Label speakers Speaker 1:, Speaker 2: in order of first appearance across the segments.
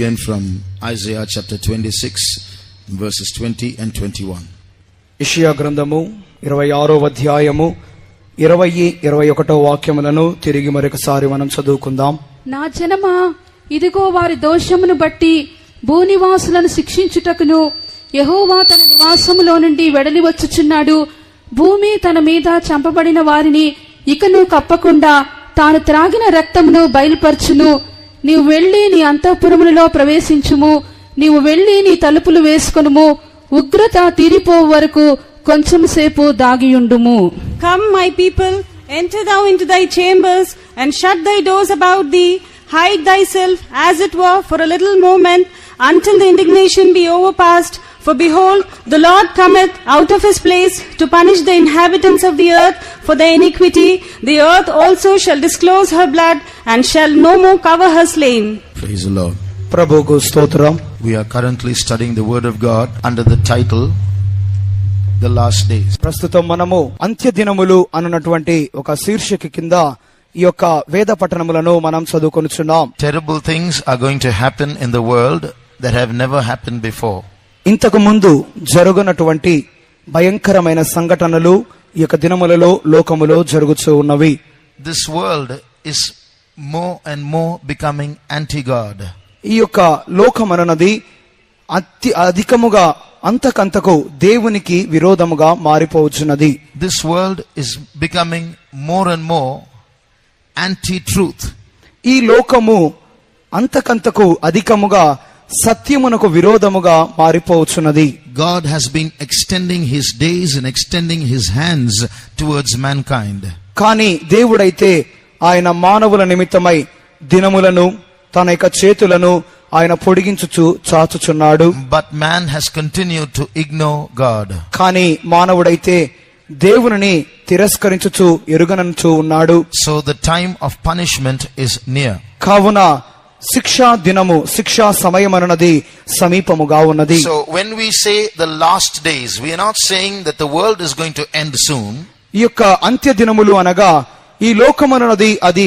Speaker 1: again from Isaiah chapter 26 verses 20 and 21.
Speaker 2: యెషయా గ్రంథము 26వ అధ్యాయము 20-21 వాక్యములను తిరిగి మరొకసారి మనం చదువుకుందాం.
Speaker 3: నా జనమా, ఇదిగో వారి దోషమును బట్టి భూనివాసులను శిక్షించుటకును యెహోవా తన నివాసములో నుండి వెడలి వచ్చుచున్నాడు. భూమి తన మీద చంపబడిన వారిని ఇకను కప్పకుండా తాను త్రాగిన రక్తమును బయలుపరచును. నీవు వెళ్లి నీ అంతఃపురములలో ప్రవేశించుము. నీవు వెళ్లి నీ తలుపులు వేసుకొనుము. ఉగ్రత తీరిపోవు వరకు కొంచెం సేపు దాగియుండుము.
Speaker 4: Come, my people, enter thou into thy chambers, and shut thy doors about thee. Hide thyself, as it were, for a little moment, until the indignation be overpast. For behold, the Lord cometh out of his place to punish the inhabitants of the earth for their iniquity. The earth also shall disclose her blood, and shall no more cover her slain.
Speaker 1: Praise the Lord.
Speaker 2: ప్రభువుకు స్తోత్రం.
Speaker 1: We are currently studying the word of God under the title The Last Days.
Speaker 2: ప్రస్తుతం మనము అంత్య దినములు అన్నటువంటి ఒక శీర్షిక కింద ఈ యొక్క వేద పఠనములను మనం చదువుకొనుచున్నాం.
Speaker 1: Terrible things are going to happen in the world that have never happened before.
Speaker 2: ఇంతకు ముందు జరుగునటువంటి భయంకరమైన సంఘటనలు ఈ యొక్క దినములలో లోకములో జరుగుతూ ఉన్నవి.
Speaker 1: This world is more and more becoming anti-God.
Speaker 2: ఈ యొక్క లోకమనున్నది అధికముగా అంతకంతకు దేవునికి విరోధముగా మారిపోవచ్చున్నది.
Speaker 1: This world is becoming more and more anti-truth.
Speaker 2: ఈ లోకము అంతకంతకు అధికముగా సత్యమునకు విరోధముగా మారిపోవచ్చున్నది.
Speaker 1: God has been extending his days and extending his hands towards mankind.
Speaker 2: కానీ దేవుడైతే ఆయన మానవుల నిమిత్తమై దినములను తన యొక్క చేతులను ఆయన పొడిగించుచు చాచుచున్నాడు.
Speaker 1: But man has continued to ignore God.
Speaker 2: కానీ మానవుడైతే దేవునిని తిరస్కరించుచు ఎరుగనంచు ఉన్నాడు.
Speaker 1: So the time of punishment is near.
Speaker 2: కావున శిక్షా దినము, శిక్షా సమయమన్నది సమీపముగా ఉన్నది.
Speaker 1: So when we say the last days, we are not saying that the world is going to end soon.
Speaker 2: ఈ యొక్క అంత్య దినములు అనగా ఈ లోకమన్నది అది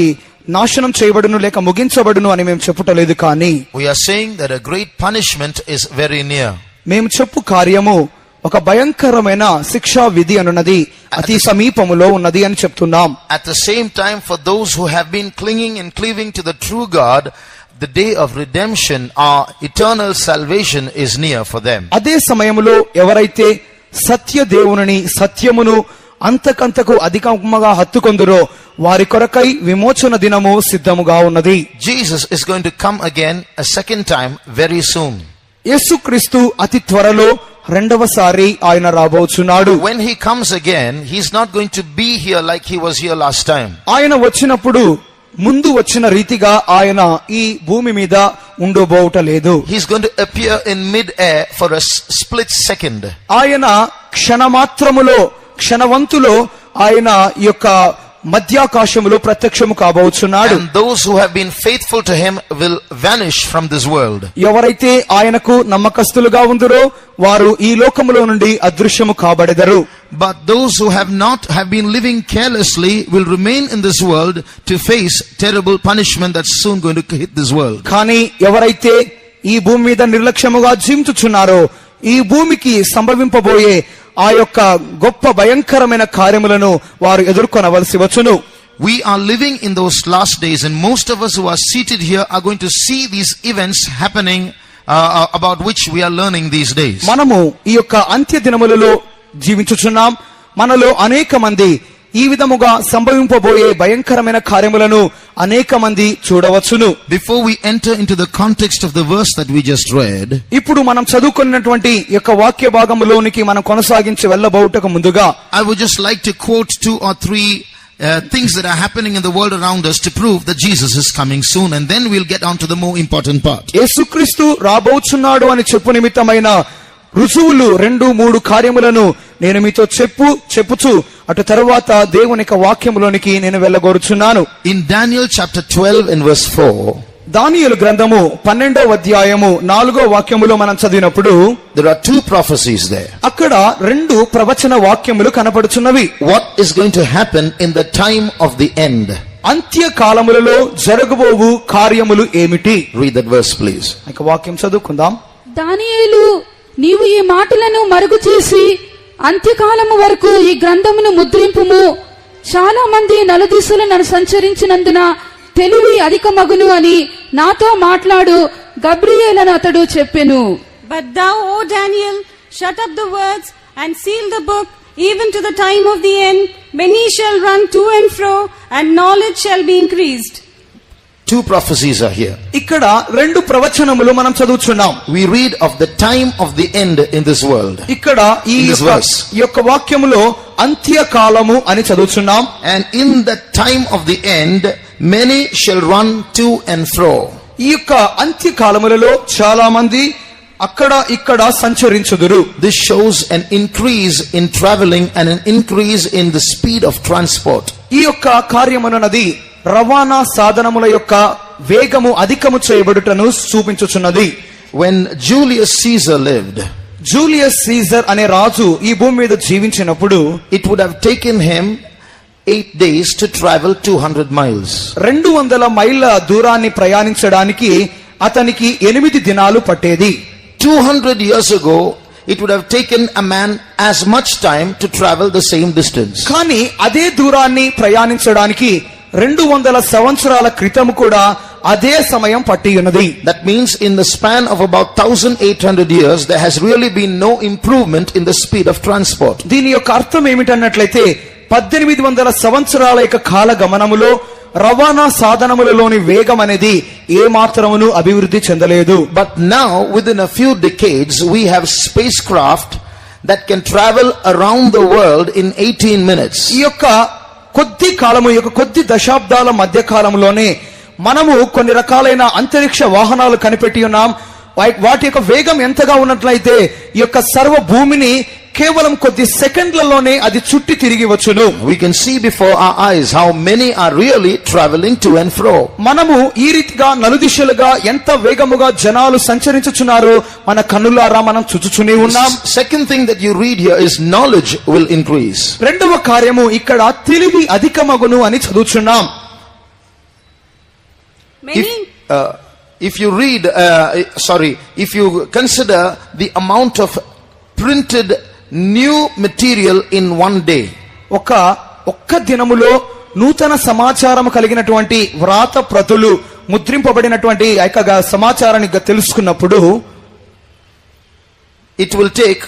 Speaker 2: నాశనం చేయబడును లేక ముగించబడును అని మేము చెప్పుటలేదు. కానీ
Speaker 1: we are saying that a great punishment is very near.
Speaker 2: మేము చెప్పు కార్యము ఒక భయంకరమైన శిక్షా విధి అనున్నది అతి సమీపములో ఉన్నది అని చెప్తున్నాం.
Speaker 1: At the same time, for those who have been clinging and cleaving to the true God, the day of redemption, our eternal salvation is near for them.
Speaker 2: అదే సమయములో ఎవరైతే సత్య దేవుని సత్యమును అంతకంతకు అధికముగా హత్తుకొందురో వారి కొరకై విమోచన దినము సిద్ధముగా ఉన్నది.
Speaker 1: Jesus is going to come again a second time very soon.
Speaker 2: యేసుక్రీస్తు అతి త్వరలో రెండవసారి ఆయన రాబోచున్నాడు.
Speaker 1: When he comes again, he is not going to be here like he was here last time.
Speaker 2: ఆయన వచ్చినప్పుడు ముందు వచ్చిన రీతిగా ఆయన ఈ భూమి మీద ఉండబోవటలేదు.
Speaker 1: He is going to appear in mid-air for a split second.
Speaker 2: ఆయన క్షణమాత్రములో క్షణవంతులో ఆయన ఈ యొక్క మధ్యాకాశములో ప్రత్యక్షము కాబోచున్నాడు.
Speaker 1: And those who have been faithful to him will vanish from this world.
Speaker 2: ఎవరైతే ఆయనకు నమ్మకస్తులుగా ఉందరో వారు ఈ లోకములో నుండి అదృశ్యము కాబడెదరు.
Speaker 1: But those who have been living carelessly will remain in this world to face terrible punishment that's soon going to hit this world.
Speaker 2: కానీ ఎవరైతే ఈ భూమి మీద నిర్లక్ష్యముగా జీవించుచున్నారో ఈ భూమికి సంభవింపబోయే ఆ యొక్క గొప్ప భయంకరమైన కార్యములను వారు ఎదుర్కొనవలసి వచ్చును.
Speaker 1: We are living in those last days, and most of us who are seated here are going to see these events happening about which we are learning these days.
Speaker 2: మనము ఈ యొక్క అంత్య దినములలో జీవించుచున్నాం. మనలో అనేక మంది ఈ విధముగా సంభవింపబోయే భయంకరమైన కార్యములను అనేక మంది చూడవచ్చును.
Speaker 1: Before we enter into the context of the verse that we just read,
Speaker 2: ఇప్పుడు మనం చదువుకున్నటువంటి యొక్క వాక్య భాగములోనికి మనం కొనసాగించి వెళ్ళబోటకు ముందుగా
Speaker 1: I would just like to quote 2 or 3 things that are happening in the world around us to prove that Jesus is coming soon, and then we'll get on to the more important part.
Speaker 2: యేసుక్రీస్తు రాబోచున్నాడు అని చెప్పు నిమిత్తమైన రుజువులు 2-3 కార్యములను నేను మీతో చెప్పుచు అటు తరువాత దేవుని యొక్క వాక్యములోనికి నేను వెళ్ళగోరుచున్నాను.
Speaker 1: In Daniel chapter 12 and verse 4,
Speaker 2: దానియేలు గ్రంథము 12వ అధ్యాయము 4వ వాక్యములో మనం చదివినప్పుడు
Speaker 1: there are 2 prophecies there.
Speaker 2: అక్కడ 2 ప్రవచన వాక్యములు కనపడుచున్నవి.
Speaker 1: What is going to happen in the time of the end?
Speaker 2: అంత్యకాలములలో జరగబోవు కార్యములు ఏమిటి?
Speaker 1: Read that verse please.
Speaker 2: ఇక వాక్యం చదువుకుందాం.
Speaker 3: దానియేలు, నీవు ఈ మాటలను మరుగు చేసి అంత్యకాలము వరకు ఈ గ్రంథమును ముద్రింపుము. చాలా మంది నలుదిశలను సంచరించినందున తెలివి అధికమగును అని నాతో మాట్లాడు గబ్రియేలను అతడు చెప్పెను.
Speaker 4: But thou, O Daniel, shut up the words and seal the book, even to the time of the end. Many shall run to and fro, and knowledge shall be increased.
Speaker 1: Two prophecies are here.
Speaker 2: ఇక్కడ రెండు ప్రవచనములు మనం చదువుచున్నాం.
Speaker 1: We read of the time of the end in this world.
Speaker 2: ఇక్కడ ఈ యొక్క వాక్యములో అంత్యకాలము అని చదువుచున్నాం.
Speaker 1: And in the time of the end, many shall run to and fro.
Speaker 2: ఈ యొక్క అంత్యకాలములలో చాలా మంది అక్కడ ఇక్కడ సంచరించుదురు.
Speaker 1: This shows an increase in traveling and an increase in the speed of transport.
Speaker 2: ఈ యొక్క కార్యమునది రవాణా సాధనముల యొక్క వేగము అధికము చేయబడుటను చూపించుచున్నది.
Speaker 1: When Julius Caesar lived,
Speaker 2: Julius Caesar అనే రాజు ఈ భూమి మీద జీవించినప్పుడు
Speaker 1: it would have taken him 8 days to travel 200 miles.
Speaker 2: 200 మైళ్ళ దూరాన్ని ప్రయాణించడానికి అతనికి 8 దినాలు పట్టేది.
Speaker 1: 200 years ago, it would have taken a man as much time to travel the same distance.
Speaker 2: కానీ అదే దూరాన్ని ప్రయాణించడానికి 200 సంవత్సరాల క్రితం కూడా అదే సమయం పట్టి ఉన్నది.
Speaker 1: That means in the span of about 1800 years, there has really been no improvement in the speed of transport.
Speaker 2: దీని యొక్క అర్థం ఏమిటన్నట్లయితే 1800 సంవత్సరాల యొక్క కాల గమనములో రవాణా సాధనములలోని వేగం అనేది ఏ మాత్రమును అభివృద్ధి చెందలేదు.
Speaker 1: But now, within a few decades, we have spacecraft that can travel around the world in 18 minutes.
Speaker 2: ఈ యొక్క కొద్ది కాలము యొక్క కొద్ది దశాబ్దాల మధ్య కాలంలోనే మనము కొన్ని రకాలైన అంతరిక్ష వాహనాలు కనిపెట్టి ఉన్నాం. వాటి యొక్క వేగం ఎంతగా ఉన్నట్లయితే ఈ యొక్క సర్వ భూమిని కేవలం కొద్ది సెకండ్లలోనే అది చుట్టి తిరిగి వచ్చును.
Speaker 1: We can see before our eyes how many are really traveling to and fro.
Speaker 2: మనము ఈ రీతిగా నలుదిశలుగా ఎంత వేగముగా జనాలు సంచరించుచున్నారు మన కన్నులారా మనం చూచుచునే ఉన్నాం.
Speaker 1: Second thing that you read here is knowledge will increase.
Speaker 2: రెండవ కార్యము ఇక్కడ తెలివి అధికమగును అని చదువుచున్నాం.
Speaker 1: If you read, if you consider the amount of printed new material in one day,
Speaker 2: ఒక్క దినములో నూతన సమాచారం కలిగినటువంటి వ్రాత ప్రతులు ముద్రింపబడినటువంటి సమాచారాన్ని తెలుసుకున్నప్పుడు
Speaker 1: it will take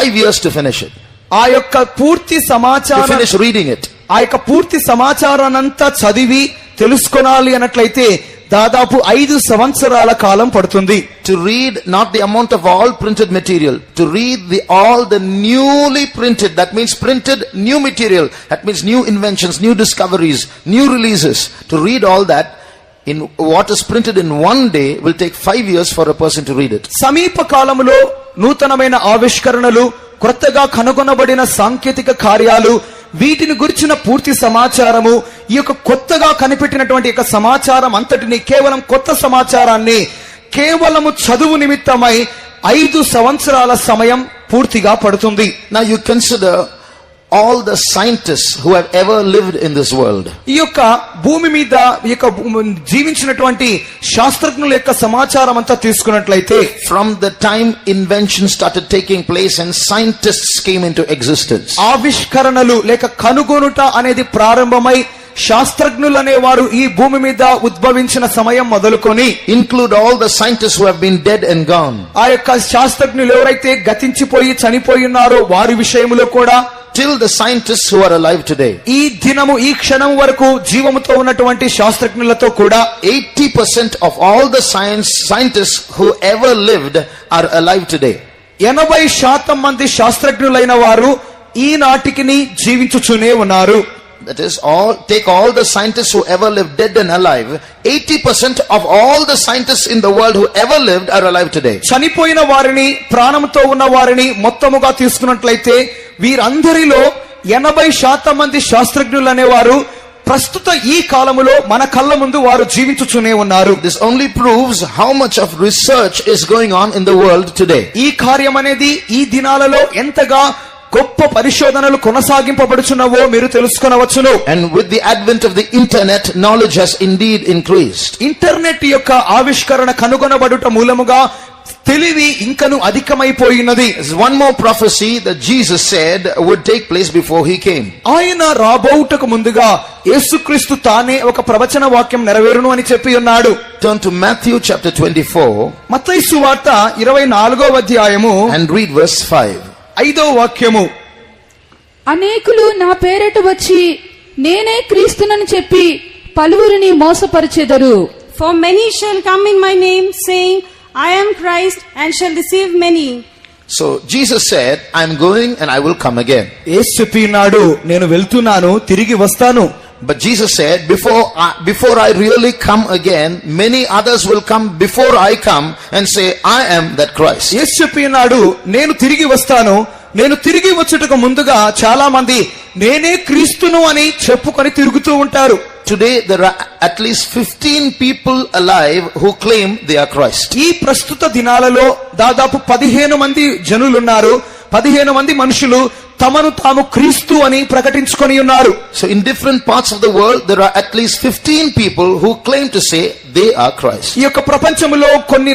Speaker 1: 5 years to finish it.
Speaker 2: ఆ యొక్క పూర్తి సమాచారం
Speaker 1: to finish reading it.
Speaker 2: ఆ యొక్క పూర్తి సమాచారాన్నంతా చదివి తెలుసుకోవాలి అన్నట్లయితే దాదాపు 5 సంవత్సరాల కాలం పడుతుంది.
Speaker 1: To read not the amount of all printed material, to read all the newly printed, that means printed new material, that means new inventions, new discoveries, new releases. To read all that in what is printed in one day will take 5 years for a person to read it.
Speaker 2: సమీప కాలములో నూతనమైన ఆవిష్కరణలు, కొత్తగా కనుగొనబడిన సాంకేతిక కార్యాలు, వీటిని గురించిన పూర్తి సమాచారము, ఈ యొక్క కొత్తగా కనిపెట్టినటువంటి యొక్క సమాచారం అంతటిని కేవలం కొత్త సమాచారాన్ని కేవలము చదువు నిమిత్తమై 5 సంవత్సరాల సమయం పూర్తిగా పడుతుంది.
Speaker 1: Now you consider all the scientists who have ever lived in this world.
Speaker 2: ఈ యొక్క భూమి మీద ఈ యొక్క జీవించినటువంటి శాస్త్రజ్ఞుల యొక్క సమాచారం అంతా తీసుకున్నట్లయితే
Speaker 1: from the time invention started taking place and scientists came into existence,
Speaker 2: ఆవిష్కరణలు లేక కనుగొనుట అనేది ప్రారంభమై శాస్త్రజ్ఞులు అనేవారు ఈ భూమి మీద ఉద్భవించిన సమయం మొదలుకొని,
Speaker 1: include all the scientists who have been dead and gone,
Speaker 2: ఆ యొక్క శాస్త్రజ్ఞులు ఎవరైతే గతించిపోయి చనిపోయి ఉన్నారో వారి విషయములో కూడా,
Speaker 1: till the scientists who are alive today,
Speaker 2: ఈ దినము ఈ క్షణం వరకు జీవముతో ఉన్నటువంటి శాస్త్రజ్ఞులతో కూడా
Speaker 1: 80% of all the scientists who ever lived are alive today.
Speaker 2: 80% మంది శాస్త్రజ్ఞులైన వారు ఈనాటికి జీవించుచునే ఉన్నారు.
Speaker 1: That is, take all the scientists who ever lived, dead and alive. 80% of all the scientists in the world who ever lived are alive today.
Speaker 2: చనిపోయిన వారిని, ప్రాణంతో ఉన్న వారిని మొత్తముగా తీసుకున్నట్లయితే వీరందరిలో 80% మంది శాస్త్రజ్ఞులు అనేవారు ప్రస్తుత ఈ కాలములో మన కళ్ళ ముందు వారు జీవించుచునే ఉన్నారు.
Speaker 1: This only proves how much of research is going on in the world today.
Speaker 2: ఈ కార్యం అనేది ఈ దినాలలో ఎంతగా గొప్ప పరిశోధనలు కొనసాగింపబడుచున్నవో మీరు తెలుసుకొనవచ్చును.
Speaker 1: And with the advent of the internet, knowledge has indeed increased.
Speaker 2: Internet యొక్క ఆవిష్కరణ కనుగొనబడుట మూలముగా తెలివి ఇంకను అధికమైపోయినది.
Speaker 1: There's one more prophecy that Jesus said would take place before he came.
Speaker 2: ఆయన రాబోవుటకు ముందుగా యేసుక్రీస్తు తానే ఒక ప్రవచన వాక్యం నెరవేరును అని చెప్పి ఉన్నాడు.
Speaker 1: Turn to Matthew chapter 24
Speaker 2: మత్తయి సువార్త 24వ అధ్యాయము
Speaker 1: and read verse 5.
Speaker 2: 5వ వాక్యము.
Speaker 3: అనేకులు నా పేరిట వచ్చి నేనే క్రీస్తునని చెప్పి పలువురిని మోసపరిచెదరు.
Speaker 4: For many shall come in my name, saying, I am Christ, and shall deceive many.
Speaker 1: So Jesus said, I am going and I will come again.
Speaker 2: యేసు చెప్పినాడు, నేను వెళ్తున్నాను, తిరిగి వస్తాను.
Speaker 1: But Jesus said, before I really come again, many others will come before I come and say, I am that Christ.
Speaker 2: యేసు చెప్పినాడు, నేను తిరిగి వస్తాను, నేను తిరిగి వచ్చుటకు ముందుగా చాలా మంది నేనే క్రీస్తును అని చెప్పుకొని తిరుగుతూ ఉంటారు.
Speaker 1: Today there are at least 15 people alive who claim they are Christ.
Speaker 2: ఈ ప్రస్తుత దినాలలో దాదాపు 15 మంది జనులున్నారు. 15 మంది మనుషులు తమను తాము క్రీస్తు అని ప్రకటించుకొని ఉన్నారు.
Speaker 1: So in different parts of the world there are at least 15 people who claim to say they are Christ.
Speaker 2: ఈ యొక్క ప్రపంచంలో కొన్ని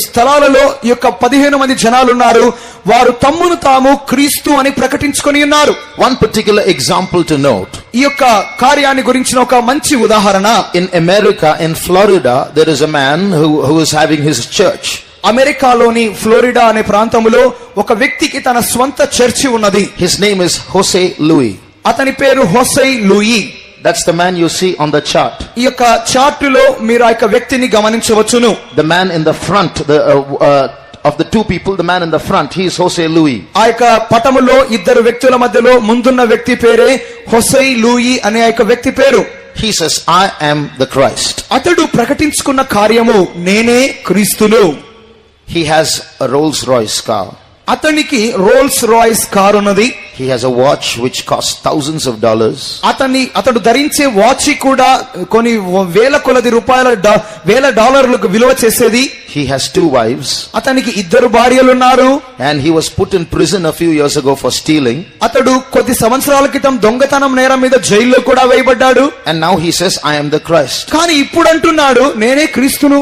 Speaker 2: స్థలాలలో ఈ యొక్క 15 మంది జనాలు ఉన్నారు. వారు తమ్మును తాము క్రీస్తు అని ప్రకటించుకొని ఉన్నారు.
Speaker 1: One particular example to note.
Speaker 2: ఈ యొక్క కార్యాన్ని గురించిన ఒక మంచి ఉదాహరణ.
Speaker 1: In America, in Florida, there is a man who is having his church.
Speaker 2: అమెరికాలోని ఫ్లోరిడా అనే ప్రాంతంలో ఒక వ్యక్తికి తన స్వంత చర్చి ఉన్నది.
Speaker 1: His name is Jose Louis.
Speaker 2: అతని పేరు హోసే Louis.
Speaker 1: That's the man you see on the chart.
Speaker 2: ఈ యొక్క చార్టులో మీరు ఆ యొక్క వ్యక్తిని గమనించవచ్చును.
Speaker 1: The man in the front, of the two people, the man in the front, he is Jose Louis.
Speaker 2: ఆ యొక్క పటములో ఇద్దరు వ్యక్తుల మధ్యలో ముందున్న వ్యక్తి పేరే హోసే లూయి అనే ఆ యొక్క వ్యక్తి పేరు.
Speaker 1: He says, I am the Christ.
Speaker 2: అతడు ప్రకటించుకున్న కార్యము నేనే క్రీస్తును.
Speaker 1: He has a Rolls Royce car.
Speaker 2: అతనికి రోల్స్ రాయ్స్ కారు ఉన్నది.
Speaker 1: He has a watch which costs thousands of dollars.
Speaker 2: అతడు ధరించే వాచ్ కూడా కొన్ని వేల కొలది రూపాయల వేల డాలర్లకు విలువ చేసేది.
Speaker 1: He has 2 wives.
Speaker 2: అతనికి 2 భార్యలు ఉన్నారు.
Speaker 1: And he was put in prison a few years ago for stealing.
Speaker 2: అతడు కొద్ది సంవత్సరాల క్రితం దొంగతనం నేరం మీద జైల్లో కూడా వేయబడ్డాడు.
Speaker 1: And now he says, I am the Christ.
Speaker 2: కానీ ఇప్పుడు అంటున్నాడు నేనే క్రీస్తును.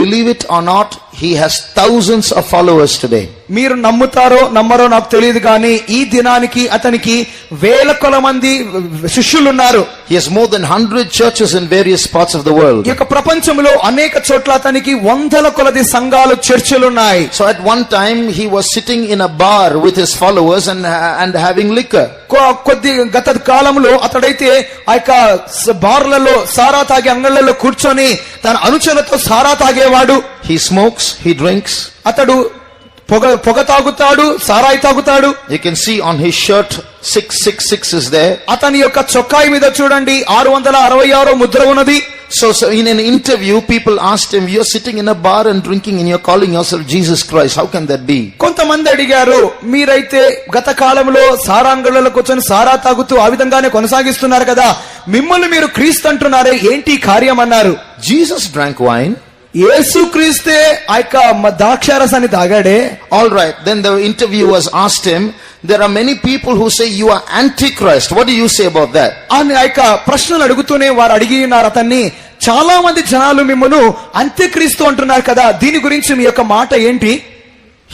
Speaker 1: Believe it or not, he has thousands of followers today.
Speaker 2: మీరు నమ్ముతారో నమ్మరో నాకు తెలియదు కానీ ఈ దినానికి అతనికి వేల కొల మంది శిష్యులు ఉన్నారు.
Speaker 1: He has more than 100 churches in various parts of the world.
Speaker 2: ఈ యొక్క ప్రపంచంలో అనేక చోట్ల అతనికి వందల కొలది సంఘాలు చర్చిలు ఉన్నాయి.
Speaker 1: So at one time he was sitting in a bar with his followers and having liquor.
Speaker 2: కొద్ది గత కాలంలో అతడైతే ఆ యొక్క బార్లలో సారా తాగే అంగళ్ళలో కూర్చొని తన అనుచరులతో సారా తాగేవాడు.
Speaker 1: He smokes, he drinks.
Speaker 2: అతడు పొగ తాగుతాడు, సారాయి తాగుతాడు.
Speaker 1: You can see on his shirt 666 is there.
Speaker 2: అతని యొక్క చొక్కాయి మీద చూడండి 666 ముద్ర ఉన్నది.
Speaker 1: So in an interview people asked him, you're sitting in a bar and drinking and you're calling yourself Jesus Christ, how can that be?
Speaker 2: కొంతమంది అడిగారు, మీరైతే గత కాలంలో సారాంగళ్ళలో కూర్చొని సారా తాగుతూ ఆ విధంగానే కొనసాగిస్తున్నారు కదా, మిమ్మల్ని మీరు క్రీస్తు అంటున్నారే, ఏంటి కార్యం అన్నారు.
Speaker 1: Jesus drank wine.
Speaker 2: యేసుక్రీస్తే ఆ యొక్క ద్రాక్షారసాన్ని తాగాడే.
Speaker 1: All right, then the interviewers asked him, there are many people who say you are antichrist, what do you say about that?
Speaker 2: అని ఆ యొక్క ప్రశ్నలు అడుగుతూనే వారు అడిగినారు అతన్ని, చాలా మంది జనాలు మిమ్మల్ని అంత్యక్రీస్తు అంటున్నారు కదా, దీని గురించి మీ యొక్క మాట ఏంటి?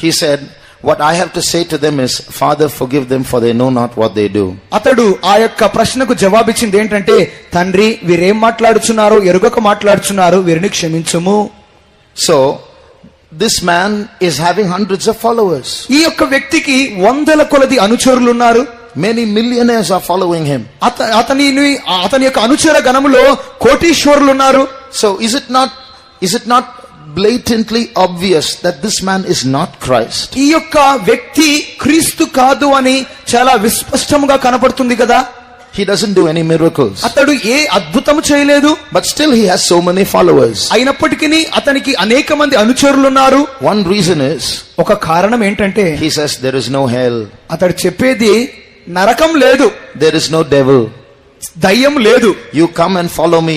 Speaker 1: He said, what I have to say to them is, Father, forgive them for they know not what they do.
Speaker 2: అతడు ఆ యొక్క ప్రశ్నకు జవాబిచ్చింది ఏంటంటే, తండ్రి వీరేం మాట్లాడుచున్నారు, ఎరుగక మాట్లాడుచున్నారు, వీరిని క్షమించుము.
Speaker 1: So this man is having hundreds of followers.
Speaker 2: ఈ యొక్క వ్యక్తికి వందల కొలది అనుచరులు ఉన్నారు.
Speaker 1: Many millionaires are following him.
Speaker 2: అతని యొక్క అనుచర గణములో కోటీశ్వరులు ఉన్నారు.
Speaker 1: So is it not blatantly obvious that this man is not Christ?
Speaker 2: ఈ యొక్క వ్యక్తి క్రీస్తు కాదు అని చాలా విస్పష్టంగా కనపడుతుంది కదా.
Speaker 1: He doesn't do any miracles.
Speaker 2: అతడు ఏ అద్భుతము చేయలేదు.
Speaker 1: But still he has so many followers.
Speaker 2: అయినప్పటికీ అతనికి అనేక మంది అనుచరులు ఉన్నారు.
Speaker 1: One reason is,
Speaker 2: ఒక కారణం ఏంటంటే,
Speaker 1: he says there is no hell.
Speaker 2: అతడు చెప్పేది నరకం లేదు,
Speaker 1: there is no devil.
Speaker 2: దయ్యం లేదు.
Speaker 1: You come and follow me,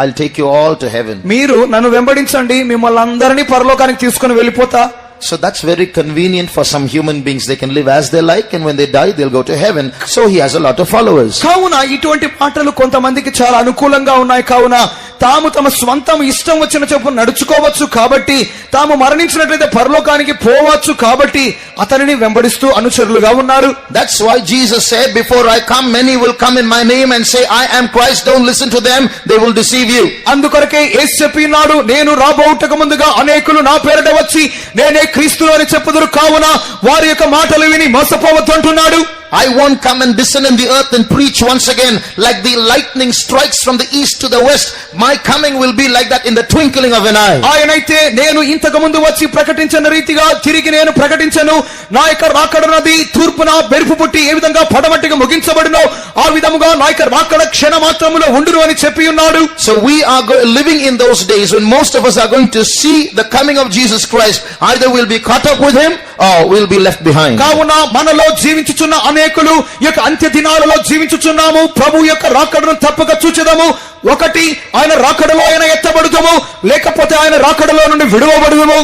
Speaker 1: I'll take you all to heaven.
Speaker 2: మీరు నన్ను వెంబడించండి, మిమ్మల్ని అందరినీ పరలోకానికి తీసుకొని వెళ్ళిపోతా.
Speaker 1: So that's very convenient for some human beings. They can live as they like, and when they die, they'll go to heaven. So he has a lot of followers.
Speaker 2: కావున ఇటువంటి మాటలు కొంతమందికి చాలా అనుకూలంగా ఉన్నాయి. కావున తాము తమ స్వంతం ఇష్టం వచ్చిన చొప్పున నడుచుకోవచ్చు కాబట్టి, తాము మరణించినట్లయితే పరలోకానికి పోవచ్చు కాబట్టి అతనిని వెంబడిస్తూ అనుచరులుగా ఉన్నారు.
Speaker 1: That's why Jesus said, before I come, many will come in my name and say, I am Christ. Don't listen to them. They will deceive you.
Speaker 2: అందుకొరకే యేసు చెప్పినాడు, నేను రాబోవుటకు ముందుగా అనేకులు నా పేరిట వచ్చి నేనే క్రీస్తును అని చెప్పుదురు, కావున వారి యొక్క మాటలు విని మోసపోవద్దు అంటున్నాడు.
Speaker 1: I won't come and descend in the earth and preach once again like the lightning strikes from the east to the west. My coming will be like that in the twinkling of an eye.
Speaker 2: ఆయనైతే నేను ఇంతకు ముందు వచ్చి ప్రకటించిన రీతిగా తిరిగి నేను ప్రకటించను. నా యొక్క రాకడనది తూర్పున మెరుపు పుట్టి ఏ విధంగా పడమటిగా ముగించబడినో ఆ విధముగా నా యొక్క రాకడ క్షణ మాత్రములో ఉండును అని చెప్పి ఉన్నాడు.
Speaker 1: So we are living in those days when most of us are going to see the coming of Jesus Christ. Either we'll be caught up with him or we'll be left behind.
Speaker 2: కావున మనలో జీవించుచున్న అనేకులు యొక్క అంత్య దినాలలో జీవించుచున్నాము. ప్రభు యొక్క రాకడను తప్పక చూచెదము. ఒకటి ఆయన రాకడలో ఆయన ఎత్తబడుతాము, లేకపోతే ఆయన రాకడలో నుండి విడువబడుదుము.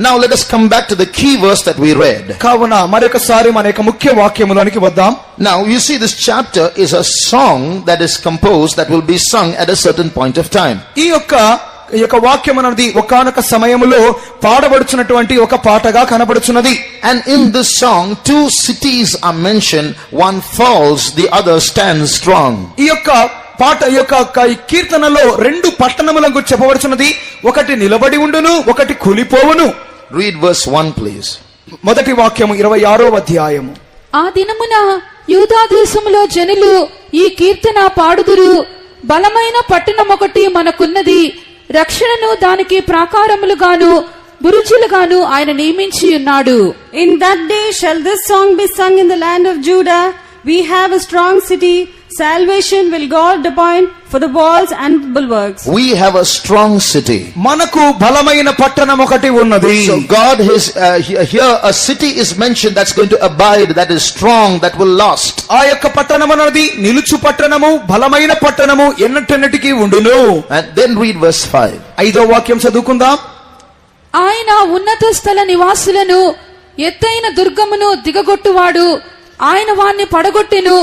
Speaker 1: Now let us come back to the key verse that we read.
Speaker 2: కావున మరొకసారి మన యొక్క ముఖ్య వాక్యములోనికి వద్దాం.
Speaker 1: Now you see, this chapter is a song that is composed that will be sung at a certain point of time.
Speaker 2: ఈ యొక్క వాక్యం అనేది ఒకానొక సమయములో పాడబడుచున్నటువంటి ఒక పాటగా కనబడుచున్నది.
Speaker 1: And in this song, two cities are mentioned. One falls, the other stands strong.
Speaker 2: ఈ యొక్క పాట ఈ కీర్తనలో రెండు పట్టణముల గురించి చెప్పబడుచున్నది. ఒకటి నిలబడి ఉండును, ఒకటి కూలిపోవును.
Speaker 1: Read verse 1 please.
Speaker 2: మొదటి వాక్యము 26వ అధ్యాయము.
Speaker 3: ఆ దినమున యూదా దేశములో జనులు ఈ కీర్తన పాడుదురు. బలమైన పట్టణం ఒకటి మనకున్నది, రక్షణను దానికి ప్రాకారములుగాను బురుజులుగాను ఆయన నియమించి ఉన్నాడు.
Speaker 4: In that day shall this song be sung in the land of Judah. We have a strong city. Salvation will God appoint for the walls and bulwarks.
Speaker 1: We have a strong city.
Speaker 2: మనకు బలమైన పట్టణం ఒకటి ఉన్నది.
Speaker 1: So God is here a city is mentioned that's going to abide, that is strong, that will last.
Speaker 2: ఆ యొక్క పట్టణం అనేది నిలుచు పట్టణము, బలమైన పట్టణము, ఎన్నటెన్నటికి ఉండును.
Speaker 1: And then read verse 5.
Speaker 2: 5వ వాక్యం చదువుకుందాం.
Speaker 3: ఆయన ఉన్నత స్థల నివాసులను ఎత్తైన దుర్గమును దిగగొట్టువాడు. ఆయన వాణ్ణి పడగొట్టెను,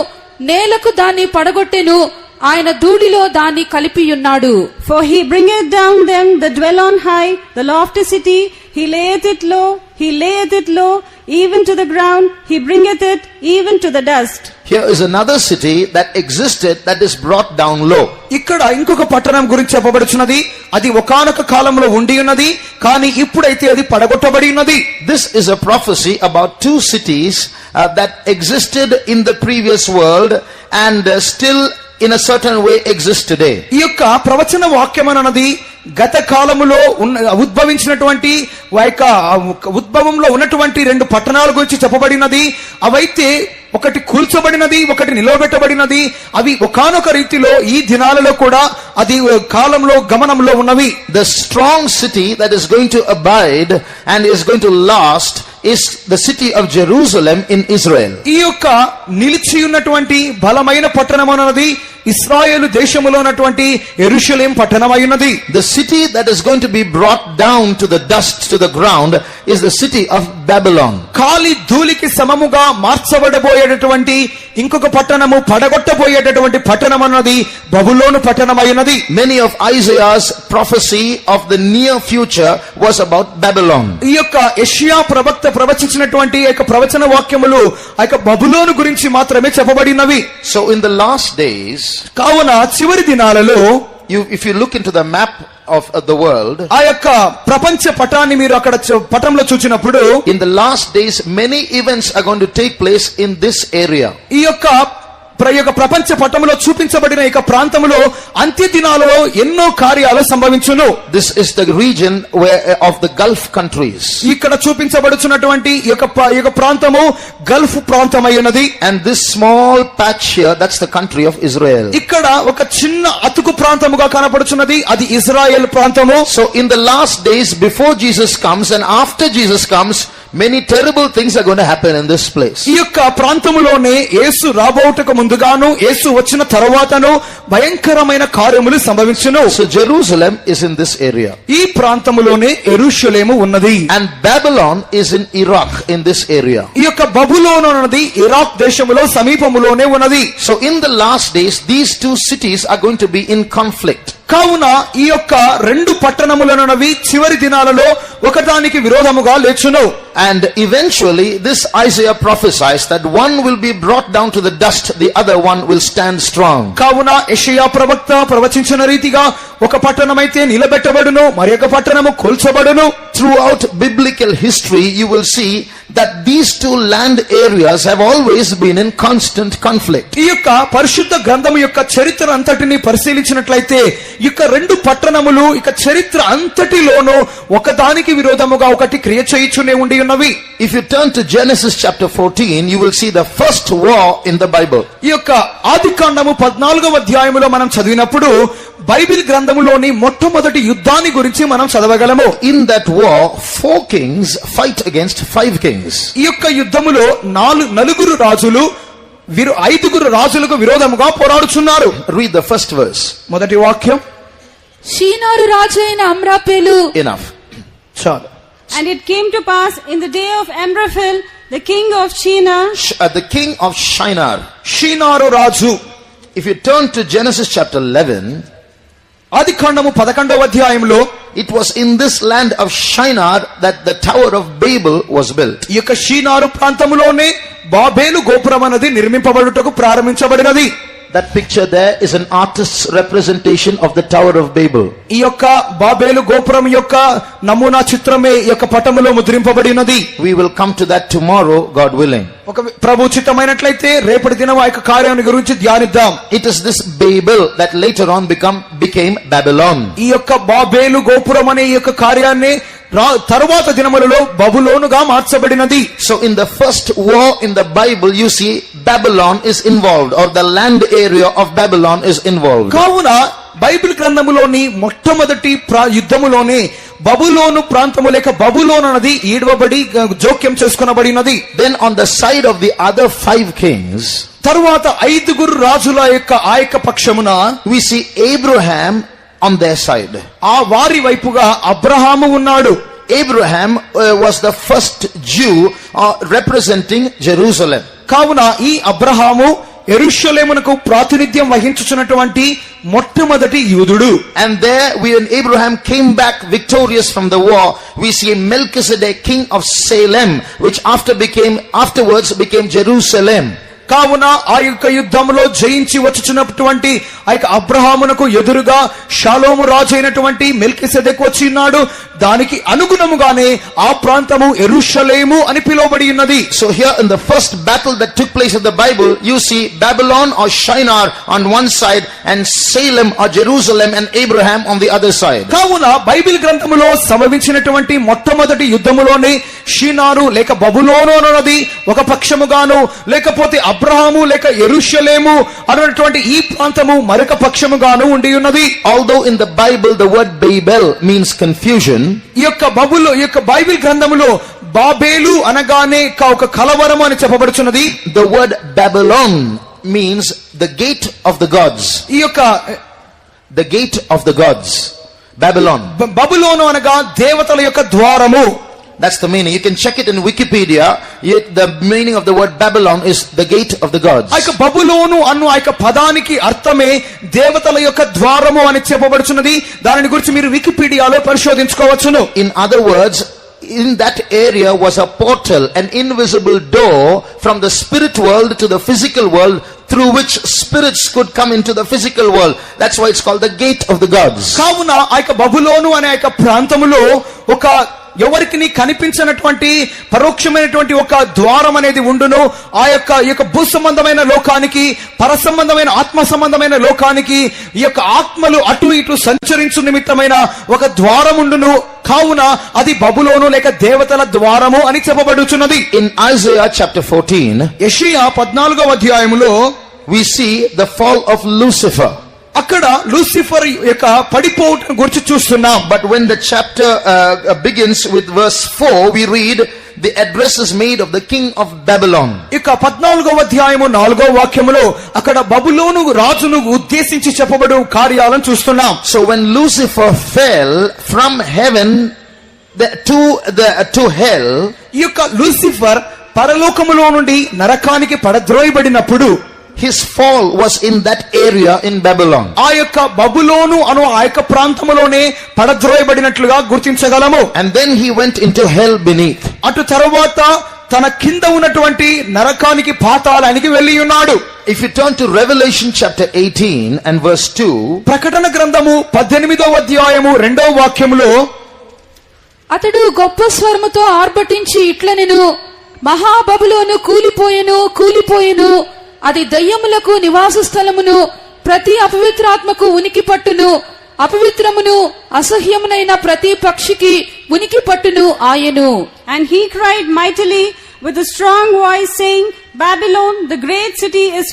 Speaker 3: నేలకు దాన్ని పడగొట్టెను, ఆయన ధూళిలో దాన్ని కలిపియున్నాడు.
Speaker 4: For he bringeth down them that dwell on high, the lofty city. He layeth it low, even to the ground. He bringeth it even to the dust.
Speaker 1: Here is another city that existed that is brought down low.
Speaker 2: ఇక్కడ ఇంకొక పట్టణం గురించి చెప్పబడుచున్నది. అది ఒకానొక కాలంలో ఉండి ఉన్నది, కానీ ఇప్పుడైతే అది పడగొట్టబడి ఉన్నది.
Speaker 1: This is a prophecy about two cities that existed in the previous world and still in a certain way exist today.
Speaker 2: ఈ యొక్క ప్రవచన వాక్యం అన్నది గత కాలములో ఉద్భవించినటువంటి ఉద్భవంలో ఉన్నటువంటి రెండు పట్టణాల గురించి చెప్పబడినది. అవైతే ఒకటి కూల్చబడినది, ఒకటి నిలవబెట్టబడినది. అవి ఒకానొక రీతిలో ఈ దినాలలో కూడా అది కాలంలో గమనంలో ఉన్నవి.
Speaker 1: The strong city that is going to abide and is going to last is the city of Jerusalem in Israel.
Speaker 2: ఈ యొక్క నిలిచి ఉన్నటువంటి బలమైన పట్టణం అన్నది ఇశ్రాయేలు దేశములో ఉన్నటువంటి యెరూషలేం పట్టణమై ఉన్నది.
Speaker 1: The city that is going to be brought down to the dust, to the ground, is the city of Babylon.
Speaker 2: కాలి ధూళికి సమముగా మార్చబడబోయేటటువంటి ఇంకొక పట్టణము, పడగొట్టబోయేటటువంటి పట్టణం అన్నది బబులోను పట్టణమై ఉన్నది.
Speaker 1: Many of Isaiah's prophecy of the near future was about Babylon.
Speaker 2: ఈ యొక్క యెషయా ప్రవక్త ప్రవచించినటువంటి యొక్క ప్రవచన వాక్యములు ఆ యొక్క బబులోను గురించి మాత్రమే చెప్పబడినవి.
Speaker 1: So in the last days,
Speaker 2: కావున చివరి దినాలలో
Speaker 1: if you look into the map of the world,
Speaker 2: ఆ యొక్క ప్రపంచ పటాన్ని మీరు అక్కడ పటంలో చూచినప్పుడు,
Speaker 1: in the last days many events are going to take place in this area.
Speaker 2: ఈ యొక్క ప్రపంచ పటములో చూపించబడిన ఈ ప్రాంతములో అంత్య దినాలలో ఎన్నో కార్యాలు సంభవించును.
Speaker 1: This is the region of the Gulf countries.
Speaker 2: ఇక్కడ చూపించబడుచున్నటువంటి ఈ యొక్క ప్రాంతము గల్ఫ్ ప్రాంతమై ఉన్నది.
Speaker 1: And this small patch here, that's the country of Israel.
Speaker 2: ఇక్కడ ఒక చిన్న అతుకు ప్రాంతముగా కనపడుచున్నది, అది ఇజ్రాయెల్ ప్రాంతము.
Speaker 1: So in the last days, before Jesus comes and after Jesus comes, many terrible things are going to happen in this place.
Speaker 2: ఈ యొక్క ప్రాంతములోనే యేసు రాబోవుటకు ముందుగాను యేసు వచ్చిన తరువాతను భయంకరమైన కార్యములు సంభవించును.
Speaker 1: So Jerusalem is in this area.
Speaker 2: ఈ ప్రాంతములోనే యెరూషలేము ఉన్నది.
Speaker 1: And Babylon is in Iraq, in this area.
Speaker 2: ఈ యొక్క బబులోను అన్నది ఇరాక్ దేశములో సమీపములోనే ఉన్నది.
Speaker 1: So in the last days, these two cities are going to be in conflict.
Speaker 2: కావున ఈ యొక్క రెండు పట్టణములనున్నవి చివరి దినాలలో ఒకదానికి విరోధముగా లేచును.
Speaker 1: And eventually this Isaiah prophesies that one will be brought down to the dust, the other one will stand strong.
Speaker 2: కావున యెషయా ప్రవక్త ప్రవచించిన రీతిగా ఒక పట్టణమైతే నిలబెట్టబడును, మరి ఒక పట్టణము కూల్చబడును.
Speaker 1: Throughout biblical history, you will see that these two land areas have always been in constant conflict.
Speaker 2: ఈ యొక్క పరిశుద్ధ గ్రంథము యొక్క చరిత్ర అంతటిని పరిశీలించినట్లయితే ఈ యొక్క రెండు పట్టణములు ఇక చరిత్ర అంతటిలోనూ ఒకదానికి విరోధముగా ఒకటి క్రియ చేయుచునే ఉండి ఉన్నవి.
Speaker 1: If you turn to Genesis chapter 14, you will see the first war in the Bible.
Speaker 2: ఈ యొక్క ఆదికాండము 14వ అధ్యాయములో మనం చదివినప్పుడు బైబిల్ గ్రంథములోని మొట్టమొదటి యుద్ధాన్ని గురించి మనం చదవగలము.
Speaker 1: In that war, 4 kings fight against 5 kings.
Speaker 2: ఈ యొక్క యుద్ధములో నలుగురు రాజులు ఐదుగురు రాజులకు విరోధముగా పోరాడుచున్నారు.
Speaker 1: Read the first verse.
Speaker 2: మొదటి వాక్యం.
Speaker 3: షీనారు రాజు అయిన అమ్రాపేలు.
Speaker 1: Enough.
Speaker 2: చాలు.
Speaker 4: And it came to pass in the day of Amraphel, the king of Shinar,
Speaker 1: The king of Shinar.
Speaker 2: Shinar Raju.
Speaker 1: If you turn to Genesis chapter 11,
Speaker 2: ఆదికాండము 11వ అధ్యాయంలో
Speaker 1: it was in this land of Shinar that the Tower of Babel was built.
Speaker 2: ఈ యొక్క షీనారు ప్రాంతములోనే బాబేలు గోపురం అనేది నిర్మింపబడుటకు ప్రారంభించబడినది.
Speaker 1: That picture there is an artist's representation of the Tower of Babel.
Speaker 2: ఈ యొక్క బాబేలు గోపురం యొక్క నమూనా చిత్రమే ఈ యొక్క పటములో ముద్రింపబడినది.
Speaker 1: We will come to that tomorrow, God willing.
Speaker 2: ఒక ప్రభు చిత్తమైనట్లయితే రేపటి దినం ఆ యొక్క కార్యాన్ని గురించి ధ్యానిద్దాం.
Speaker 1: It is this Babel that later on became Babylon.
Speaker 2: ఈ యొక్క బాబేలు గోపురం అనే ఈ యొక్క కార్యాన్ని తరువాత దినములలో బబులోనుగా మార్చబడినది.
Speaker 1: So in the first war in the Bible, you see Babylon is involved, or the land area of Babylon is involved.
Speaker 2: కావున బైబిల్ గ్రంథములోని మొట్టమొదటి యుద్ధములోనే బబులోను ప్రాంతము లేక బబులోను అనేది ఈడవబడి జోక్యం చేసుకొనబడినది.
Speaker 1: Then on the side of the other 5 kings,
Speaker 2: తరువాత ఐదుగురు రాజుల యొక్క ఆ యొక్క పక్షమున
Speaker 1: we see Abraham on their side.
Speaker 2: ఆ వారి వైపుగా అబ్రహాము ఉన్నాడు.
Speaker 1: Abraham was the first Jew representing Jerusalem.
Speaker 2: కావున ఈ అబ్రహాము యెరూషలేమునకు ప్రాతినిధ్యం వహించుచున్నటువంటి మొట్టమొదటి యూదుడు.
Speaker 1: And there when Abraham came back victorious from the war, we see Melchizedek, king of Salem, which afterwards became Jerusalem.
Speaker 2: కావున ఆ యొక్క యుద్ధంలో జయించి వచ్చుచున్నటువంటి ఆ యొక్క అబ్రహామునకు ఎదురుగా షాలోము రాజు అయినటువంటి మెల్కిసెదెకు వచ్చినాడు. దానికి అనుగుణముగానే ఆ ప్రాంతము యెరూషలేము అని పిలువబడి ఉన్నది.
Speaker 1: So here in the first battle that took place in the Bible, you see Babylon or Shinar on one side and Salem or Jerusalem and Abraham on the other side.
Speaker 2: కావున బైబిల్ గ్రంథములో సంభవించినటువంటి మొట్టమొదటి యుద్ధములోని షీనారు లేక బబులోను అన్నది ఒక పక్షముగాను, లేకపోతే అబ్రహాము లేక యెరూషలేము అన్నటువంటి ఈ ప్రాంతము మరొక పక్షముగాను ఉండి ఉన్నది.
Speaker 1: Although in the Bible the word Babel means confusion,
Speaker 2: ఈ యొక్క బైబిల్ గ్రంథములో బాబేలు అనగానే ఒక కలవరము అని చెప్పబడుచున్నది.
Speaker 1: the word Babylon means the gate of the gods.
Speaker 2: ఈ యొక్క
Speaker 1: The gate of the gods. Babylon.
Speaker 2: బబులోను అనగా దేవతల యొక్క ద్వారము.
Speaker 1: That's the meaning. You can check it in Wikipedia. The meaning of the word Babylon is the gate of the gods.
Speaker 2: ఆ యొక్క బబులోను అను ఆ యొక్క పదానికి అర్థమే దేవతల యొక్క ద్వారము అని చెప్పబడుచున్నది. దానిని గురించి మీరు వికీపీడియాలో పరిశోధించుకోవచ్చును.
Speaker 1: In other words, in that area was a portal, an invisible door from the spirit world to the physical world, through which spirits could come into the physical world. That's why it's called the gate of the gods.
Speaker 2: కావున ఆ యొక్క బబులోను అనే ఆ యొక్క ప్రాంతములో ఒక ఎవరికి కనిపించినటువంటి పరోక్షమైనటువంటి ఒక ద్వారం అనేది ఉండును. ఆ యొక్క భూ సంబంధమైన లోకానికి, పర సంబంధమైన ఆత్మ సంబంధమైన లోకానికి ఈ యొక్క ఆత్మలు అటు ఇటు సంచరించు నిమిత్తమైన ఒక ద్వారం ఉండును. కావున అది బబులోను లేక దేవతల ద్వారము అని చెప్పబడుచున్నది.
Speaker 1: In Isaiah chapter 14,
Speaker 2: యెషయా 14వ అధ్యాయములో
Speaker 1: we see the fall of Lucifer.
Speaker 2: అక్కడ లూసిఫర్ యొక్క పడిపోవటం గురించి చూస్తున్నాం.
Speaker 1: But when the chapter begins with verse 4, we read the address is made of the king of Babylon.
Speaker 2: ఇక 14వ అధ్యాయము 4వ వాక్యములో అక్కడ బబులోను రాజును ఉద్దేశించి చెప్పబడు కార్యాలను చూస్తున్నాం.
Speaker 1: So when Lucifer fell from heaven to hell,
Speaker 2: ఈ యొక్క లూసిఫర్ పరలోకములో నుండి నరకానికి పడద్రోయబడినప్పుడు
Speaker 1: his fall was in that area in Babylon.
Speaker 2: ఆ యొక్క బబులోను అను ఆ యొక్క ప్రాంతములోనే పడద్రోయబడినట్లుగా గుర్తించగలము.
Speaker 1: And then he went into hell beneath.
Speaker 2: అటు తరువాత తన కింద ఉన్నటువంటి నరకానికి పాతాళానికి వెళ్లి ఉన్నాడు.
Speaker 1: If you turn to Revelation chapter 18 and verse 2,
Speaker 2: ప్రకటన గ్రంథము 18వ అధ్యాయము 2వ వాక్యములో
Speaker 3: అతడు గొప్ప స్వరముతో ఆర్భటించి ఇట్లనెను, మహాబబులోను కూలిపోయెను, అది దయ్యములకు నివాస స్థలమును, ప్రతి అపవిత్రాత్మకు ఉనికి పట్టును, అపవిత్రమును అసహ్యమునైన ప్రతి పక్షికి ఉనికి పట్టును ఆయను.
Speaker 4: And he cried mightily with a strong voice, saying, Babylon, the great city, is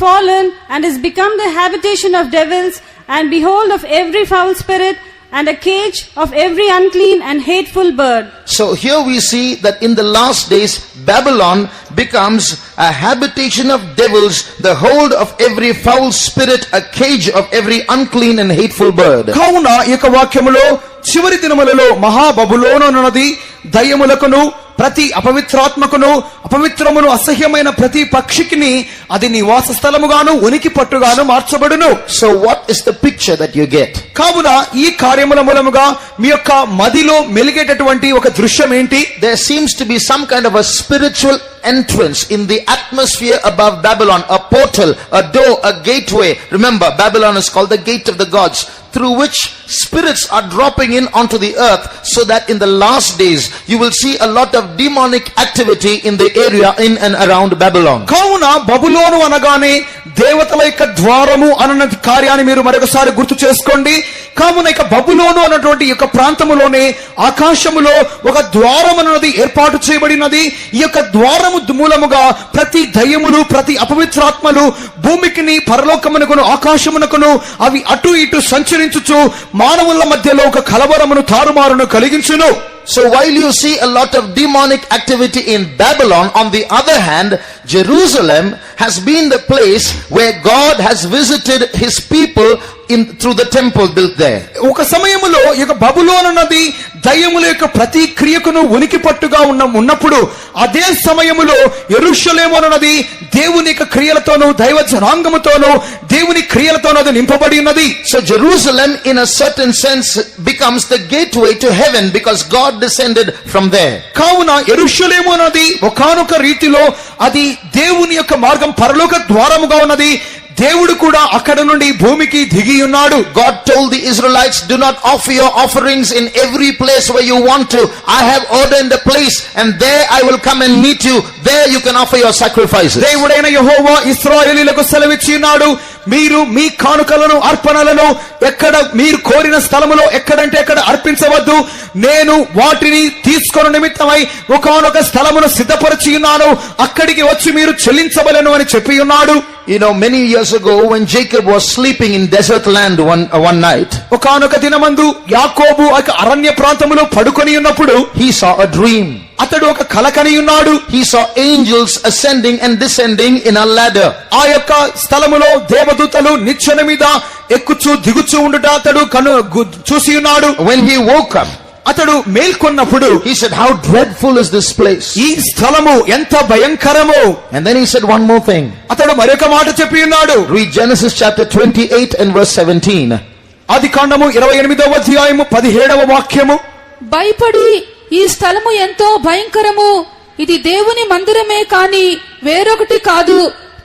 Speaker 4: fallen, and is become the habitation of devils, and behold of every foul spirit, and a cage of every unclean and hateful bird.
Speaker 1: so here we see that in the last days Babylon becomes a habitation of devils, the hold of every foul spirit, a cage of every unclean and hateful bird.
Speaker 2: కావున ఈ యొక్క వాక్యములో చివరి దినములలో మహాబబులోను అన్నది దయ్యములకును ప్రతి అపవిత్రాత్మకును అపవిత్రమును అసహ్యమైన ప్రతి పక్షికిని అది నివాస స్థలముగాను ఉనికి పట్టుగాను మార్చబడును.
Speaker 1: So what is the picture that you get?
Speaker 2: కావున ఈ కార్యముల మూలముగా మీ యొక్క మదిలో మెలిగేటటువంటి ఒక దృశ్యం ఏంటి?
Speaker 1: There seems to be some kind of a spiritual entrance in the atmosphere above Babylon, a portal, a door, a gateway. Remember, Babylon is called the gate of the gods, through which spirits are dropping in onto the earth, so that in the last days you will see a lot of demonic activity in the area in and around Babylon.
Speaker 2: కావున బబులోను అనగానే దేవతల యొక్క ద్వారము అన్న కార్యాన్ని మీరు మరొకసారి గుర్తు చేసుకోండి. కావున ఇక బబులోను అన్నటువంటి యొక్క ప్రాంతములోనే ఆకాశములో ఒక ద్వారం అన్నది ఏర్పాటు చేయబడినది. ఈ యొక్క ద్వారము మూలముగా ప్రతి దయ్యములు ప్రతి అపవిత్రాత్మలు భూమికిని పరలోకమునకును ఆకాశమునకును అవి అటు ఇటు సంచరించుచు మానవుల మధ్యలో ఒక కలవరమును తారుమారును కలిగించును.
Speaker 1: So while you see a lot of demonic activity in Babylon, on the other hand, Jerusalem has been the place where God has visited his people through the temple built there.
Speaker 2: ఒక సమయములో ఈ యొక్క బబులోను అన్నది దయ్యముల యొక్క ప్రతి క్రియకును ఉనికి పట్టుగా ఉన్నప్పుడు అదే సమయములో యెరూషలేము అన్నది దేవుని యొక్క క్రియలతోనూ దైవ జనాంగముతోనూ దేవుని క్రియలతోనూ అది నింపబడి ఉన్నది.
Speaker 1: So Jerusalem in a certain sense becomes the gateway to heaven because God descended from there.
Speaker 2: కావున యెరూషలేము అన్నది ఒకానొక రీతిలో అది దేవుని యొక్క మార్గం పరలోక ద్వారముగా ఉన్నది. దేవుడు కూడా అక్కడ నుండి భూమికి దిగి ఉన్నాడు.
Speaker 1: God told the Israelites, do not offer your offerings in every place where you want to. I have ordained a place and there I will come and meet you. There you can offer your sacrifices.
Speaker 2: దేవుడైన యెహోవా ఇశ్రాయేలీయులకు సెలవిచ్చి ఉన్నాడు, మీరు మీ కానుకలను అర్పణలను ఎక్కడ మీరు కోరిన స్థలములో ఎక్కడంటే అక్కడ అర్పించవద్దు. నేను వాటిని తీసుకొని నిమిత్తమై ఒకానొక స్థలమును సిద్ధపరిచి ఉన్నాను, అక్కడికి వచ్చి మీరు చెల్లించవలెను అని చెప్పి ఉన్నాడు.
Speaker 1: You know, many years ago when Jacob was sleeping in desert land one night,
Speaker 2: ఒకానొక దినమందు యాకోబు అరణ్య ప్రాంతములో పడుకొని ఉన్నప్పుడు
Speaker 1: he saw a dream.
Speaker 2: అతడు ఒక కల కని ఉన్నాడు.
Speaker 1: He saw angels ascending and descending in a ladder.
Speaker 2: ఆ యొక్క స్థలములో దేవదూతలు నిచ్చెన మీద ఎక్కుచూ దిగుచూ ఉండుట అతడు చూసి ఉన్నాడు.
Speaker 1: When he woke up,
Speaker 2: అతడు మేల్కొన్నప్పుడు
Speaker 1: he said, how dreadful is this place?
Speaker 2: ఈ స్థలము ఎంత భయంకరము.
Speaker 1: And then he said one more thing.
Speaker 2: అతడు మరొక మాట చెప్పి ఉన్నాడు.
Speaker 1: Read Genesis chapter 28 and verse 17.
Speaker 2: ఆదికాండము 28వ అధ్యాయము 17వ వాక్యము.
Speaker 3: భయపడి ఈ స్థలము ఎంతో భయంకరము, ఇది దేవుని మందిరమే కాని వేరొకటి కాదు,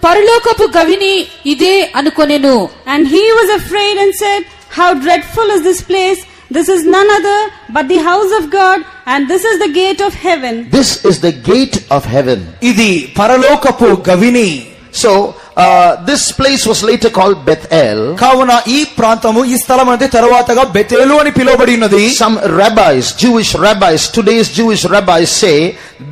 Speaker 3: పరలోకపు గవిని ఇదే అనుకొనెను.
Speaker 4: And he was afraid and said, how dreadful is this place! This is none other but the house of God, and this is the gate of heaven.
Speaker 1: This is the gate of heaven.
Speaker 2: ఇది పరలోకపు గవిని.
Speaker 1: So this place was later called Bethel.
Speaker 2: కావున ఈ ప్రాంతము ఈ స్థలం అంటే తరువాతగా బెతేలు అని పిలువబడినది.
Speaker 1: Some rabbis, Jewish rabbis, today's Jewish rabbis say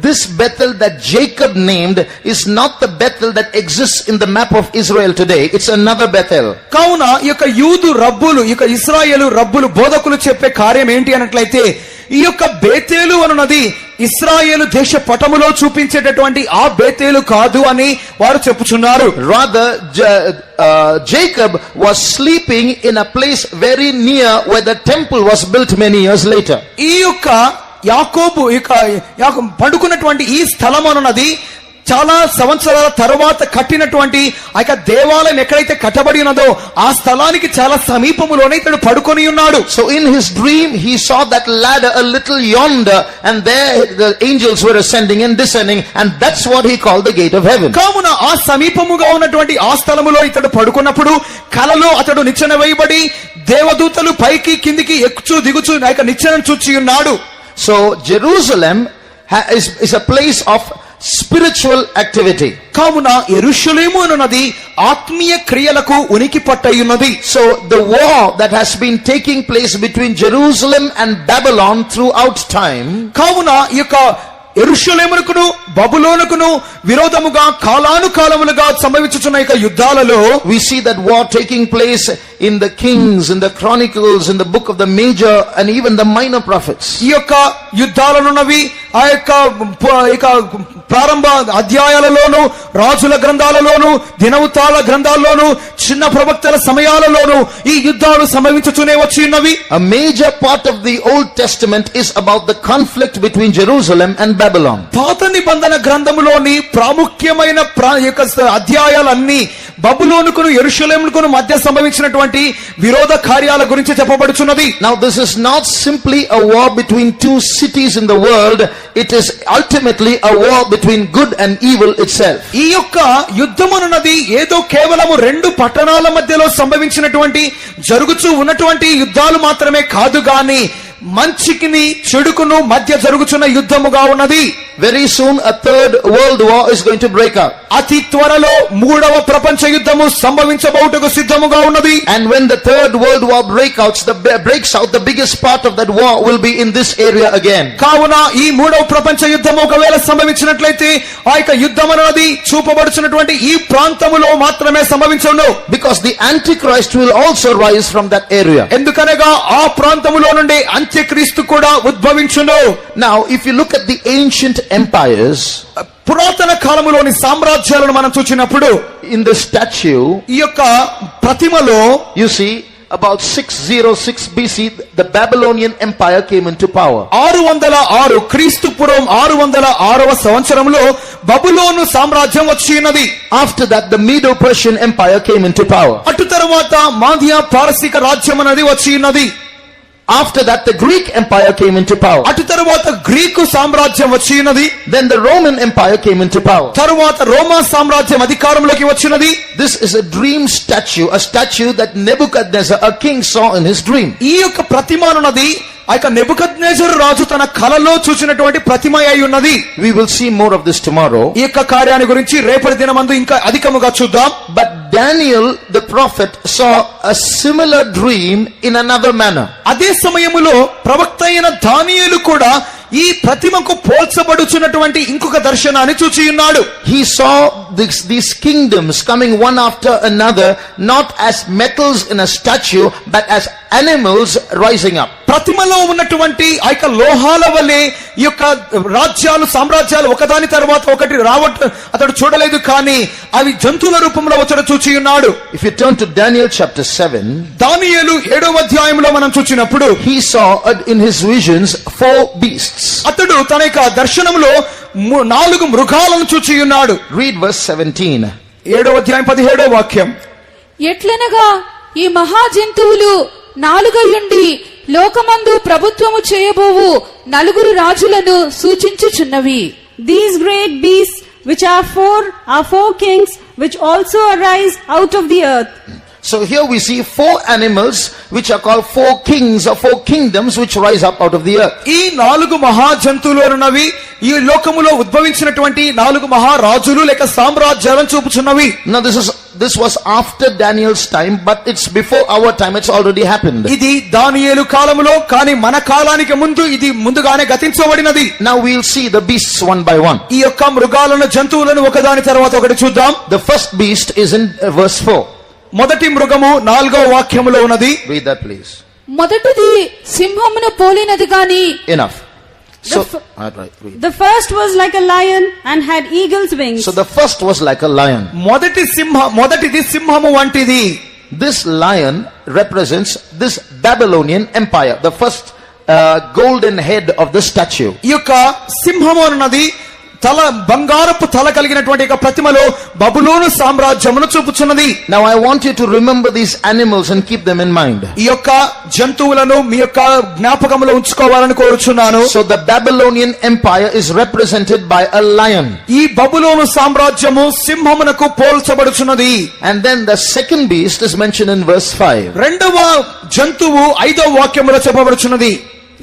Speaker 1: this Bethel that Jacob named is not the Bethel that exists in the map of Israel today. It's another Bethel.
Speaker 2: కావున ఈ యొక్క యూదు రబ్బులు ఈ యొక్క ఇశ్రాయేలు రబ్బులు బోధకులు చెప్పే కార్యం ఏంటి అన్నట్లయితే ఈ యొక్క బేతేలు అనున్నది ఇశ్రాయేలు దేశ పటములో చూపించేటటువంటి ఆ బేతేలు కాదు అని వారు చెప్పుచున్నారు.
Speaker 1: Rather, Jacob was sleeping in a place very near where the temple was built many years later.
Speaker 2: ఈ యొక్క యాకోబు పడుకున్నటువంటి ఈ స్థలం అన్నది చాలా సంవత్సరాల తరువాత కట్టినటువంటి ఆ యొక్క దేవాలయం ఎక్కడైతే కట్టబడి ఉన్నదో ఆ స్థలానికి చాలా సమీపములోనే ఇతడు పడుకొని ఉన్నాడు.
Speaker 1: So in his dream he saw that ladder a little yonder, and there the angels were ascending and descending, and that's what he called the gate of heaven.
Speaker 2: కావున ఆ సమీపముగా ఉన్నటువంటి ఆ స్థలములో ఇతడు పడుకున్నప్పుడు కలలో అతడు నిచ్చెన వేయబడి దేవదూతలు పైకి కిందికి ఎక్కుచూ దిగుచూ ఆ యొక్క నిచ్చెనను చూచి ఉన్నాడు.
Speaker 1: So Jerusalem is a place of spiritual activity.
Speaker 2: కావున యెరూషలేము అన్నది ఆత్మీయ క్రియలకు ఉనికి పట్టయున్నది.
Speaker 1: So the war that has been taking place between Jerusalem and Babylon throughout time,
Speaker 2: కావున ఈ యొక్క యెరూషలేమునకును బబులోనుకును విరోధముగా కాలానుకాలములుగా సంభవించుచున్న ఈ యుద్ధాలలో
Speaker 1: we see that war taking place in the Kings, in the Chronicles, in the book of the major and even the minor prophets.
Speaker 2: ఈ యొక్క యుద్ధాలనున్నవి ఆ యొక్క ప్రారంభ అధ్యాయాలలోను రాజుల గ్రంథాలలోను దినవృత్తాల గ్రంథాల్లోను చిన్న ప్రవక్తల సమయాలలోను ఈ యుద్ధాలు సంభవించుతూనే వచ్చి ఉన్నవి.
Speaker 1: A major part of the Old Testament is about the conflict between Jerusalem and Babylon.
Speaker 2: పాత నిబంధన గ్రంథములోని ప్రాముఖ్యమైన అధ్యాయాలన్నీ బబులోనుకును యెరూషలేమునకును మధ్య సంభవించినటువంటి విరోధ కార్యాల గురించి చెప్పబడుచున్నది.
Speaker 1: Now this is not simply a war between two cities in the world, it is ultimately a war between good and evil itself.
Speaker 2: ఈ యొక్క యుద్ధమున్నది ఏదో కేవలము రెండు పట్టణాల మధ్యలో సంభవించినటువంటి జరుగుతూ ఉన్నటువంటి యుద్ధాలు మాత్రమే కాదు గాని మంచికిని చెడుకును మధ్య జరుగుచున్న యుద్ధముగా ఉన్నది.
Speaker 1: Very soon a third world war is going to break out.
Speaker 2: అతి త్వరలో మూడవ ప్రపంచ యుద్ధము సంభవించబోటకు సిద్ధముగా ఉన్నది.
Speaker 1: And when the third world war breaks out, the biggest part of that war will be in this area again.
Speaker 2: కావున ఈ మూడవ ప్రపంచ యుద్ధం ఒకవేళ సంభవించినట్లయితే ఆ యొక్క యుద్ధం అనేది చూపబడుచున్నటువంటి ఈ ప్రాంతములో మాత్రమే సంభవించును.
Speaker 1: Because the Antichrist will also rise from that area.
Speaker 2: ఎందుకనగా ఆ ప్రాంతములో నుండి అంత్యక్రీస్తు కూడా ఉద్భవించును.
Speaker 1: Now if you look at the ancient empires,
Speaker 2: పురాతన కాలములోని సామ్రాజ్యాలను మనం చూచినప్పుడు
Speaker 1: in the statue
Speaker 2: ఈ యొక్క ప్రతిమలో
Speaker 1: you see about 606 BC the Babylonian empire came into power.
Speaker 2: 606 క్రీస్తు పూర్వం 606వ సంవత్సరంలో బబులోను సామ్రాజ్యం వచ్చినది.
Speaker 1: After that the Medo-Persian empire came into power.
Speaker 2: అటు తరువాత మాధ్య పారసీక రాజ్యం అనేది వచ్చినది.
Speaker 1: After that the Greek empire came into power.
Speaker 2: అటు తరువాత గ్రీకు సామ్రాజ్యం వచ్చినది.
Speaker 1: Then the Roman empire came into power.
Speaker 2: తరువాత రోమా సామ్రాజ్యం అధికారంలోకి వచ్చినది.
Speaker 1: This is a dream statue, a statue that Nebuchadnezzar, a king, saw in his dream.
Speaker 2: ఈ యొక్క ప్రతిమ అన్నది ఆ యొక్క నెబుకద్నెజరు రాజు తన కలలో చూసినటువంటి ప్రతిమ అయి ఉన్నది.
Speaker 1: We will see more of this tomorrow.
Speaker 2: ఈ యొక్క కార్యాన్ని గురించి రేపటి దినమందు ఇంకా అధికముగా చూద్దాం.
Speaker 1: But Daniel the prophet saw a similar dream in another manner.
Speaker 2: అదే సమయములో ప్రవక్త అయిన దానియేలు కూడా ఈ ప్రతిమకు పోల్చబడుచున్నటువంటి ఇంకొక దర్శనాన్ని చూచి ఉన్నాడు.
Speaker 1: He saw these kingdoms coming one after another, not as metals in a statue, but as animals rising up.
Speaker 2: ప్రతిమలో ఉన్నటువంటి ఆ యొక్క లోహాల వలె ఈ యొక్క రాజ్యాలు సామ్రాజ్యాలు ఒకదాని తర్వాత ఒకటి రావటం అతడు చూడలేదు, కానీ అవి జంతువుల రూపంలో వచ్చడం చూచి ఉన్నాడు.
Speaker 1: If you turn to Daniel chapter 7,
Speaker 2: దానియేలు 7వ అధ్యాయంలో మనం చూచినప్పుడు
Speaker 1: he saw in his visions 4 beasts.
Speaker 2: అతడు తన యొక్క దర్శనంలో 4 మృగాలను చూచి ఉన్నాడు.
Speaker 1: Read verse 17.
Speaker 2: 7వ అధ్యాయం 17వ వాక్యం.
Speaker 3: ఎట్లనగా ఈ మహా జంతువులు 4 యుండి లోకమందు ప్రభుత్వము చేయబోవు 4 రాజులను సూచించుచున్నవి.
Speaker 4: These great beasts, which are 4 kings, which also arise out of the earth.
Speaker 1: So here we see 4 animals which are called 4 kings or 4 kingdoms which rise up out of the earth.
Speaker 2: ఈ 4 మహా జంతువులున్నవి ఈ లోకములో ఉద్భవించినటువంటి 4 మహా రాజులు లేక సామ్రాజ్యాలను చూపుచున్నవి.
Speaker 1: Now this was after Daniel's time, but it's before our time. It's already happened.
Speaker 2: ఇది దానియేలు కాలములో, కానీ మన కాలానికి ముందు ఇది ముందుగానే గతించబడినది.
Speaker 1: Now we'll see the beasts one by one.
Speaker 2: ఈ యొక్క మృగాలను జంతువులను ఒకదాని తర్వాత ఒకటి చూద్దాం.
Speaker 1: The first beast is in verse 4.
Speaker 2: మొదటి మృగము 4వ వాక్యములో ఉన్నది.
Speaker 1: Read that please.
Speaker 3: మొదటిది సింహమును పోలినది గాని
Speaker 1: Enough. So, right, read.
Speaker 4: The first was like a lion and had eagle's wings.
Speaker 1: So the first was like a lion.
Speaker 2: మొదటిది సింహము వంటిది.
Speaker 1: This lion represents this Babylonian empire, the first golden head of the statue.
Speaker 2: ఈ యొక్క సింహము అన్నది బంగారపు తల కలిగినటువంటి ఒక ప్రతిమలో బబులోను సామ్రాజ్యమును చూపుచున్నది.
Speaker 1: Now I want you to remember these animals and keep them in mind.
Speaker 2: ఈ యొక్క జంతువులను మీ యొక్క జ్ఞాపకములో ఉంచుకోవాలని కోరుచున్నాను.
Speaker 1: So the Babylonian empire is represented by a lion.
Speaker 2: ఈ బబులోను సామ్రాజ్యము సింహమునకు పోల్చబడుచున్నది.
Speaker 1: And then the second beast is mentioned in verse 5.
Speaker 2: రెండవ జంతువు 5వ వాక్యములో చెప్పబడుచున్నది.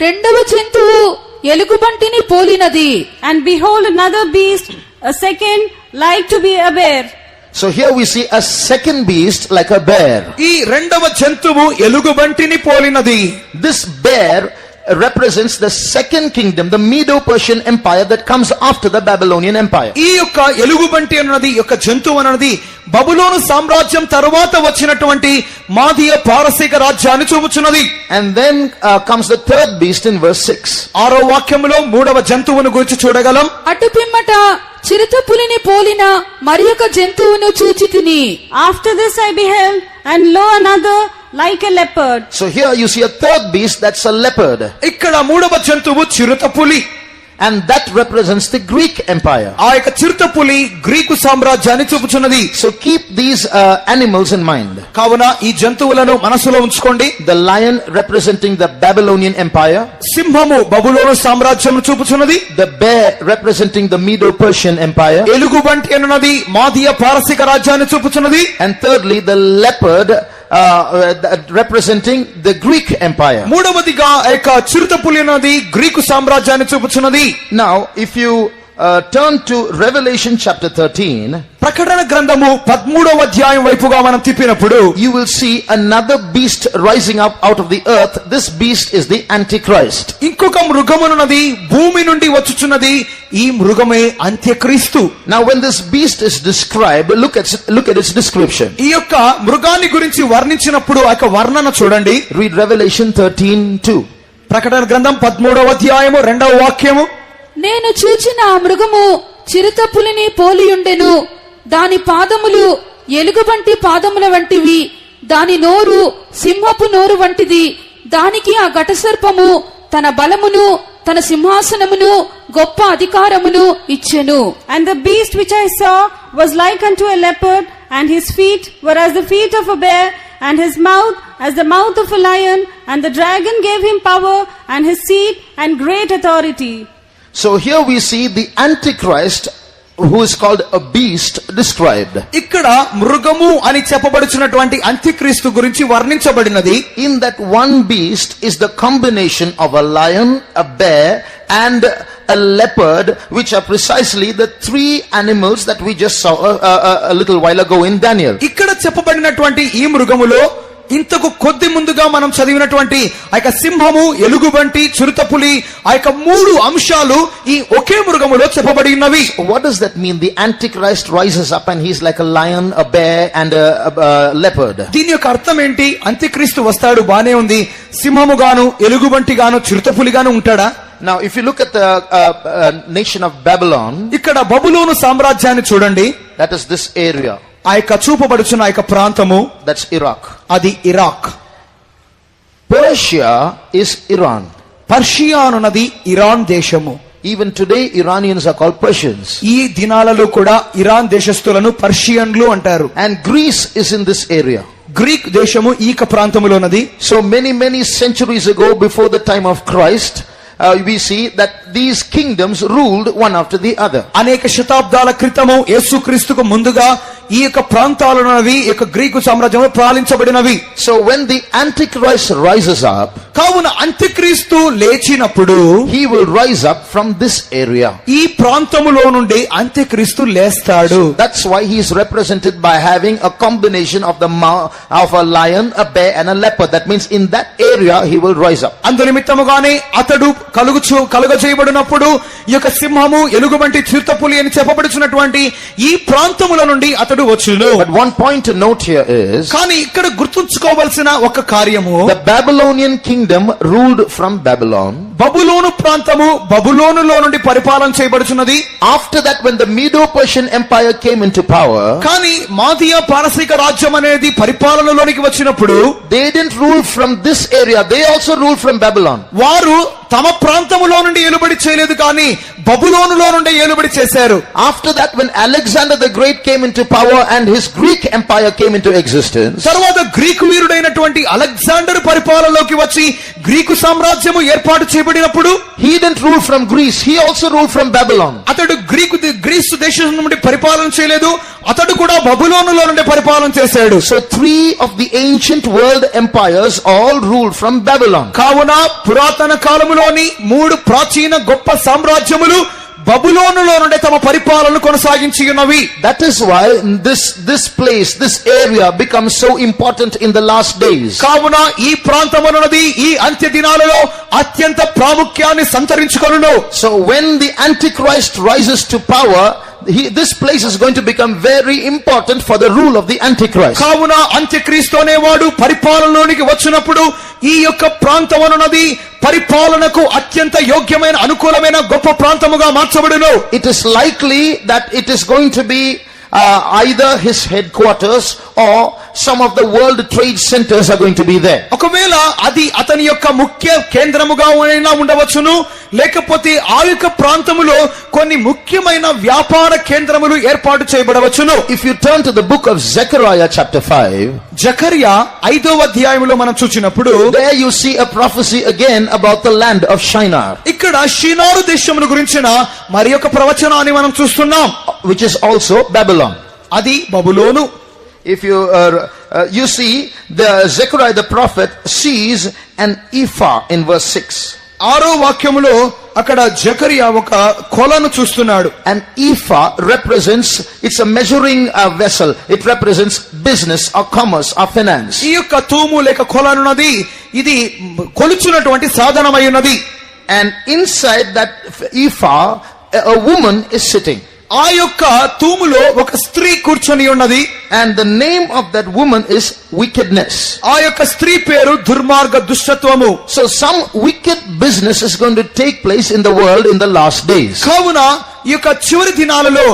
Speaker 3: రెండవ జంతువు ఎలుగుబంటిని పోలినది.
Speaker 4: And behold, another beast, a second, like to be a bear.
Speaker 1: So here we see a second beast like a bear.
Speaker 2: ఈ రెండవ జంతువు ఎలుగుబంటిని పోలినది.
Speaker 1: This bear represents the second kingdom, the Medo-Persian empire that comes after the Babylonian empire.
Speaker 2: ఈ యొక్క ఎలుగుబంటి అన్నది యొక్క జంతువు అన్నది బబులోను సామ్రాజ్యం తరువాత వచ్చినటువంటి మాదీయ పారసీక రాజ్యాన్ని చూపుచున్నది.
Speaker 1: And then comes the third beast in verse 6.
Speaker 2: 6వ వాక్యములో 3వ జంతువును గురించి చూడగలం.
Speaker 3: అటు పిమ్మట చిరుతపులిని పోలిన మరి ఒక జంతువును చూచితిని.
Speaker 4: After this I beheld, and lo, another like a leopard.
Speaker 1: So here you see a third beast, that's a leopard.
Speaker 2: ఇక్కడ 3వ జంతువు చిరుతపులి.
Speaker 1: And that represents the Greek empire.
Speaker 2: ఆ యొక్క చిరుతపులి గ్రీకు సామ్రాజ్యాన్ని చూపుచున్నది.
Speaker 1: So keep these animals in mind.
Speaker 2: కావున ఈ జంతువులను మనసులో ఉంచుకోండి.
Speaker 1: The lion representing the Babylonian empire.
Speaker 2: సింహము బబులోను సామ్రాజ్యం చూపుచున్నది.
Speaker 1: The bear representing the Medo-Persian empire.
Speaker 2: ఎలుగుబంటి అన్నది మాదీయ పారసీక రాజ్యాన్ని చూపుచున్నది.
Speaker 1: And thirdly, the leopard representing the Greek empire.
Speaker 2: మూడవదిగా ఆ యొక్క చిరుతపులి అన్నది గ్రీకు సామ్రాజ్యాన్ని చూపుచున్నది.
Speaker 1: Now, if you turn to Revelation chapter 13,
Speaker 2: ప్రకటన గ్రంథము 13వ అధ్యాయం వైపుగా మనం తిప్పినప్పుడు
Speaker 1: you will see another beast rising up out of the earth. This beast is the Antichrist.
Speaker 2: ఇంకొక మృగమునున్నది భూమి నుండి వచ్చుచున్నది. ఈ మృగమే అంత్యక్రీస్తు.
Speaker 1: Now when this beast is described, look at its description.
Speaker 2: ఈ యొక్క మృగాన్ని గురించి వర్ణించినప్పుడు ఆ యొక్క వర్ణన చూడండి.
Speaker 1: Read Revelation 13:2.
Speaker 2: ప్రకటన గ్రంథం 13వ అధ్యాయము 2వ వాక్యము.
Speaker 3: నేను చూచిన ఆ మృగము చిరుతపులిని పోలియుండెను. దాని పాదములు ఎలుగుబంటి పాదముల వంటివి, దాని నోరు సింహపు నోరు వంటిది. దానికి ఆ ఘటసర్పము తన బలమును తన సింహాసనమును గొప్ప అధికారమును ఇచ్చెను.
Speaker 4: And the beast which I saw was like unto a leopard, and his feet were as the feet of a bear, and his mouth as the mouth of a lion. And the dragon gave him power and his seat and great authority.
Speaker 1: So here we see the Antichrist, who is called a beast, described.
Speaker 2: ఇక్కడ మృగము అని చెప్పబడుచున్నటువంటి అంత్యక్రీస్తు గురించి వర్ణించబడినది.
Speaker 1: In that one beast is the combination of a lion, a bear, and a leopard, which are precisely the three animals that we just saw a little while ago in Daniel.
Speaker 2: ఇక్కడ చెప్పబడినటువంటి ఈ మృగములో ఇంతకు కొద్ది ముందుగా మనం చదివినటువంటి ఆ యొక్క సింహము, ఎలుగుబంటి, చిరుతపులి, ఆ యొక్క 3 అంశాలు ఈ ఒకే మృగములో చెప్పబడి ఉన్నవి.
Speaker 1: What does that mean? The Antichrist rises up and he's like a lion, a bear, and a leopard.
Speaker 2: దీని యొక్క అర్థం ఏంటి? అంత్యక్రీస్తు వస్తాడు, బానే ఉంది. సింహము గాను, ఎలుగుబంటి గాను, చిరుతపులి గాను ఉంటాడా?
Speaker 1: Now if you look at the nation of Babylon,
Speaker 2: ఇక్కడ బబులోను సామ్రాజ్యాన్ని చూడండి.
Speaker 1: that is this area.
Speaker 2: ఆ యొక్క చూపబడుచున్న ఆ యొక్క ప్రాంతము,
Speaker 1: That's Iraq.
Speaker 2: అది Iraq.
Speaker 1: Persia is Iran.
Speaker 2: Persia అనున్నది ఇరాన్ దేశము.
Speaker 1: Even today Iranians are called Persians.
Speaker 2: ఈ దినాలలో కూడా ఇరాన్ దేశస్థులను పర్షియన్లు అంటారు.
Speaker 1: And Greece is in this area.
Speaker 2: Greek దేశము ఈ ప్రాంతములో ఉన్నది.
Speaker 1: So many centuries ago, before the time of Christ, we see that these kingdoms ruled one after the other.
Speaker 2: అనేక శతాబ్దాల క్రితము యేసుక్రీస్తుకు ముందుగా ఈ యొక్క ప్రాంతాలున్నవి ఈ యొక్క Greek సామ్రాజ్యము పాలించబడినవి.
Speaker 1: So when the Antichrist rises up,
Speaker 2: కావున అంత్యక్రీస్తు లేచినప్పుడు
Speaker 1: he will rise up from this area.
Speaker 2: ఈ ప్రాంతములో నుండి అంత్యక్రీస్తు లేస్తాడు.
Speaker 1: That's why he is represented by having a combination of the mouth of a lion, a bear, and a leopard. That means in that area he will rise up.
Speaker 2: అందు నిమిత్తముగానే అతడు కలుగజేయబడినప్పుడు ఈ యొక్క సింహము, ఎలుగుబంటి, చిరుతపులి అని చెప్పబడుచున్నటువంటి ఈ ప్రాంతముల నుండి అతడు వచ్చును.
Speaker 1: But one point to note here is,
Speaker 2: కానీ ఇక్కడ గుర్తుంచుకోవాల్సిన ఒక కార్యము,
Speaker 1: the Babylonian kingdom ruled from Babylon.
Speaker 2: బబులోను ప్రాంతము బబులోనులో నుండి పరిపాలన చేయబడుచున్నది.
Speaker 1: After that, when the Medo-Persian Empire came into power,
Speaker 2: కానీ మాదియా పారసీక రాజ్యం అనేది పరిపాలనలోనికి వచ్చినప్పుడు
Speaker 1: they didn't rule from this area. They also ruled from Babylon.
Speaker 2: వారు తమ ప్రాంతములో నుండి ఏలుబడి చేయలేదు, కానీ బబులోనులో నుండి ఏలుబడి చేశారు.
Speaker 1: After that, when Alexander the Great came into power and his Greek empire came into existence,
Speaker 2: తర్వాత గ్రీకు వీరుడైనటువంటి అలెగ్జాండర్ పరిపాలనలోకి వచ్చి గ్రీకు సామ్రాజ్యము ఏర్పాటు చేయబడినప్పుడు
Speaker 1: he didn't rule from Greece. He also ruled from Babylon.
Speaker 2: అతడు గ్రీసు దేశం నుండి పరిపాలన చేయలేదు, అతడు కూడా బబులోనులో నుండి పరిపాలన చేశాడు.
Speaker 1: So 3 of the ancient world empires all ruled from Babylon.
Speaker 2: కావున పురాతన కాలములోని 3 ప్రాచీన గొప్ప సామ్రాజ్యములు బబులోనులో నుండి తమ పరిపాలనను కొనసాగించి ఉన్నవి.
Speaker 1: That is why this place, this area becomes so important in the last days.
Speaker 2: కావున ఈ ప్రాంతమున్నది ఈ అంత్య దినాలలో అత్యంత ప్రాముఖ్యాన్ని సంతరించుకొనును.
Speaker 1: So when the Antichrist rises to power, this place is going to become very important for the rule of the Antichrist.
Speaker 2: కావున అంత్యక్రీస్తు అనేవాడు పరిపాలనలోనికి వచ్చినప్పుడు ఈ యొక్క ప్రాంతమున్నది పరిపాలనకు అత్యంత యోగ్యమైన అనుకూలమైన గొప్ప ప్రాంతముగా మార్చబడును.
Speaker 1: It is likely that it is going to be either his headquarters or some of the world trade centers are going to be there.
Speaker 2: ఒకవేళ అది అతని యొక్క ముఖ్య కేంద్రముగా ఉండవచ్చును, లేకపోతే ఆ యొక్క ప్రాంతములో కొన్ని ముఖ్యమైన వ్యాపార కేంద్రములు ఏర్పాటు చేయబడవచ్చును.
Speaker 1: If you turn to the book of Zechariah chapter 5,
Speaker 2: జకర్యా 5వ అధ్యాయములో మనం చూచినప్పుడు
Speaker 1: there you see a prophecy again about the land of Shinar,
Speaker 2: ఇక్కడ షినారు దేశమును గురించిన మరి ఒక ప్రవచనాన్ని మనం చూస్తున్నాం,
Speaker 1: which is also Babylon.
Speaker 2: అది బబులోను.
Speaker 1: If you see, the Zechariah the prophet sees an ephah in verse 6.
Speaker 2: 6వ వాక్యములో అక్కడ జకరియా ఒక కొలను చూస్తున్నాడు.
Speaker 1: An ephah represents, it's a measuring vessel. It represents business or commerce or finance.
Speaker 2: ఈ యొక్క తూము లేక కొలనున్నది ఇది కొలుచున్నటువంటి సాధనమై ఉన్నది.
Speaker 1: And inside that ephah, a woman is sitting.
Speaker 2: ఆ యొక్క తూములో ఒక స్త్రీ కూర్చొని ఉన్నది.
Speaker 1: And the name of that woman is wickedness.
Speaker 2: ఆ యొక్క స్త్రీ పేరు దుర్మార్గ దుష్టత్వము.
Speaker 1: So some wicked business is going to take place in the world in the last days.
Speaker 2: కావున ఈ యొక్క చివరి దినాలలో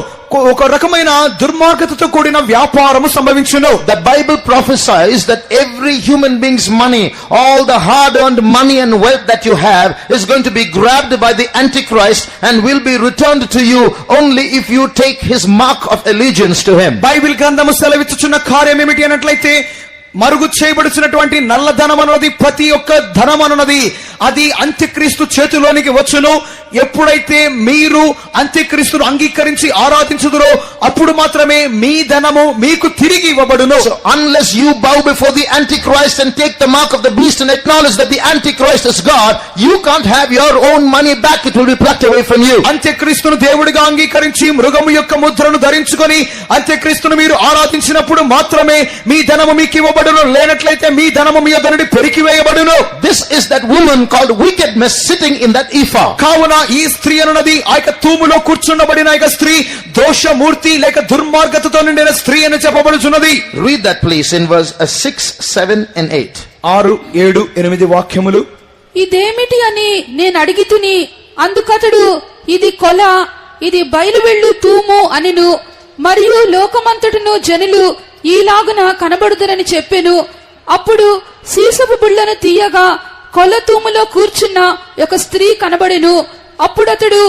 Speaker 2: ఒక రకమైన దుర్మార్గతతో కూడిన వ్యాపారము సంభవించును.
Speaker 1: The Bible prophesies that every human being's money, all the hard-earned money and wealth that you have is going to be grabbed by the Antichrist and will be returned to you only if you take his mark of allegiance to him.
Speaker 2: Bible గ్రంథము సెలవిచ్చుచున్న కార్యం ఏమిటి అన్నట్లయితే, మరుగు చేయబడుచున్నటువంటి నల్లధనం అన్నది ప్రతి ఒక్క ధనం అన్నది అది అంత్యక్రీస్తు చేతిలోనికి వచ్చును. ఎప్పుడైతే మీరు అంత్యక్రీస్తును అంగీకరించి ఆరాధించుదురో అప్పుడు మాత్రమే మీ ధనము మీకు తిరిగి ఇవ్వబడును.
Speaker 1: So unless you bow before the Antichrist and take the mark of the beast and acknowledge that the Antichrist is God, you can't have your own money back. It will be plucked away from you.
Speaker 2: అంత్యక్రీస్తును దేవుడిగా అంగీకరించి మృగము యొక్క ముద్రను ధరించుకొని అంత్యక్రీస్తును మీరు ఆరాధించినప్పుడు మాత్రమే మీ ధనము మీకు ఇవ్వబడును. లేనట్లయితే మీ ధనము మీ యొద్ద నుండి పెరికివేయబడును.
Speaker 1: This is that woman called wickedness sitting in that ephah.
Speaker 2: కావున ఈ స్త్రీ అనున్నది ఆ యొక్క తూములో కూర్చుండబడిన యొక్క స్త్రీ దోషమూర్తి లేక దుర్మార్గతతో నిండిన స్త్రీ అని చెప్పబడుచున్నది.
Speaker 1: Read that please in verse 6, 7 and 8.
Speaker 2: 6, 7, 8 వాక్యములు.
Speaker 3: ఇదేమిటి అని నేను అడిగితుని, అందుకతడు ఇది కొల, ఇది బయలువెళ్ళు తూము అనిను, మరియు లోకమంతటను జనులు ఈలాగున కనబడుదురని చెప్పెను. అప్పుడు సీసపు బిళ్ళను తీయగా కొల తూములో కూర్చున్న ఒక స్త్రీ కనబడెను. అప్పుడతడు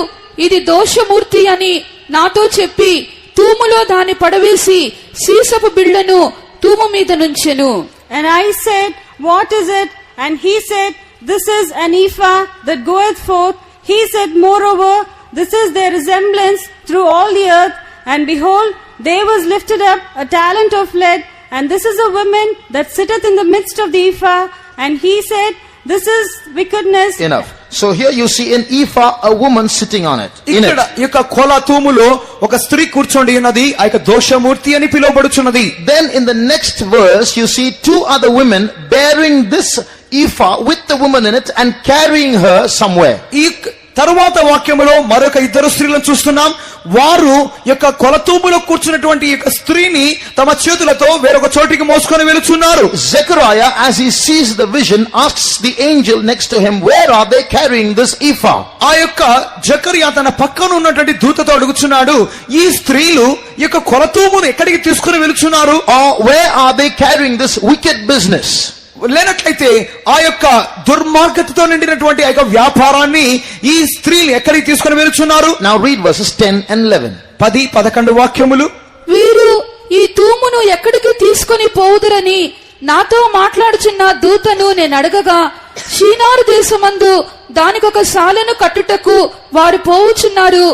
Speaker 3: ఇది దోషమూర్తి అని నాతో చెప్పి తూములో దాన్ని పడవేసి సీసపు బిళ్ళను తూము మీద నుంచెను.
Speaker 4: And I said, what is it? And he said, this is an ephah that goeth forth. He said, moreover, this is their resemblance through all the earth. And behold, there was lifted up a talent of lead, and this is a woman that sitteth in the midst of the ephah. And he said, this is wickedness.
Speaker 1: Enough. So here you see an ephah, a woman sitting on it.
Speaker 2: ఇక్కడ ఈ యొక్క కొల తూములో ఒక స్త్రీ కూర్చొని ఉన్నది, ఆ యొక్క దోషమూర్తి అని పిలువబడుచున్నది.
Speaker 1: Then in the next verse you see 2 other women bearing this ephah with the woman in it and carrying her somewhere.
Speaker 2: తరువాత వాక్యములో మరొక ఇద్దరు స్త్రీలను చూస్తున్నాం. వారు యొక్క కొలతూములో కూర్చున్నటువంటి యొక్క స్త్రీని తమ చేతులతో వేరొక చోటికి మోసుకొని వెళుచున్నారు.
Speaker 1: Zechariah, as he sees the vision, asks the angel next to him, where are they carrying this ephah?
Speaker 2: ఆ యొక్క జకరియా తన పక్కన ఉన్నటువంటి దూతతో అడుగుచున్నాడు, ఈ స్త్రీలు ఈ యొక్క కొలతూమును ఎక్కడికి తీసుకుని వెళుచున్నారు?
Speaker 1: Or where are they carrying this wicked business?
Speaker 2: లేనట్లయితే ఆ యొక్క దుర్మార్గతతో నిండినటువంటి ఆ యొక్క వ్యాపారాన్ని ఈ స్త్రీలు ఎక్కడికి తీసుకుని వెళుచున్నారు?
Speaker 1: Now read verses 10 and 11.
Speaker 2: 10-11 వాక్యములు.
Speaker 3: వీరు ఈ తూమును ఎక్కడికి తీసుకొని పోవుదురని నాతో మాట్లాడుచున్న దూతను నేను అడగగా, షీనారు దేశమందు దానికొక శాలను కట్టుటకు వారు పోవుచున్నారు.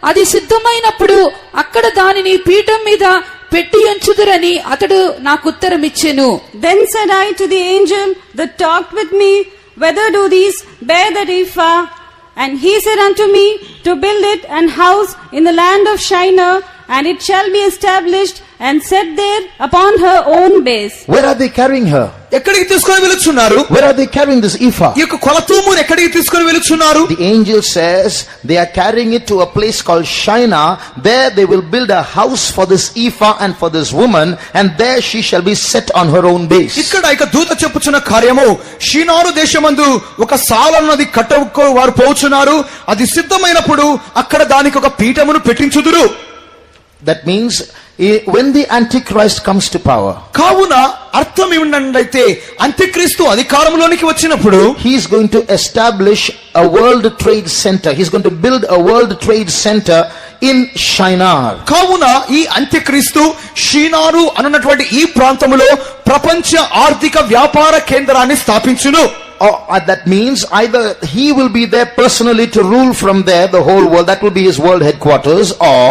Speaker 3: అది సిద్ధమైనప్పుడు అక్కడ దానిని పీఠం మీద పెట్టి ఉంచుదురని అతడు నాకు ఉత్తరమిచ్చెను.
Speaker 4: Then said I to the angel that talked with me, whether do these bear that ephah? And he said unto me, to build it an house in the land of Shinar, and it shall be established and set there upon her own base.
Speaker 1: Where are they carrying her?
Speaker 2: ఎక్కడికి తీసుకొని వెళుచున్నారు?
Speaker 1: Where are they carrying this ephah?
Speaker 2: ఈ యొక్క కొలతూమును ఎక్కడికి తీసుకొని వెళుచున్నారు?
Speaker 1: The angel says they are carrying it to a place called Shinar. There they will build a house for this ephah and for this woman, and there she shall be set on her own base.
Speaker 2: ఇక్కడ ఇక దూత చెప్పుచున్న కార్యము, షీనారు దేశమందు ఒక సాలన్నది కట్టకు వారు పోచున్నారు. అది సిద్ధమైనప్పుడు అక్కడ దానికి ఒక పీఠమును పెట్టించుదురు.
Speaker 1: That means when the Antichrist comes to power,
Speaker 2: కావున అర్థం ఏమిటంటే అంత్యక్రీస్తు అధికారంలోనికి వచ్చినప్పుడు
Speaker 1: he is going to establish a world trade center. He is going to build a world trade center in Shinar.
Speaker 2: కావున ఈ అంత్యక్రీస్తు షీనారు అనున్నటువంటి ఈ ప్రాంతములో ప్రపంచ ఆర్థిక వ్యాపార కేంద్రాన్ని స్థాపించును.
Speaker 1: That means either he will be there personally to rule from there the whole world, that will be his world headquarters, or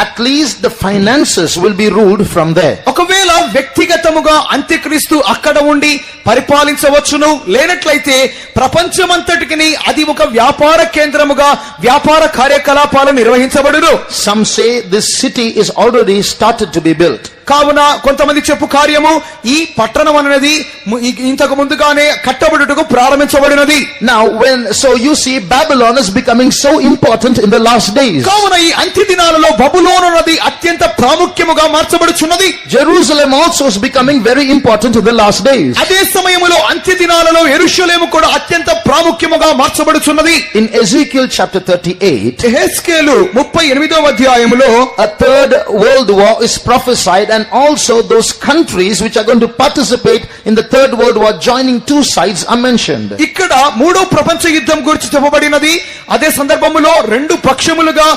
Speaker 1: at least the finances will be ruled from there.
Speaker 2: ఒకవేళ వ్యక్తిగతముగా అంత్యక్రీస్తు అక్కడ ఉండి పరిపాలించవచ్చును, లేనట్లయితే ప్రపంచమంతటికి అది ఒక వ్యాపార కేంద్రముగా వ్యాపార కార్యకలాపాలు నిర్వహించబడును.
Speaker 1: Some say this city is already started to be built.
Speaker 2: కావున కొంతమంది చెప్పు కార్యము, ఈ పట్టణం అనేది ఇంతకు ముందుగానే కట్టబడుటకు ప్రారంభించబడినది.
Speaker 1: Now so you see Babylon is becoming so important in the last days.
Speaker 2: కావున ఈ అంత్య దినాలలో బబులోను నది అత్యంత ప్రాముఖ్యముగా మార్చబడుచున్నది.
Speaker 1: Jerusalem also is becoming very important in the last days.
Speaker 2: అదే సమయములో అంత్య దినాలలో యెరూషలేము కూడా అత్యంత ప్రాముఖ్యముగా మార్చబడుచున్నది.
Speaker 1: In Ezekiel chapter 38,
Speaker 2: యెహెజ్కేలు 38వ అధ్యాయములో
Speaker 1: a third world war is prophesied, and also those countries which are going to participate in the third world war joining two sides are mentioned.
Speaker 2: ఇక్కడ మూడో ప్రపంచ యుద్ధం గురించి చెప్పబడినది. అదే సందర్భములో రెండు పక్షములుగా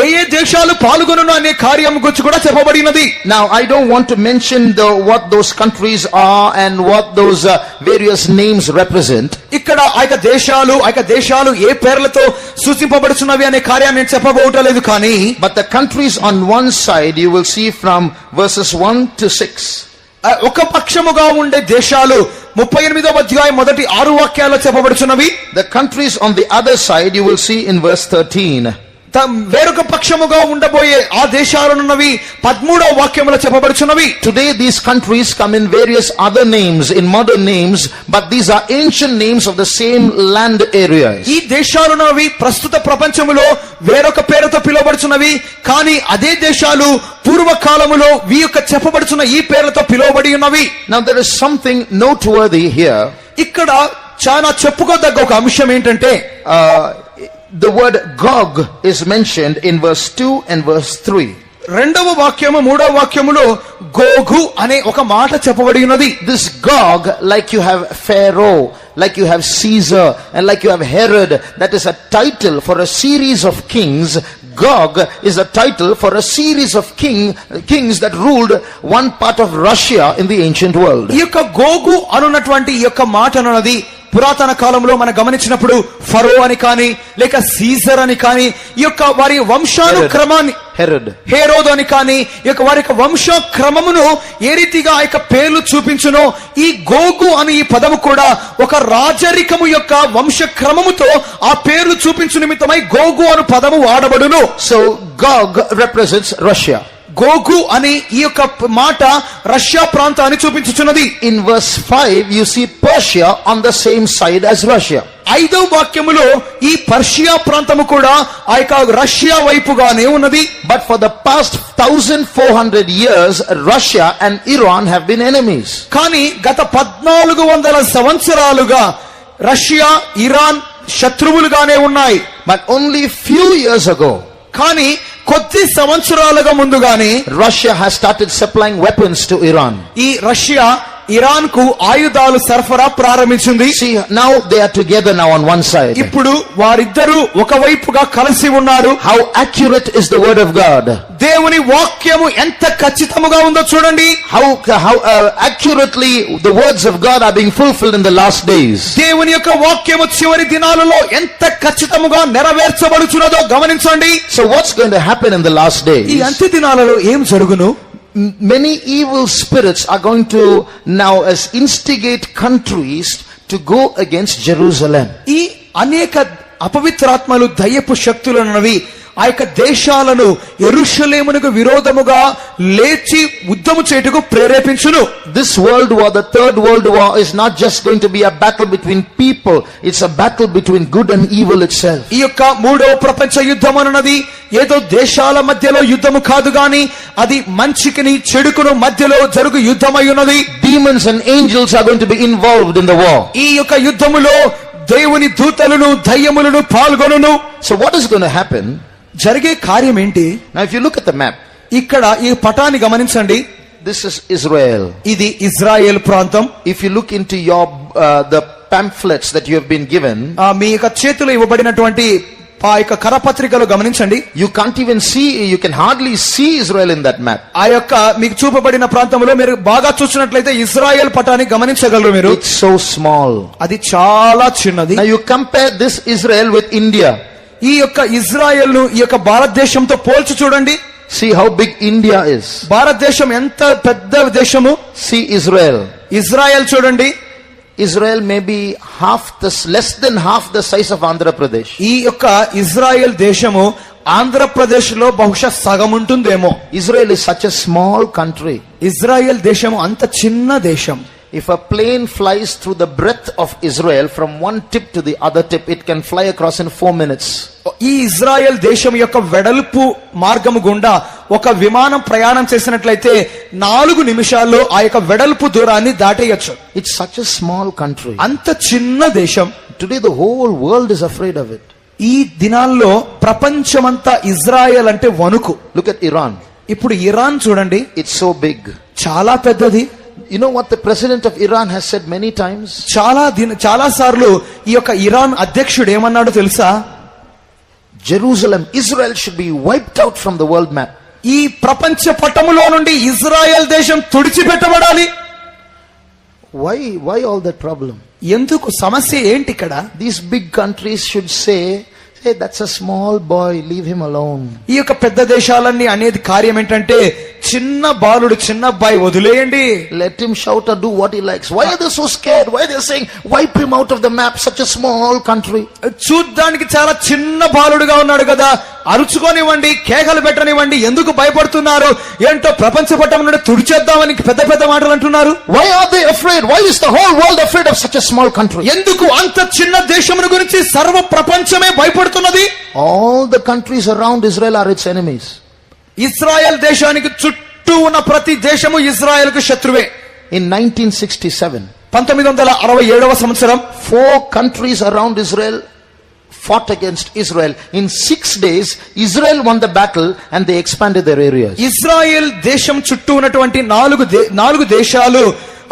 Speaker 2: ఏ దేశాలు పాల్గొనును అనే కార్యం గురించి కూడా చెప్పబడినది.
Speaker 1: Now I don't want to mention what those countries are and what those various names represent.
Speaker 2: ఇక్కడ ఆయక దేశాలు ఏ పేర్లతో సూచింపబడుచున్నవి అనే కార్యాన్ని నేను చెప్పబోవట్లేదు. కానీ
Speaker 1: but the countries on one side you will see from verses 1 to 6.
Speaker 2: ఒక పక్షముగా ఉండే దేశాలు 38వ అధ్యాయం మొదటి 6 వాక్యాల్లో చెప్పబడుచున్నవి.
Speaker 1: The countries on the other side you will see in verse 13.
Speaker 2: వేరొక పక్షముగా ఉండబోయే ఆ దేశాలున్నవి 13వ వాక్యములో చెప్పబడుచున్నవి.
Speaker 1: Today these countries come in various other names, in modern names, but these are ancient names of the same land areas.
Speaker 2: ఈ దేశాలున్నవి ప్రస్తుత ప్రపంచములో వేరొక పేరుతో పిలువబడుచున్నవి, కానీ అదే దేశాలు పూర్వకాలములో వీ యొక్క చెప్పబడుచున్న ఈ పేర్లతో పిలువబడి ఉన్నవి.
Speaker 1: Now there is something noteworthy here.
Speaker 2: ఇక్కడ చాలా చెప్పుకోదగ్గ ఒక అంశం ఏంటంటే
Speaker 1: the word Gog is mentioned in verse 2 and verse 3.
Speaker 2: రెండవ వాక్యము మూడవ వాక్యములో గోగు అనే ఒక మాట చెప్పబడి ఉన్నది.
Speaker 1: This Gog, like you have Pharaoh, like you have Caesar, and like you have Herod, that is a title for a series of kings. Gog is a title for a series of kings that ruled one part of Russia in the ancient world.
Speaker 2: ఈ యొక్క గోగు అనున్నటువంటి ఈ యొక్క మాట అన్నది పురాతన కాలంలో మనం గమనించినప్పుడు ఫరో అని కానీ లేక సీజర్ అని కానీ ఈ యొక్క వారి వంశానుక్రమాన్ని హేరోదు అని కానీ ఈ యొక్క వారి యొక్క వంశక్రమమును ఏ రీతిగా ఆ యొక్క పేర్లు చూపించునో ఈ గోగు అని ఈ పదము కూడా ఒక రాజరికము యొక్క వంశక్రమముతో ఆ పేర్లు చూపించు నిమిత్తమై గోగు అను పదము వాడబడును.
Speaker 1: So Gog represents Russia.
Speaker 2: గోగు అని ఈ యొక్క మాట రష్యా ప్రాంతాన్ని చూపించుచున్నది.
Speaker 1: In verse 5, you see Persia on the same side as Russia.
Speaker 2: 5వ వాక్యములో ఈ పర్షియా ప్రాంతము కూడా ఆ యొక్క రష్యా వైపుగానే ఉన్నది.
Speaker 1: But for the past 1400 years, Russia and Iran have been enemies.
Speaker 2: కానీ గత 1400 సంవత్సరాలుగా రష్యా ఇరాన్ శత్రువులుగానే ఉన్నాయి.
Speaker 1: But only few years ago,
Speaker 2: కానీ కొద్ది సంవత్సరాలుగా ముందుగానే
Speaker 1: Russia has started supplying weapons to Iran.
Speaker 2: ఈ రష్యా ఇరాన్ కు ఆయుధాలు సరఫరా ప్రారంభించింది.
Speaker 1: See, now they are together now on one side.
Speaker 2: ఇప్పుడు వారిద్దరూ ఒకవైపుగా కలిసి ఉన్నారు.
Speaker 1: How accurate is the word of God?
Speaker 2: దేవుని వాక్యము ఎంత ఖచ్చితముగా ఉందో చూడండి.
Speaker 1: How accurately the words of God are being fulfilled in the last days.
Speaker 2: దేవుని యొక్క వాక్యము చివరి దినాలలో ఎంత ఖచ్చితముగా నెరవేర్చబడుచున్నదో గమనించండి.
Speaker 1: So what's going to happen in the last
Speaker 2: ఈ
Speaker 1: days?
Speaker 2: అంత్య దినాలలో ఏం జరుగును?
Speaker 1: Many evil spirits are going to now as instigate countries to go against Jerusalem.
Speaker 2: ఈ అనేక అపవిత్రాత్మలు దయ్యపు శక్తులున్నవి ఆ యొక్క దేశాలను యెరూషలేమునకు విరోధముగా లేచి యుద్ధము చేయుటకు ప్రేరేపించును.
Speaker 1: This world war, the third world war, is not just going to be a battle between people, it's a battle between good and evil itself.
Speaker 2: ఈ యొక్క మూడవ ప్రపంచ యుద్ధం అన్నది ఏదో దేశాల మధ్యలో యుద్ధము కాదు గాని అది మంచికిని చెడుకును మధ్యలో జరుగు యుద్ధమై ఉన్నది.
Speaker 1: Demons and angels are going to be involved in the war.
Speaker 2: ఈ యొక్క యుద్ధములో దేవుని దూతలను దయ్యములను పాల్గొనును.
Speaker 1: So what is going to happen?
Speaker 2: జరిగే కార్యం ఏంటి?
Speaker 1: Now if you look at the map,
Speaker 2: ఇక్కడ ఈ పటాన్ని గమనించండి.
Speaker 1: this is Israel.
Speaker 2: ఇది ఇజ్రాయెల్ ప్రాంతం.
Speaker 1: If you look into your the pamphlets that you have been given,
Speaker 2: మీ యొక్క చేతిలో ఇవ్వబడినటువంటి ఆ యొక్క కరపత్రికలు గమనించండి.
Speaker 1: you can't even see, you can hardly see Israel in that map.
Speaker 2: ఆ యొక్క మీకు చూపబడిన ప్రాంతంలో మీరు బాగా చూసినట్లయితే ఇజ్రాయెల్ పటాన్ని గమనించగలరు మీరు.
Speaker 1: It's so small.
Speaker 2: అది చాలా చిన్నది.
Speaker 1: Now you compare this Israel with India.
Speaker 2: ఈ యొక్క ఇజ్రాయెల్ ను ఈ యొక్క భారతదేశంతో పోల్చి చూడండి.
Speaker 1: See how big India is.
Speaker 2: భారతదేశం ఎంత పెద్ద దేశము.
Speaker 1: See Israel.
Speaker 2: ఇజ్రాయెల్ చూడండి.
Speaker 1: Israel may be less than half the size of Andhra Pradesh.
Speaker 2: ఈ యొక్క ఇజ్రాయెల్ దేశము ఆంధ్రప్రదేశ్ లో బహుశా సగం ఉంటుందేమో.
Speaker 1: Israel is such a small country.
Speaker 2: Israel దేశము అంత చిన్న దేశం.
Speaker 1: If a plane flies through the breadth of Israel from one tip to the other tip, it can fly across in 4 minutes.
Speaker 2: ఈ ఇజ్రాయెల్ దేశం యొక్క వెడల్పు మార్గము గుండా ఒక విమానం ప్రయాణం చేసినట్లయితే 4 నిమిషాల్లో ఆ యొక్క వెడల్పు దూరాన్ని దాటేయచ్చు.
Speaker 1: It's such a small country.
Speaker 2: అంత చిన్న దేశం.
Speaker 1: Today the whole world is afraid of it.
Speaker 2: ఈ దినాల్లో ప్రపంచమంతా ఇజ్రాయెల్ అంటే వణుకు.
Speaker 1: Look at Iran.
Speaker 2: ఇప్పుడు ఇరాన్ చూడండి.
Speaker 1: It's so big.
Speaker 2: చాలా పెద్దది.
Speaker 1: You know what the president of Iran has said many times?
Speaker 2: చాలా సార్లు ఈ యొక్క ఇరాన్ అధ్యక్షుడు ఏమన్నాడో తెలుసా?
Speaker 1: Jerusalem, Israel should be wiped out from the world map.
Speaker 2: ఈ ప్రపంచ పటములో నుండి ఇజ్రాయెల్ దేశం తుడిచిపెట్టబడాలి.
Speaker 1: Why all that problem?
Speaker 2: ఎందుకు సమస్య ఏంటి ఇక్కడ?
Speaker 1: These big countries should say, hey, that's a small boy, leave him alone.
Speaker 2: ఈ యొక్క పెద్ద దేశాలన్నీ అనేది కార్యం ఏంటంటే చిన్న బాలుడు చిన్న అబ్బాయి వదిలేయండి.
Speaker 1: Let him shout or do what he likes. Why are they so scared? Why are they saying wipe him out of the map, such a small country?
Speaker 2: చూడ్డానికి చాలా చిన్న బాలుడుగా ఉన్నాడు కదా, అరుచుకోనివ్వండి, కేకలు పెట్టనివ్వండి, ఎందుకు భయపడుతున్నారు? ఏంటో ప్రపంచ పటం నుండి తుడిచేద్దామని పెద్ద పెద్ద మాటలు అంటున్నారు.
Speaker 1: Why are they afraid? Why is the whole world afraid of such a small country?
Speaker 2: ఎందుకు అంత చిన్న దేశమును గురించి సర్వ ప్రపంచమే భయపడుతున్నది?
Speaker 1: All the countries around Israel are its enemies.
Speaker 2: Israel దేశానికి చుట్టూ ఉన్న ప్రతి దేశము ఇజ్రాయెల్ కు శత్రువే.
Speaker 1: In 1967,
Speaker 2: 1967వ సంవత్సరం
Speaker 1: 4 countries around Israel fought against Israel. In 6 days, Israel won the battle and they expanded their areas.
Speaker 2: Israel దేశం చుట్టూ ఉన్నటువంటి 4 దేశాలు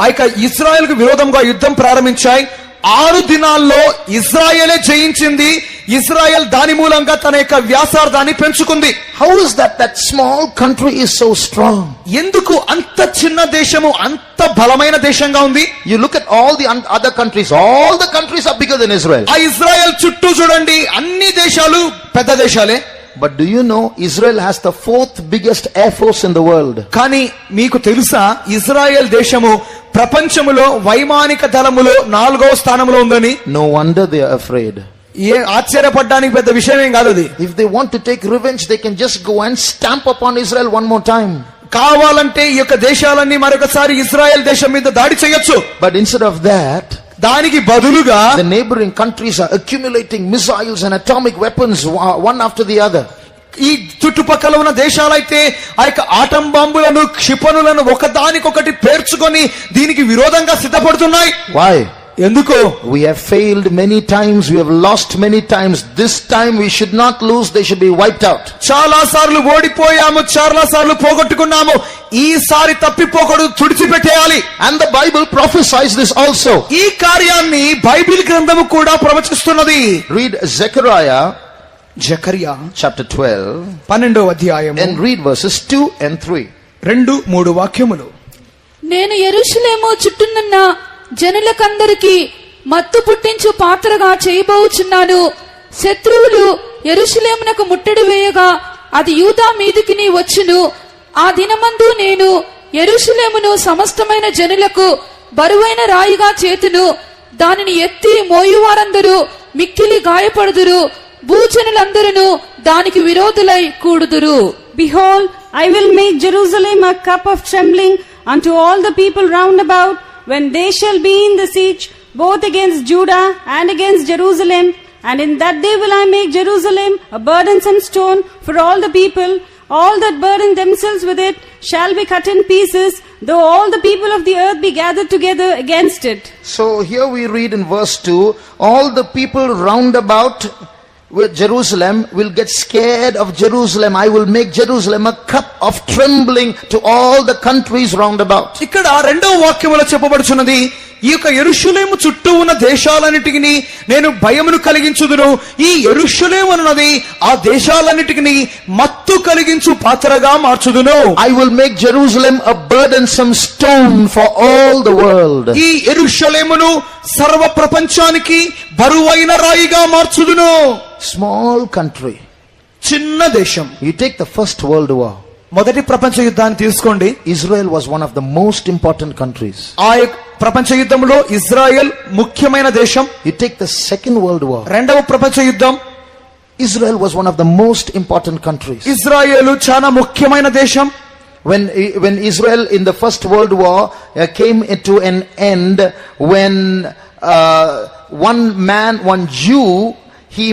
Speaker 2: ఆ యొక్క ఇజ్రాయెల్ కు విరోధంగా యుద్ధం ప్రారంభించాయి. 6 దినాల్లో ఇజ్రాయెలే జయించింది. ఇజ్రాయెల్ దాని మూలంగా తన యొక్క వ్యాసార్థాన్ని పెంచుకుంది.
Speaker 1: How is that small country is so strong?
Speaker 2: ఎందుకు అంత చిన్న దేశము అంత బలమైన దేశంగా ఉంది?
Speaker 1: You look at all the other countries, all the countries are bigger than Israel.
Speaker 2: ఆ ఇజ్రాయెల్ చుట్టూ చూడండి, అన్ని దేశాలు పెద్ద దేశాలే.
Speaker 1: But do you know Israel has the 4th biggest air force in the world?
Speaker 2: కానీ మీకు తెలుసా ఇజ్రాయెల్ దేశము ప్రపంచములో వైమానిక దళములో 4వ స్థానంలో ఉందని?
Speaker 1: No wonder they are afraid.
Speaker 2: ఏ ఆశ్చర్యపడడానికి పెద్ద విషయం ఏం కాదు అది.
Speaker 1: If they want to take revenge, they can just go and stamp upon Israel one more time.
Speaker 2: కావాలంటే ఈ యొక్క దేశాలన్నీ మరొకసారి ఇజ్రాయెల్ దేశం మీద దాడి చేయొచ్చు.
Speaker 1: But instead of that,
Speaker 2: దానికి బదులుగా
Speaker 1: the neighboring countries are accumulating missiles and atomic weapons one after the other.
Speaker 2: ఈ చుట్టుపక్కల ఉన్న దేశాలైతే ఆ యొక్క ఆటం బాంబులను క్షిపణులను ఒకదానికొకటి పేర్చుకొని దీనికి విరోధంగా సిద్ధపడుతున్నాయి.
Speaker 1: Why?
Speaker 2: ఎందుకు?
Speaker 1: We have failed many times, we have lost many times. This time we should not lose, they should be wiped out.
Speaker 2: చాలా సార్లు ఓడిపోయాము, చాలా సార్లు పోగొట్టుకున్నాము, ఈసారి తప్పిపోకూడదు, తుడిచిపెట్టేయాలి.
Speaker 1: And the Bible prophesies this also.
Speaker 2: ఈ కార్యాన్ని బైబిల్ గ్రంథము కూడా ప్రవచిస్తున్నది.
Speaker 1: Read Zechariah
Speaker 2: జకర్యా
Speaker 1: chapter 12
Speaker 2: 12వ అధ్యాయము
Speaker 1: and read verses 2 and 3.
Speaker 2: 2-3 వాక్యములు.
Speaker 3: నేను యెరూషలేము చుట్టూనున్న జనులకందరికి మత్తు పుట్టించు పాత్రగా చేయబోచున్నాను. శత్రువులు యెరూషలేమునకు ముట్టడి వేయగా అది యూదా మీదికి వచ్చును. ఆ దినమందు నేను యెరూషలేమును సమస్తమైన జనులకు బరువైన రాయిగా చేతును. దానిని ఎత్తి మోయువారందరూ మిక్కిలి గాయపడుదురు. భూజనులందరూ దానికి విరోధులై కూడుదురు.
Speaker 4: Behold, I will make Jerusalem a cup of trembling unto all the people round about, when they shall be in the siege, both against Judah and against Jerusalem. And in that day will I make Jerusalem a burdensome stone for all the people. All that burden themselves with it shall be cut in pieces, though all the people of the earth be gathered together against it.
Speaker 1: So here we read in verse 2, all the people round about with Jerusalem will get scared of Jerusalem. I will make Jerusalem a cup of trembling to all the countries round about.
Speaker 2: ఇక్కడ రెండవ వాక్యములో చెప్పబడుచున్నది, ఈ యొక్క యెరూషలేము చుట్టూ ఉన్న దేశాలన్నిటికి నేను భయమును కలిగించుదును. ఈ యెరూషలేము అన్నది ఆ దేశాలన్నిటికి మత్తు కలిగించు పాత్రగా మార్చుదును.
Speaker 1: I will make Jerusalem a burdensome stone for all the world.
Speaker 2: ఈ యెరూషలేమును సర్వ ప్రపంచానికి బరువైన రాయిగా మార్చుదును.
Speaker 1: Small country.
Speaker 2: చిన్న దేశం.
Speaker 1: You take the First World War.
Speaker 2: మొదటి ప్రపంచ యుద్ధాన్ని తీసుకోండి.
Speaker 1: Israel was one of the most important countries.
Speaker 2: ఆ ప్రపంచ యుద్ధంలో ఇజ్రాయెల్ ముఖ్యమైన దేశం.
Speaker 1: You take the Second World War.
Speaker 2: రెండవ ప్రపంచ యుద్ధం,
Speaker 1: Israel was one of the most important countries.
Speaker 2: Israel చాలా ముఖ్యమైన దేశం.
Speaker 1: When Israel in the First World War came into an end, when one Jew, he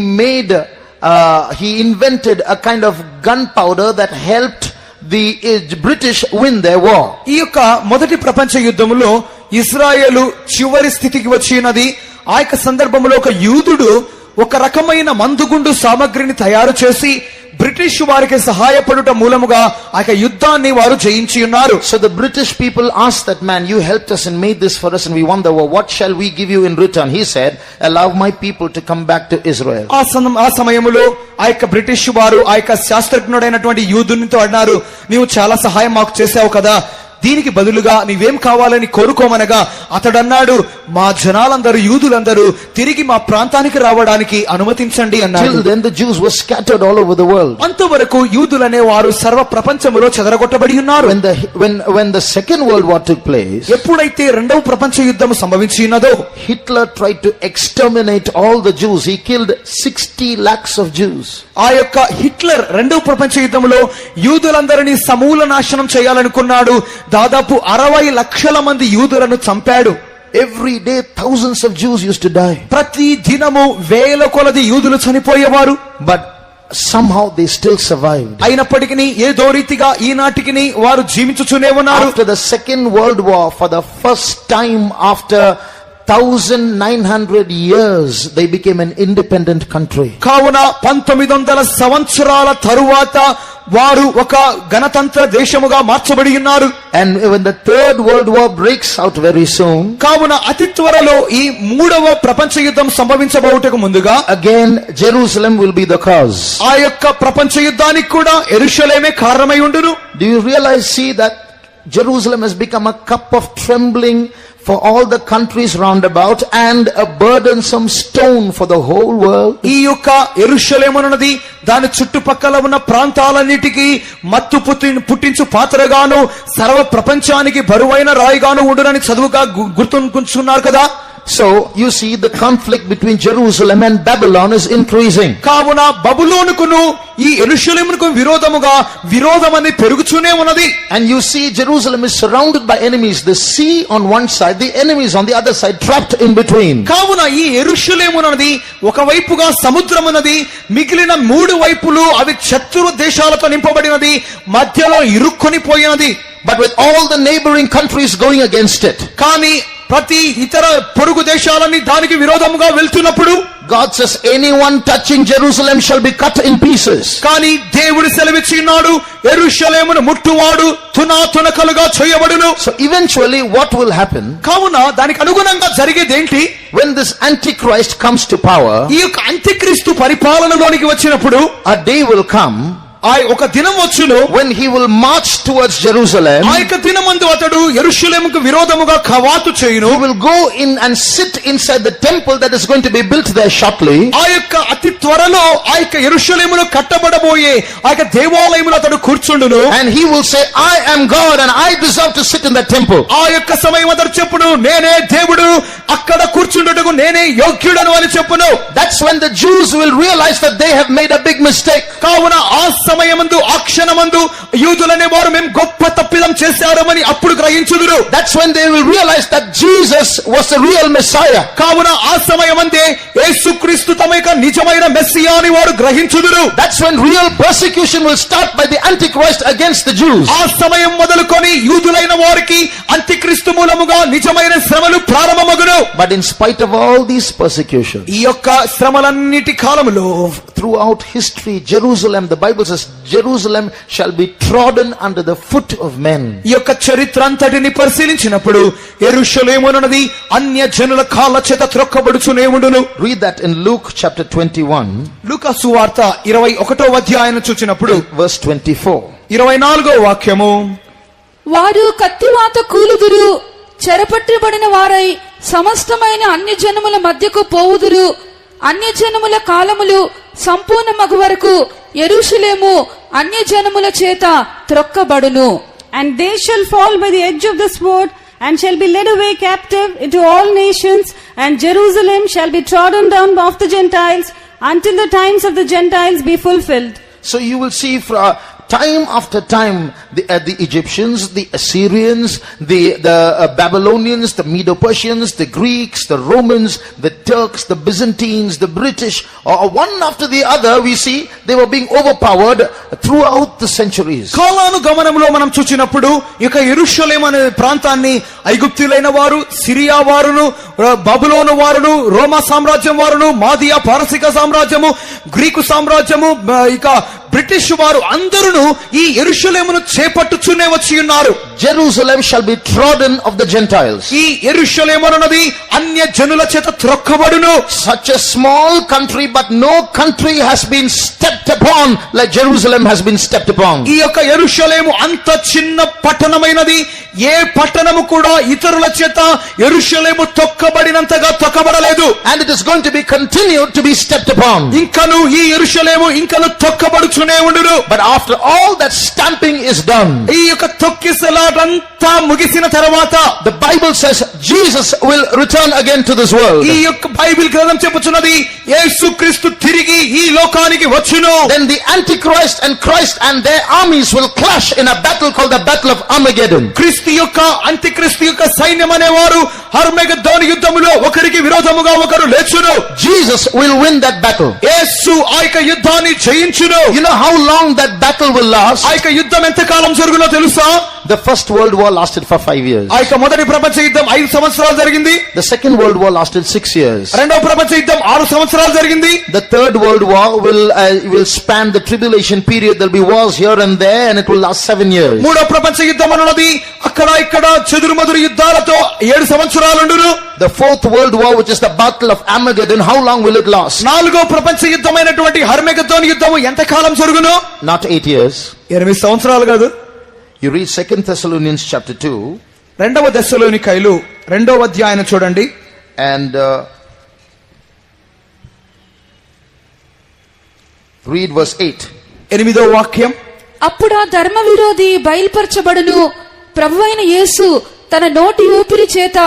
Speaker 1: invented a kind of gunpowder that helped the British win their war.
Speaker 2: ఈ యొక్క మొదటి ప్రపంచ యుద్ధములో Israel చివరి స్థితికి వచ్చినది. ఆ యొక్క సందర్భంలో ఒక యూదుడు ఒక రకమైన మందుగుండు సామగ్రిని తయారు చేసి బ్రిటిష్ వారికి సహాయపడుట మూలముగా ఆ యొక్క యుద్ధాన్ని వారు జయించి ఉన్నారు.
Speaker 1: So the British people asked that man, you helped us and made this for us and we won the war. What shall we give you in return? He said, allow my people to come back to Israel.
Speaker 2: ఆ సమయములో ఆ యొక్క British వారు ఆ యొక్క శాస్త్రజ్ఞుడైనటువంటి యూదునితో అన్నారు, నీవు చాలా సహాయం మాకు చేశావు కదా, దీనికి బదులుగా నీవేం కావాలని కోరుకోమనగా అతడన్నాడు, మా జనాలందరూ యూదులందరూ తిరిగి మా ప్రాంతానికి రావడానికి అనుమతించండి అన్నాడు.
Speaker 1: Till then the Jews were scattered all over the world.
Speaker 2: అంతవరకు యూదులనే వారు సర్వ ప్రపంచములో చెదరగొట్టబడి ఉన్నారు.
Speaker 1: When the Second World War took place,
Speaker 2: ఎప్పుడైతే రెండవ ప్రపంచ యుద్ధం సంభవించినదో,
Speaker 1: Hitler tried to exterminate all the Jews. He killed 60 lakhs of Jews.
Speaker 2: ఆ యొక్క హిట్లర్ రెండవ ప్రపంచ యుద్ధంలో యూదులందరినీ సమూల నాశనం చేయాలనుకున్నాడు. దాదాపు 60 లక్షల మంది యూదులను చంపాడు.
Speaker 1: Every day thousands of Jews used to die.
Speaker 2: ప్రతి దినము వేల కొలది యూదులు చనిపోయేవారు.
Speaker 1: But somehow they still survived.
Speaker 2: అయినప్పటికీ ఏదో రీతిగా ఈనాటికి వారు జీవించుచునే ఉన్నారు.
Speaker 1: After the Second World War, for the first time after 1900 years, they became an independent country.
Speaker 2: కావున 1900 సంవత్సరాల తరువాత వారు ఒక గణతంత్ర దేశముగా మార్చబడి ఉన్నారు.
Speaker 1: And when the Third World War breaks out very soon,
Speaker 2: కావున అతి త్వరలో ఈ మూడవ ప్రపంచ యుద్ధం సంభవించబోటకు ముందుగా
Speaker 1: again Jerusalem will be the cause.
Speaker 2: ఆ యొక్క ప్రపంచ యుద్ధానికి కూడా యెరూషలేమే కారణమై ఉండును.
Speaker 1: Do you see that Jerusalem has become a cup of trembling for all the countries round about and a burdensome stone for the whole world?
Speaker 2: ఈ యొక్క యెరూషలేము అన్నది దాని చుట్టుపక్కల ఉన్న ప్రాంతాలన్నిటికీ మత్తు పుట్టించు పాత్రగాను సర్వ ప్రపంచానికి బరువైన రాయిగాను ఉండునని చదువుగా గుర్తుంచుకున్నారు కదా.
Speaker 1: So you see the conflict between Jerusalem and Babylon is increasing.
Speaker 2: కావున బబులోనుకును ఈ యెరూషలేమునకు విరోధం అనేది పెరుగుతూనే ఉన్నది.
Speaker 1: And you see Jerusalem is surrounded by enemies. The sea on one side, the enemies on the other side, trapped in between.
Speaker 2: కావున ఈ యెరూషలేమునది ఒకవైపుగా సముద్రమున్నది, మిగిలిన మూడు వైపులు అవి శత్రు దేశాలతో నింపబడినది, మధ్యలో ఇరుక్కొని పోయినది.
Speaker 1: But with all the neighboring countries going against it,
Speaker 2: కానీ ప్రతి ఇతర పొరుగు దేశాలని దానికి విరోధముగా వెళ్తున్నప్పుడు
Speaker 1: God says anyone touching Jerusalem shall be cut in pieces.
Speaker 2: కానీ దేవుడు సెలవిచ్చినాడు, యెరూషలేమును ముట్టువాడు తునాతునకలుగా చేయబడును.
Speaker 1: So eventually what will happen?
Speaker 2: కావున దానికి అనుగుణంగా జరిగేదేంటి?
Speaker 1: When this Antichrist comes to power,
Speaker 2: ఈ యొక్క అంత్యక్రీస్తు పరిపాలనలోనికి వచ్చినప్పుడు
Speaker 1: a day will come
Speaker 2: ఆ ఒక దినం వచ్చును,
Speaker 1: when he will march towards Jerusalem.
Speaker 2: ఆ యొక్క దినమందు అతడు యెరూషలేముకు విరోధముగా కవాతు చేయును.
Speaker 1: He will go in and sit inside the temple that is going to be built there shortly.
Speaker 2: ఆ యొక్క అతి త్వరలో ఆ యొక్క యెరూషలేములో కట్టబడబోయే ఆ యొక్క దేవాలయములో అతడు కూర్చుండును.
Speaker 1: And he will say, I am God and I deserve to sit in that temple.
Speaker 2: ఆ యొక్క సమయం అతడు చెప్పును, నేనే దేవుడు, అక్కడ కూర్చుండుటకు నేనే యోగ్యుడను అని చెప్పును.
Speaker 1: That's when the Jews will realize that they have made a big mistake.
Speaker 2: కావున ఆ సమయమందు ఆ క్షణమందు యూదులనే వారు మేము గొప్ప తప్పిదం చేశారని అప్పుడు గ్రహించుదురు.
Speaker 1: That's when they will realize that Jesus was the real Messiah.
Speaker 2: కావున ఆ సమయమందే యేసుక్రీస్తు తమ యొక్క నిజమైన మెస్సియా అని వారు గ్రహించుదురు.
Speaker 1: That's when real persecution will start by the Antichrist against the Jews.
Speaker 2: ఆ సమయం మొదలుకొని యూదులైన వారికి అంత్యక్రీస్తు మూలముగా నిజమైన శ్రమలు ప్రారంభమగును.
Speaker 1: But in spite of all these persecutions,
Speaker 2: ఈ యొక్క శ్రమలన్నిటి కాలములో
Speaker 1: throughout history, Jerusalem, the Bible says, Jerusalem shall be trodden under the foot of men.
Speaker 2: ఈ యొక్క చరిత్ర అంతటిని పరిశీలించినప్పుడు యెరూషలేమునది అన్య జనుల కాళ్ళ చేత త్రొక్కబడుచునే ఉండును.
Speaker 1: Read that in Luke chapter 21,
Speaker 2: లూకా సువార్త 21వ అధ్యాయాన్ని చూచినప్పుడు
Speaker 1: verse 24.
Speaker 2: 24వ వాక్యము,
Speaker 3: వారు కత్తివాత కూలుదురు, చెరపట్టబడిన వారై సమస్తమైన అన్య జనముల మధ్యకు పోవుదురు. అన్య జనముల కాలములు సంపూర్ణ మగు వరకు యెరూషలేము అన్య జనముల చేత త్రొక్కబడును.
Speaker 4: And they shall fall by the edge of the sword, and shall be led away captive into all nations, and Jerusalem shall be trodden down of the Gentiles, until the times of the Gentiles be fulfilled.
Speaker 1: So you will see time after time, the Egyptians, the Assyrians, the Babylonians, the Medo-Persians, the Greeks, the Romans, the Turks, the Byzantines, the British, one after the other, we see they were being overpowered throughout the centuries.
Speaker 2: కాలానుగమనంలో మనం చూచినప్పుడు ఇక యెరూషలేము అనే ప్రాంతాన్ని ఐగుప్తీయులైన వారు, Syria వారును, బబులోను వారును, రోమా సామ్రాజ్యం వారును, మాదియా పారసిక సామ్రాజ్యము, గ్రీకు సామ్రాజ్యము, ఇక బ్రిటిష్ వారు అందరూ ఈ యెరూషలేమును చేపట్టుచునే వచ్చి ఉన్నారు.
Speaker 1: Jerusalem shall be trodden of the Gentiles.
Speaker 2: ఈ యెరూషలేము అన్నది అన్య జనుల చేత త్రొక్కబడును.
Speaker 1: Such a small country, but no country has been stepped upon like Jerusalem has been stepped upon.
Speaker 2: ఈ యొక్క యెరూషలేము అంత చిన్న పట్టణమైనది, ఏ పట్టణము కూడా ఇతరుల చేత యెరూషలేము తొక్కబడినంతగా తొక్కబడలేదు.
Speaker 1: And it is going to be continued to be stepped upon.
Speaker 2: ఇంకను ఈ యెరూషలేము ఇంకను తొక్కబడుచునే ఉండును.
Speaker 1: But after all that stamping is done,
Speaker 2: ఈ యొక్క తొక్కిసలాటంతా ముగిసిన తర్వాత
Speaker 1: the Bible says Jesus will return again to this world.
Speaker 2: ఈ యొక్క బైబిల్ గ్రంథం చెప్పుచున్నది యేసుక్రీస్తు తిరిగి ఈ లోకానికి వచ్చును.
Speaker 1: Then the Antichrist and Christ and their armies will clash in a battle called the Battle of Armageddon.
Speaker 2: క్రీస్తు యొక్క అంత్యక్రీస్తు యొక్క సైన్యం అనేవారు హర్మగెద్దోను యుద్ధములో ఒకరికి విరోధముగా ఒకరు లేచును.
Speaker 1: Jesus will win that battle.
Speaker 2: యేసు ఆ యొక్క యుద్ధాన్ని జయించును.
Speaker 1: You know how long that battle will last?
Speaker 2: ఆ యొక్క యుద్ధం ఎంత కాలం జరుగునో తెలుసా?
Speaker 1: The first world war lasted for 5 years.
Speaker 2: ఆ యొక్క మొదటి ప్రపంచ యుద్ధం 5 సంవత్సరాలు జరిగింది.
Speaker 1: The second world war lasted 6 years.
Speaker 2: రెండవ ప్రపంచ యుద్ధం 6 సంవత్సరాలు జరిగింది.
Speaker 1: The third world war will span the tribulation period. There will be wars here and there, and it will last 7 years.
Speaker 2: మూడవ ప్రపంచ యుద్ధం అన్నది అక్కడ ఇక్కడ చెదురుమదురు యుద్ధాలతో 7 సంవత్సరాలు ఉండును.
Speaker 1: The fourth world war, which is the Battle of Armageddon, how long will it last?
Speaker 2: నాలుగో ప్రపంచ యుద్ధమైనటువంటి హర్మగెద్దోను యుద్ధము ఎంత కాలం జరుగును?
Speaker 1: Not 8 years.
Speaker 2: 8 సంవత్సరాలు కాదు.
Speaker 1: You read 2 Thessalonians chapter 2,
Speaker 2: రెండవ దశలోనికైలు 2వ అధ్యాయం చూడండి.
Speaker 1: and read verse 8.
Speaker 2: 8వ వాక్యం,
Speaker 3: అప్పుడా ధర్మ విరోధి బయల్పరచబడును. ప్రభువైన యేసు తన నోటి ఊపిరి చేత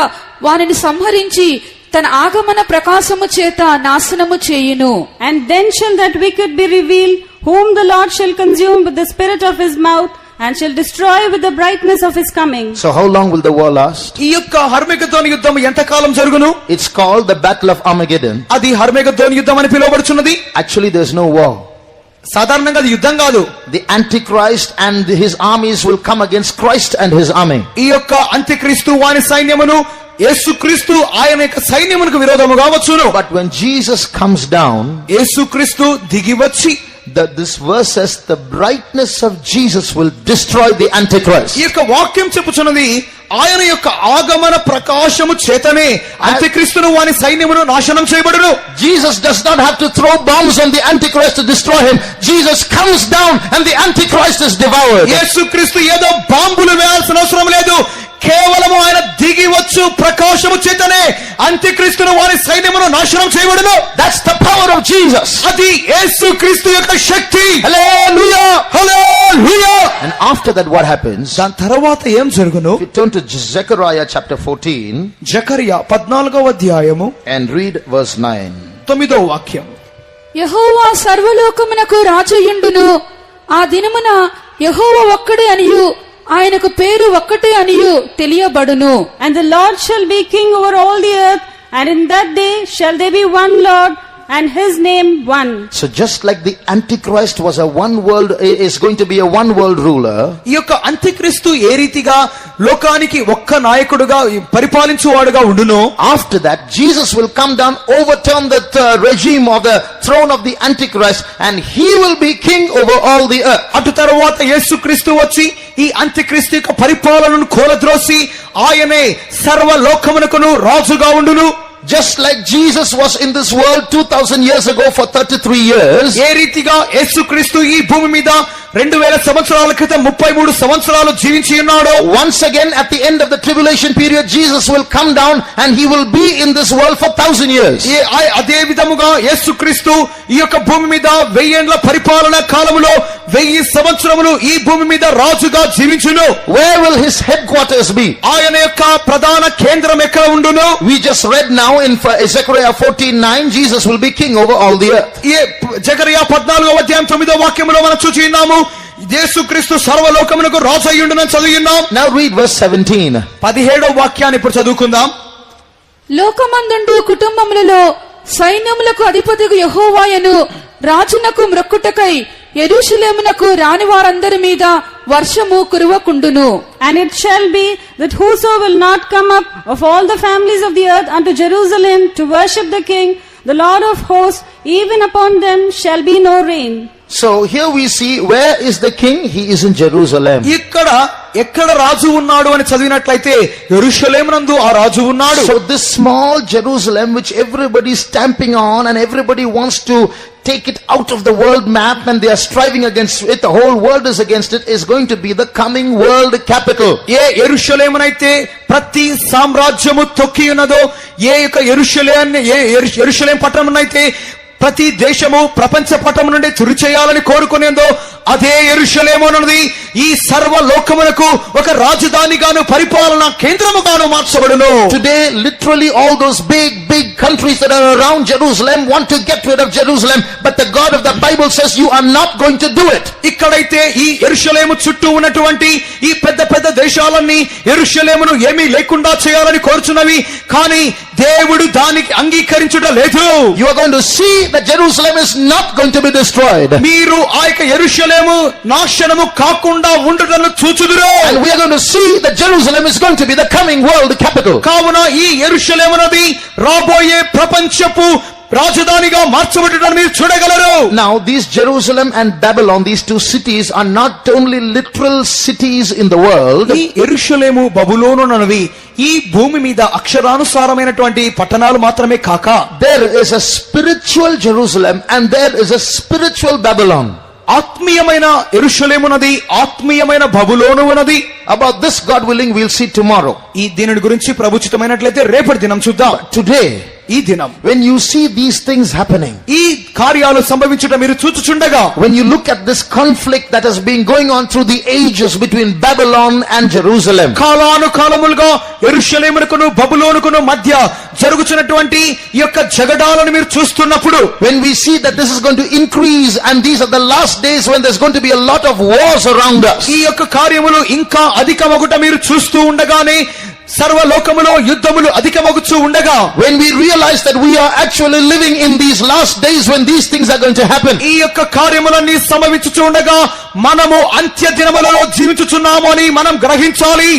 Speaker 3: వానిని సంహరించి తన ఆగమన ప్రకాశము చేత నాశనము చేయును.
Speaker 4: And then shall that wicked be revealed, whom the Lord shall consume with the spirit of his mouth, and shall destroy with the brightness of his coming.
Speaker 1: So how long will the war last?
Speaker 2: ఈ యొక్క హర్మెగెద్దోను యుద్ధం ఎంతకాలం జరుగును?
Speaker 1: It's called the Battle of Armageddon.
Speaker 2: అది హర్మెగెద్దోను యుద్ధం అని పిలువబడుచున్నది.
Speaker 1: Actually there's no war.
Speaker 2: సాధారణంగా అది యుద్ధం కాదు.
Speaker 1: The Antichrist and his armies will come against Christ and his army.
Speaker 2: ఈ యొక్క అంత్యక్రీస్తు వాని సైన్యమును యేసుక్రీస్తు ఆయన యొక్క సైన్యమునకు విరోధముగా వచ్చును.
Speaker 1: But when Jesus comes down,
Speaker 2: యేసుక్రీస్తు దిగి వచ్చి,
Speaker 1: this verse says the brightness of Jesus will destroy the Antichrist.
Speaker 2: ఈ యొక్క వాక్యం చెప్పుచున్నది ఆయన యొక్క ఆగమన ప్రకాశము చేతనే అంత్యక్రీస్తును వాని సైన్యమును నాశనం చేయబడును.
Speaker 1: Jesus does not have to throw bombs on the Antichrist to destroy him. Jesus comes down and the Antichrist is devoured.
Speaker 2: యేసుక్రీస్తు ఏదో బాంబులు వేయాల్సిన అవసరం లేదు. కేవలం ఆయన దిగి వచ్చు ప్రకాశము చేతనే అంత్యక్రీస్తును వారి సైన్యమును నాశనం చేయబడును.
Speaker 1: That's the power of Jesus.
Speaker 2: అది యేసుక్రీస్తు యొక్క శక్తి.
Speaker 1: Hallelujah!
Speaker 2: Hallelujah!
Speaker 1: And after that what happens?
Speaker 2: దాని తర్వాత ఏం జరుగును?
Speaker 1: If you turn to Zechariah chapter 14
Speaker 2: జకర్యా 14వ అధ్యాయము
Speaker 1: and read verse 9.
Speaker 2: 9వ వాక్యం.
Speaker 3: యెహోవా సర్వలోకమునకు రాజయుండును. ఆ దినమున యెహోవా ఒక్కడే అనియు ఆయనకు పేరు ఒక్కటే అనియు తెలియబడును.
Speaker 4: And the Lord shall be king over all the earth, and in that day shall there be one Lord, and his name one.
Speaker 1: So just like the Antichrist was is going to be a one world ruler,
Speaker 2: ఈ యొక్క అంత్యక్రీస్తు ఏ రీతిగా లోకానికి ఒక్క నాయకుడుగా పరిపాలించువాడుగా ఉండును,
Speaker 1: after that Jesus will come down, overturn the regime of the throne of the Antichrist, and he will be king over all the earth.
Speaker 2: అటు తరువాత యేసుక్రీస్తు వచ్చి ఈ అంత్యక్రీస్తు యొక్క పరిపాలనను కూలద్రోసి ఆయనే సర్వలోకమునకును రాజుగా ఉండును.
Speaker 1: Just like Jesus was in this world 2000 years ago for 33 years,
Speaker 2: ఏ రీతిగా యేసుక్రీస్తు ఈ భూమి మీద 2000 సంవత్సరాల క్రితం 33 సంవత్సరాలు జీవించి ఉన్నాడు.
Speaker 1: once again at the end of the tribulation period Jesus will come down and he will be in this world for 1000 years.
Speaker 2: అదే విధముగా యేసుక్రీస్తు ఈ యొక్క భూమి మీద 1000 ఏండ్ల పరిపాలన కాలములో 1000 సంవత్సరములు ఈ భూమి మీద రాజుగా జీవించును.
Speaker 1: Where will his headquarters be?
Speaker 2: ఆయన యొక్క ప్రధాన కేంద్రం ఎక్కడ ఉండును?
Speaker 1: We just read now in Zechariah 14:9 Jesus will be king over all the earth.
Speaker 2: జకర్యా 14వ అధ్యాయం 9వ వాక్యములో మనం చూచి ఉన్నాము యేసుక్రీస్తు సర్వలోకమునకు రాజు అయ్యుండునని చదివి ఉన్నాం.
Speaker 1: Now read verse 17.
Speaker 2: 17వ వాక్యాన్ని ఇప్పుడు చదువుకుందాం.
Speaker 3: లోకమందుండు కుటుంబములలో సైన్యములకు అధిపతిగు యెహోవాయను రాజునకు మ్రొక్కుటకై యెరూషలేమునకు రాని వారందరి మీద వర్షము కురవకుండును.
Speaker 4: And it shall be that whoso will not come up of all the families of the earth unto Jerusalem to worship the King, the Lord of hosts, even upon them shall be no rain.
Speaker 1: So here we see, where is the king? He is in Jerusalem.
Speaker 2: ఇక్కడ ఎక్కడ రాజు ఉన్నాడు అని చదివినట్లయితే యెరూషలేమునందు ఆ రాజు ఉన్నాడు.
Speaker 1: So this small Jerusalem which everybody is stamping on and everybody wants to take it out of the world map and they are striving against it, the whole world is against it, is going to be the coming world capital.
Speaker 2: ఏ యెరూషలేమునైతే ప్రతి సామ్రాజ్యము తొక్కి ఉన్నదో, ఏ యొక్క యెరూషలేం పట్టణమునైతే ప్రతి దేశము ప్రపంచ పటము నుండి తుడి చేయాలని కోరుకునేందో అదే యెరూషలేము అన్నది ఈ సర్వ లోకమునకు ఒక రాజధానిగాను పరిపాలన కేంద్రముగాను మార్చబడును.
Speaker 1: Today literally all those big countries that are around Jerusalem want to get rid of Jerusalem, but the God of the Bible says you are not going to do it.
Speaker 2: ఇక్కడైతే ఈ యెరూషలేము చుట్టూ ఉన్నటువంటి ఈ పెద్ద దేశాలన్నీ యెరూషలేమును ఏమీ లేకుండా చేయాలని కోరుచున్నవి, కానీ దేవుడు దానికి అంగీకరించుట లేదు.
Speaker 1: You are going to see that Jerusalem is not going to be destroyed.
Speaker 2: మీరు ఆ యొక్క యెరూషలేము నాశనము కాకుండా ఉండుటను చూచుదురు.
Speaker 1: And we are going to see that Jerusalem is going to be the coming world capital.
Speaker 2: కావున ఈ యెరూషలేమునది రాబోయే ప్రపంచపు రాజధానిగా మార్చబడటాన్ని మీరు చూడగలరు.
Speaker 1: Now these Jerusalem and Babylon, these two cities are not only literal cities in the world.
Speaker 2: ఈ యెరూషలేము బబులోను అనేవి ఈ భూమి మీద అక్షరానుసారమైనటువంటి పట్టణాలు మాత్రమే కాక,
Speaker 1: there is a spiritual Jerusalem and there is a spiritual Babylon.
Speaker 2: ఆత్మీయమైన యెరూషలేమునది, ఆత్మీయమైన బబులోను ఉన్నది.
Speaker 1: About this, God willing, we'll see tomorrow.
Speaker 2: ఈ దీని గురించి ప్రభుచితమైనట్లయితే రేపటి దినం చూద్దాం.
Speaker 1: Today,
Speaker 2: ఈ దినం
Speaker 1: when you see these things happening,
Speaker 2: ఈ కార్యాలు సంభవించుట మీరు చూచుచుండగా,
Speaker 1: when you look at this conflict that has been going on through the ages between Babylon and Jerusalem,
Speaker 2: కాలానుకాలములుగా యెరూషలేమునకును బబులోనుకును మధ్య జరుగుతున్నటువంటి ఈ యొక్క జగడాలను మీరు చూస్తున్నప్పుడు,
Speaker 1: when we see that this is going to increase and these are the last days when there's going to be a lot of wars around us,
Speaker 2: ఈ యొక్క కార్యములు ఇంకా అధికమగుట మీరు చూస్తూ ఉండగానే సర్వలోకములో యుద్ధములు అధికమగుచూ ఉండగా,
Speaker 1: when we realize that we are actually living in these last days when these things are going to happen,
Speaker 2: ఈ యొక్క కార్యములన్నీ సంభవించుచూ ఉండగా మనము అంత్య దినములలో జీవించుచున్నాము అని మనం గ్రహించాలి.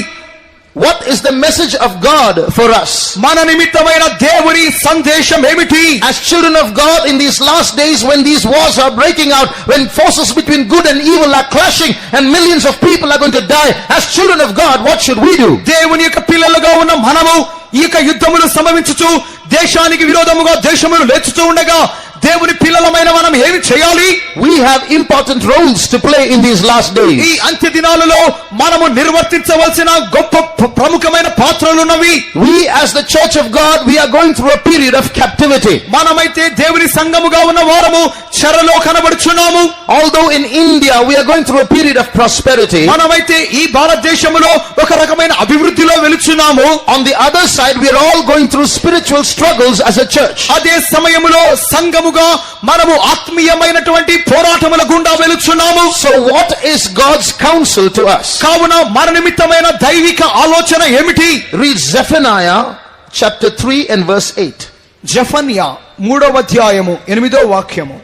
Speaker 1: what is the message of God for us?
Speaker 2: మన నిమిత్తమైన దేవుని సందేశం ఏమిటి?
Speaker 1: As children of God in these last days when these wars are breaking out, when forces between good and evil are clashing and millions of people are going to die, as children of God, what should we do?
Speaker 2: దేవుని యొక్క పిల్లలుగా ఉన్న మనము ఈ యొక్క యుద్ధములు సంభవించుచు దేశానికి విరోధముగా దేశములు లేచుతూ ఉండగా దేవుని పిల్లలమైన మనం ఏమి చేయాలి?
Speaker 1: We have important roles to play in these last days.
Speaker 2: ఈ అంత్య దినాలలో మనము నిర్వర్తించవలసిన గొప్ప ప్రముఖమైన పాత్రలు ఉన్నవి.
Speaker 1: We as the church of God, we are going through a period of captivity.
Speaker 2: మనమైతే దేవుని సంఘముగా ఉన్న వారము చెరలో కనబడుచున్నాము.
Speaker 1: Although in India we are going through a period of prosperity,
Speaker 2: మనమైతే ఈ భారతదేశంలో ఒక రకమైన అభివృద్ధిలో వెలుచున్నాము.
Speaker 1: on the other side we are all going through spiritual struggles as a church.
Speaker 2: అదే సమయములో సంఘముగా మనము ఆత్మీయమైనటువంటి పోరాటముల గుండా వెలుచున్నాము.
Speaker 1: So what is God's counsel to us?
Speaker 2: కావున మన నిమిత్తమైన దైవిక ఆలోచన ఏమిటి?
Speaker 1: Read Zephaniah chapter 3 and verse 8.
Speaker 2: జెఫన్యా 3వ అధ్యాయము 8వ వాక్యము.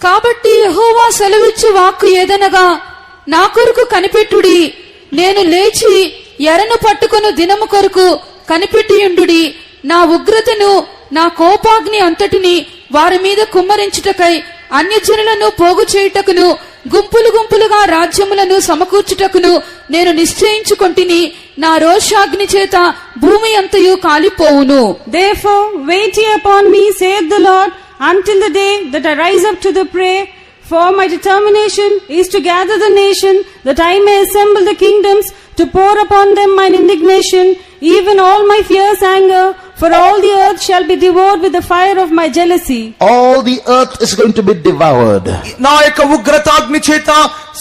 Speaker 3: కాబట్టి యెహోవా సెలవిచ్చు వాక్కు ఏదనగా, నా కొరకు కనిపెట్టుడి, నేను లేచి ఎరను పట్టుకొను దినము కొరకు కనిపెట్టియుండుడి, నా ఉగ్రతను నా కోపాగ్ని అంతటిని వారి మీద కుమ్మరించుటకై అన్యజనులను పోగు చేయుటకును గుంపులు గుంపులుగా రాజ్యములను సమకూర్చుటకును నేను నిశ్చయించుకొంటిని, నా రోషాగ్ని చేత భూమి అంతయు కాలిపోవును.
Speaker 4: Therefore, wait ye upon me, saith the Lord, until the day that I rise up to the prey. For my determination is to gather the nation, that I may assemble the kingdoms, to pour upon them mine indignation, even all my fierce anger, for all the earth shall be devoured with the fire of my jealousy.
Speaker 1: All the earth is going to be devoured.
Speaker 2: నా యొక్క ఉగ్రతాగ్ని చేత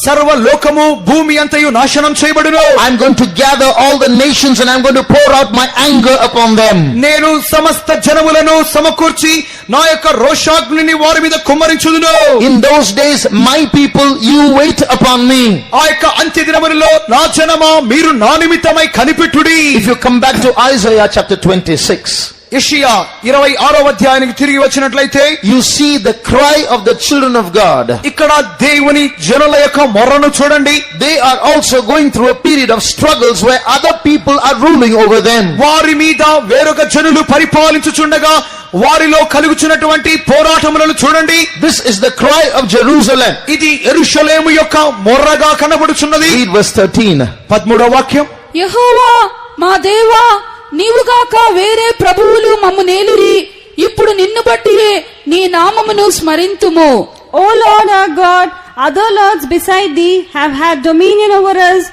Speaker 2: సర్వలోకము భూమి అంతయు నాశనం చేయబడును.
Speaker 1: I'm going to gather all the nations and I'm going to pour out my anger upon them.
Speaker 2: నేను సమస్త జనములను సమకూర్చి నా యొక్క రోషాగ్నిని వారి మీద కుమ్మరించుదును.
Speaker 1: In those days, my people, you wait upon me.
Speaker 2: ఆ యొక్క అంత్య దినములలో నా జనమా మీరు నా నిమిత్తమై కనిపెట్టుడి.
Speaker 1: If you come back to Isaiah chapter 26,
Speaker 2: యెషయా 26వ అధ్యాయానికి తిరిగి వచ్చినట్లయితే
Speaker 1: you see the cry of the children of God.
Speaker 2: ఇక్కడ దేవుని జనుల యొక్క మొర్రను చూడండి.
Speaker 1: They are also going through a period of struggles where other people are ruling over them.
Speaker 2: వారి మీద వేరొక జనులు పరిపాలించుచుండగా వారిలో కలుగుచున్నటువంటి పోరాటములను చూడండి.
Speaker 1: This is the cry of Jerusalem.
Speaker 2: ఇది యెరూషలేము యొక్క మొర్రగా కనబడుచున్నది.
Speaker 1: Read verse 13.
Speaker 2: 13వ వాక్యం.
Speaker 3: యెహోవా మా దేవా, నీవుగాక వేరే ప్రభువులు మమ్ము నేలిరి, ఇప్పుడు నిన్ను బట్టియే నీ నామమును స్మరింతుము.
Speaker 4: O Lord our God, other lords beside thee have had dominion over us,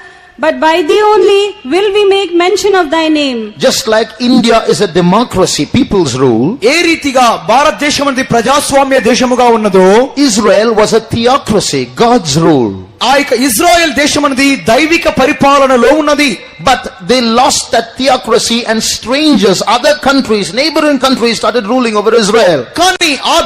Speaker 4: but by thee only will we make mention of thy name.
Speaker 1: Just like India is a democracy, people's rule,
Speaker 2: ఏ రీతిగా భారతదేశం అనేది ప్రజాస్వామ్య దేశముగా ఉన్నదో,
Speaker 1: Israel was a theocracy, God's rule.
Speaker 2: ఆ యొక్క Israel దేశం అనేది దైవిక పరిపాలనలో ఉన్నది.
Speaker 1: But they lost that theocracy and strangers, other countries, neighboring countries started ruling over Israel.
Speaker 2: కానీ ఆ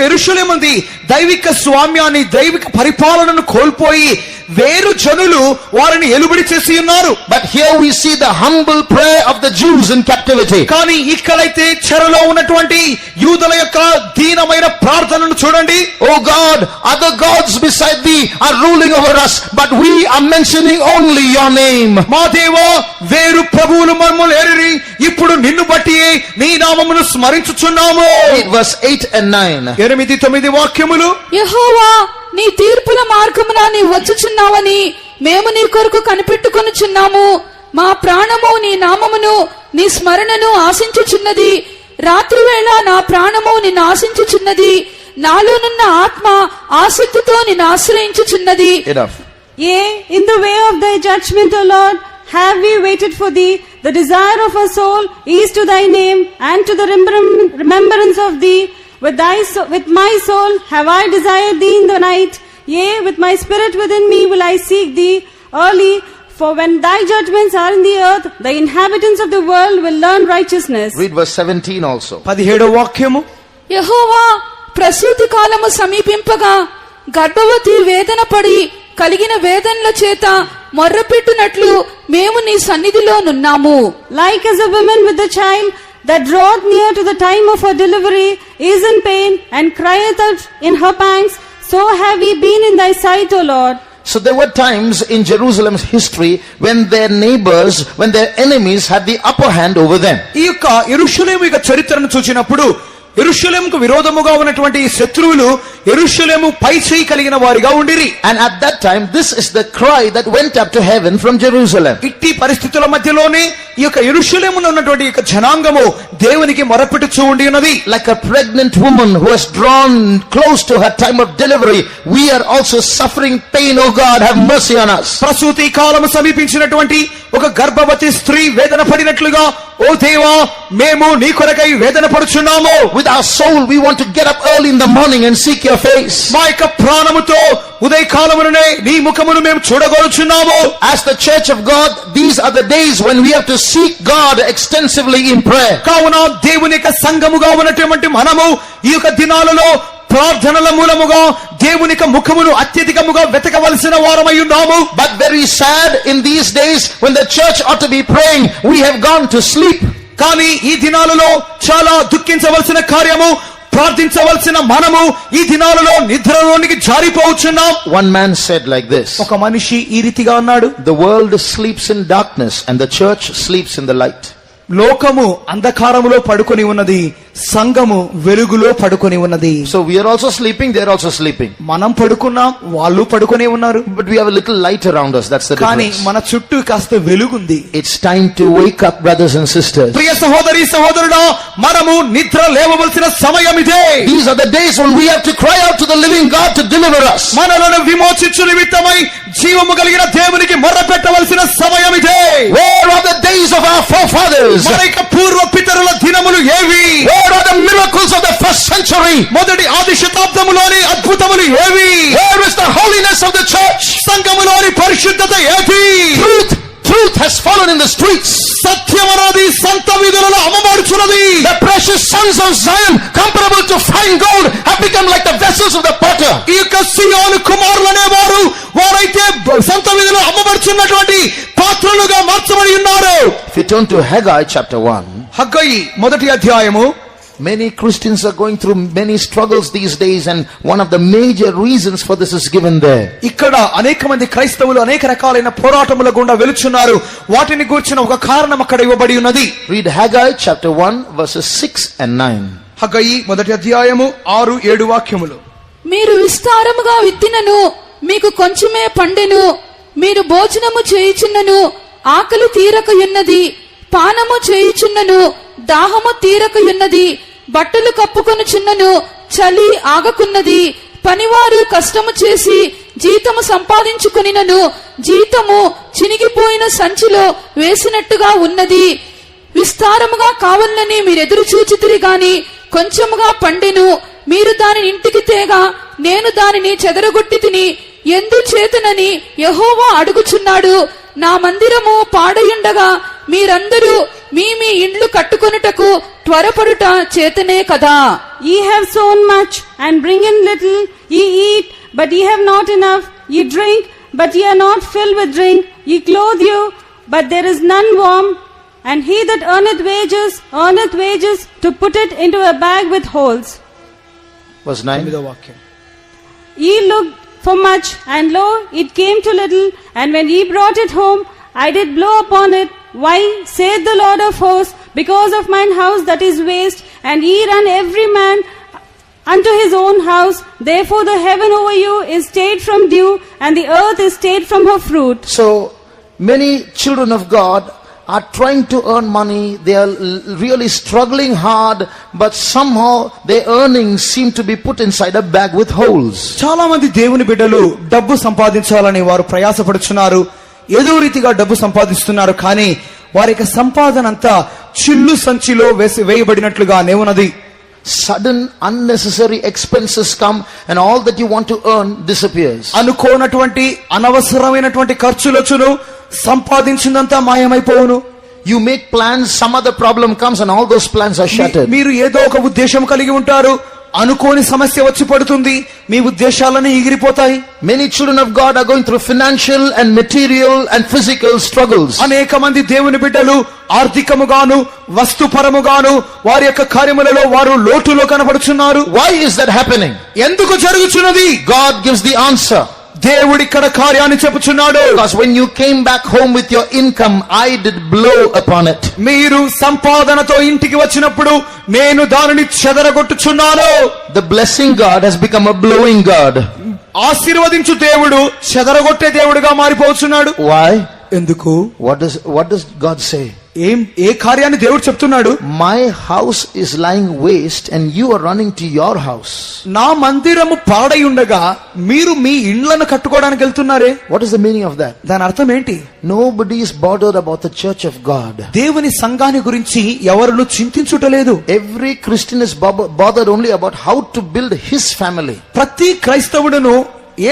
Speaker 2: యెరూషలేము అనేది దైవిక స్వామ్యాన్ని దైవిక పరిపాలనను కోల్పోయి వేరు జనులు వారిని ఎలుబడి చేసి ఉన్నారు.
Speaker 1: But here we see the humble prayer of the Jews in captivity.
Speaker 2: కానీ ఇక్కడైతే చెరలో ఉన్నటువంటి యూదుల యొక్క దీనమైన ప్రార్థనను చూడండి.
Speaker 1: Oh God, other gods beside thee are ruling over us, but we are mentioning only your name.
Speaker 2: మా దేవా, వేరు ప్రభువులు మమ్మల్ని ఏరిరి, ఇప్పుడు నిన్ను బట్టి నీ నామమును స్మరించుచున్నాము.
Speaker 1: Read verse 8 and 9.
Speaker 2: 8, 9 వాక్యములు.
Speaker 3: యెహోవా, నీ తీర్పుల మార్గమున నీ వచ్చుచున్నావని మేము నీ కొరకు కనిపెట్టుకొనుచున్నాము. మా ప్రాణము నీ నామమును నీ స్మరణను ఆశించుచున్నది. రాత్రివేళ నా ప్రాణము నిన్ను ఆశించుచున్నది. నాలోనున్న ఆత్మ ఆసక్తితో నిన్ను ఆశ్రయించుచున్నది.
Speaker 1: Enough.
Speaker 4: Yea, in the way of thy judgment, O Lord, have we waited for thee. The desire of our soul is to thy name, and to the remembrance of thee. With my soul have I desired thee in the night. Yea, with my spirit within me will I seek thee early. For when thy judgments are in the earth, the inhabitants of the world will learn righteousness.
Speaker 1: Read verse 17 also.
Speaker 2: 17వ వాక్యము.
Speaker 3: యెహోవా ప్రసూతి కాలము సమీపింపగా గర్భవతి వేదన పడి కలిగిన వేదనల చేత మొర్రపెట్టునట్లు మేము నీ సన్నిధిలో నున్నాము.
Speaker 4: Like as a woman with a child that draweth near to the time of her delivery is in pain and crieth out in her pangs, so have we been in thy sight, O Lord.
Speaker 1: So there were times in Jerusalem's history when their neighbors, when their enemies had the upper hand over them.
Speaker 2: ఈ యొక్క యెరూషలేము యొక్క చరిత్రను చూసినప్పుడు యెరూషలేముకు విరోధముగా ఉన్నటువంటి శత్రువులు యెరూషలేము పై చేయి కలిగిన వారిగా ఉండిరి.
Speaker 1: And at that time, this is the cry that went up to heaven from Jerusalem.
Speaker 2: ఇట్టి పరిస్థితుల మధ్యలోనే ఈ యొక్క యెరూషలేములో ఉన్నటువంటి యొక్క జనాంగము దేవునికి మొరపెట్టుచూ ఉండి ఉన్నది.
Speaker 1: Like a pregnant woman who has drawn close to her time of delivery, we are also suffering pain. Oh God, have mercy on us.
Speaker 2: ప్రసూతి కాలము సమీపించినటువంటి ఒక గర్భవతి స్త్రీ వేదన పడినట్లుగా, ఓ దేవా మేము నీ కొరకై వేదన పడుచున్నాము.
Speaker 1: With our soul, we want to get up early in the morning and seek your face.
Speaker 2: మా యొక్క ప్రాణముతో ఉదయకాలముననే నీ ముఖమును మేము చూడగోరుచున్నాము.
Speaker 1: As the church of God, these are the days when we have to seek God extensively in prayer.
Speaker 2: కావున దేవుని యొక్క సంఘముగా ఉన్నటువంటి మనము ఈ యొక్క దినాలలో ప్రార్థనల మూలముగా దేవుని యొక్క ముఖమును అత్యధికముగా వెతకవలసిన వారమై ఉన్నాము.
Speaker 1: But very sad, in these days when the church ought to be praying, we have gone to sleep.
Speaker 2: కానీ ఈ దినాలలో చాలా దుఃఖించవలసిన కార్యము, ప్రార్థించవలసిన మనము ఈ దినాలలో నిద్రలోనికి జారిపోవచ్చున్నాం.
Speaker 1: One man said like this:
Speaker 2: ఒక మనిషి ఈ రీతిగా అన్నాడు,
Speaker 1: the world sleeps in darkness and the church sleeps in the light.
Speaker 2: లోకము అంధకారములో పడుకొని ఉన్నది, సంఘము వెలుగులో పడుకొని ఉన్నది.
Speaker 1: So we are also sleeping, they are also sleeping.
Speaker 2: మనం పడుకున్నాం, వాళ్ళు పడుకునే ఉన్నారు.
Speaker 1: But we have a little light around us, that's the
Speaker 2: కానీ
Speaker 1: difference.
Speaker 2: మన చుట్టూ కాస్త వెలుగుంది.
Speaker 1: It's time to wake up, brothers and sisters.
Speaker 2: ప్రియ సహోదరి సహోదరుడా, మనము నిద్ర లేవవలసిన సమయం ఇదే.
Speaker 1: These are the days when we have to cry out to the living God to deliver us.
Speaker 2: మనలను విమోచించు నిమిత్తమై జీవము కలిగిన దేవునికి మొర్ర పెట్టవలసిన సమయం ఇదే.
Speaker 1: Where are the days of our forefathers?
Speaker 2: మన యొక్క పూర్వ పితరుల దినములు ఏవి?
Speaker 1: Where are the miracles of the first century?
Speaker 2: మొదటి ఆది శతాబ్దములోని అద్భుతములు ఏవి?
Speaker 1: Where is the holiness of the church?
Speaker 2: సంఘములోని పరిశుద్ధత ఏది?
Speaker 1: Truth has fallen in the streets.
Speaker 2: సత్యమనేది సంత వీధులలో అమ్మబడుచున్నది.
Speaker 1: The precious sons of Zion, comparable to fine gold, have become like the vessels of the potter.
Speaker 2: ఈ యొక్క సియోను కుమారులనే వారైతే సంత వీధులలో అమ్మబడుచున్నటువంటి పాత్రలుగా మార్చబడి ఉన్నారు.
Speaker 1: If you turn to Haggai chapter 1,
Speaker 2: హగ్గయి మొదటి అధ్యాయము.
Speaker 1: many Christians are going through many struggles these days, and one of the major reasons for this is given there.
Speaker 2: ఇక్కడ అనేక మంది క్రైస్తవులు అనేక రకాలైన పోరాటముల గుండా వెలుచున్నారు. వాటిని గూర్చిన ఒక కారణం అక్కడ ఇవ్వబడి ఉన్నది.
Speaker 1: Read Haggai chapter 1 verses 6 and 9.
Speaker 2: హగ్గయి మొదటి అధ్యాయము 6-7 వాక్యములు.
Speaker 3: మీరు విస్తారముగా విత్తినను మీకు కొంచెమే పండెను. మీరు భోజనము చేయుచున్నను ఆకలి తీరకయున్నది, పానము చేయుచున్నను దాహము తీరకయున్నది, బట్టలు కప్పుకొనుచున్నను చలి ఆగకున్నది. పనివారు కష్టము చేసి జీతము సంపాదించుకొనినను జీతము చినిగిపోయిన సంచిలో వేసినట్టుగా ఉన్నది. విస్తారముగా కావాలని మీరెదురు చూచితిరి గాని కొంచెముగా పండెను. మీరు దానిని ఇంటికి తేగా నేను దానిని చెదరగొట్టి తిని ఎందుచేతనని యెహోవా అడుగుచున్నాడు. నా మందిరము పాడయుండగా మీరందరూ మీ ఇండ్లు కట్టుకొనుటకు త్వరపడుట చేతనే కదా.
Speaker 4: Ye have sown much and bring in little. Ye eat, but ye have not enough. Ye drink, but ye are not filled with drink. Ye clothe you, but there is none warm. And he that earneth wages to put it into a bag with holes.
Speaker 1: Verse 9.
Speaker 2: వాక్యం.
Speaker 4: Ye looked for much, and lo, it came to little. And when ye brought it home, I did blow upon it. Why, saith the Lord of hosts, because of mine house that is waste, and ye run every man unto his own house. Therefore the heaven over you is stayed from dew, and the earth is stayed from her fruit.
Speaker 1: So many children of God are trying to earn money. They are really struggling hard, but somehow their earnings seem to be put inside a bag with holes.
Speaker 2: చాలా మంది దేవుని బిడ్డలు డబ్బు సంపాదించాలని వారు ప్రయాసపడుచున్నారు. ఏదో రీతిగా డబ్బు సంపాదిస్తున్నారు, కానీ వారి యొక్క సంపాదన అంతా చిల్లు సంచిలో వేయబడినట్లుగానే ఉన్నది.
Speaker 1: Sudden unnecessary expenses come and all that you want to earn disappears.
Speaker 2: అనుకోనటువంటి అనవసరమైనటువంటి ఖర్చులొచ్చును, సంపాదించిందంతా మాయమైపోవును.
Speaker 1: You make plans, some other problem comes and all those plans are shattered.
Speaker 2: మీరు ఏదో ఒక ఉద్దేశం కలిగి ఉంటారు, అనుకోని సమస్య వచ్చి పడుతుంది, మీ ఉద్దేశాలన్నీ ఎగిరిపోతాయి.
Speaker 1: Many children of God are going through financial and material and physical struggles.
Speaker 2: అనేక మంది దేవుని బిడ్డలు ఆర్థికముగాను వస్తుపరముగాను వారి యొక్క కార్యములలో వారు లోటులో కనబడుచున్నారు.
Speaker 1: Why is that happening?
Speaker 2: ఎందుకు జరుగుచున్నది?
Speaker 1: God gives the answer.
Speaker 2: దేవుడు ఇక్కడ కార్యాన్ని చెప్పుచున్నాడు.
Speaker 1: Because when you came back home with your income, I did blow upon it.
Speaker 2: మీరు సంపాదనతో ఇంటికి వచ్చినప్పుడు నేను దానిని చెదరగొట్టుచున్నాను.
Speaker 1: The blessing God has become a blowing God.
Speaker 2: ఆశీర్వదించు దేవుడు చెదరగొట్టే దేవుడుగా మారిపోతున్నాడు.
Speaker 1: Why?
Speaker 2: ఎందుకు?
Speaker 1: What does God say?
Speaker 2: ఏ కార్యాన్ని దేవుడు చెప్తున్నాడు?
Speaker 1: My house is lying waste and you are running to your house.
Speaker 2: నా మందిరము పాడై ఉండగా మీరు మీ ఇండ్లను కట్టుకోవడానికి వెళ్తున్నారే.
Speaker 1: What is the meaning of that?
Speaker 2: దాని అర్థం ఏంటి?
Speaker 1: Nobody is bothered about the church of God.
Speaker 2: దేవుని సంఘాన్ని గురించి ఎవరును చింతించుటలేదు.
Speaker 1: Every Christian is bothered only about how to build his family.
Speaker 2: ప్రతి క్రైస్తవుడును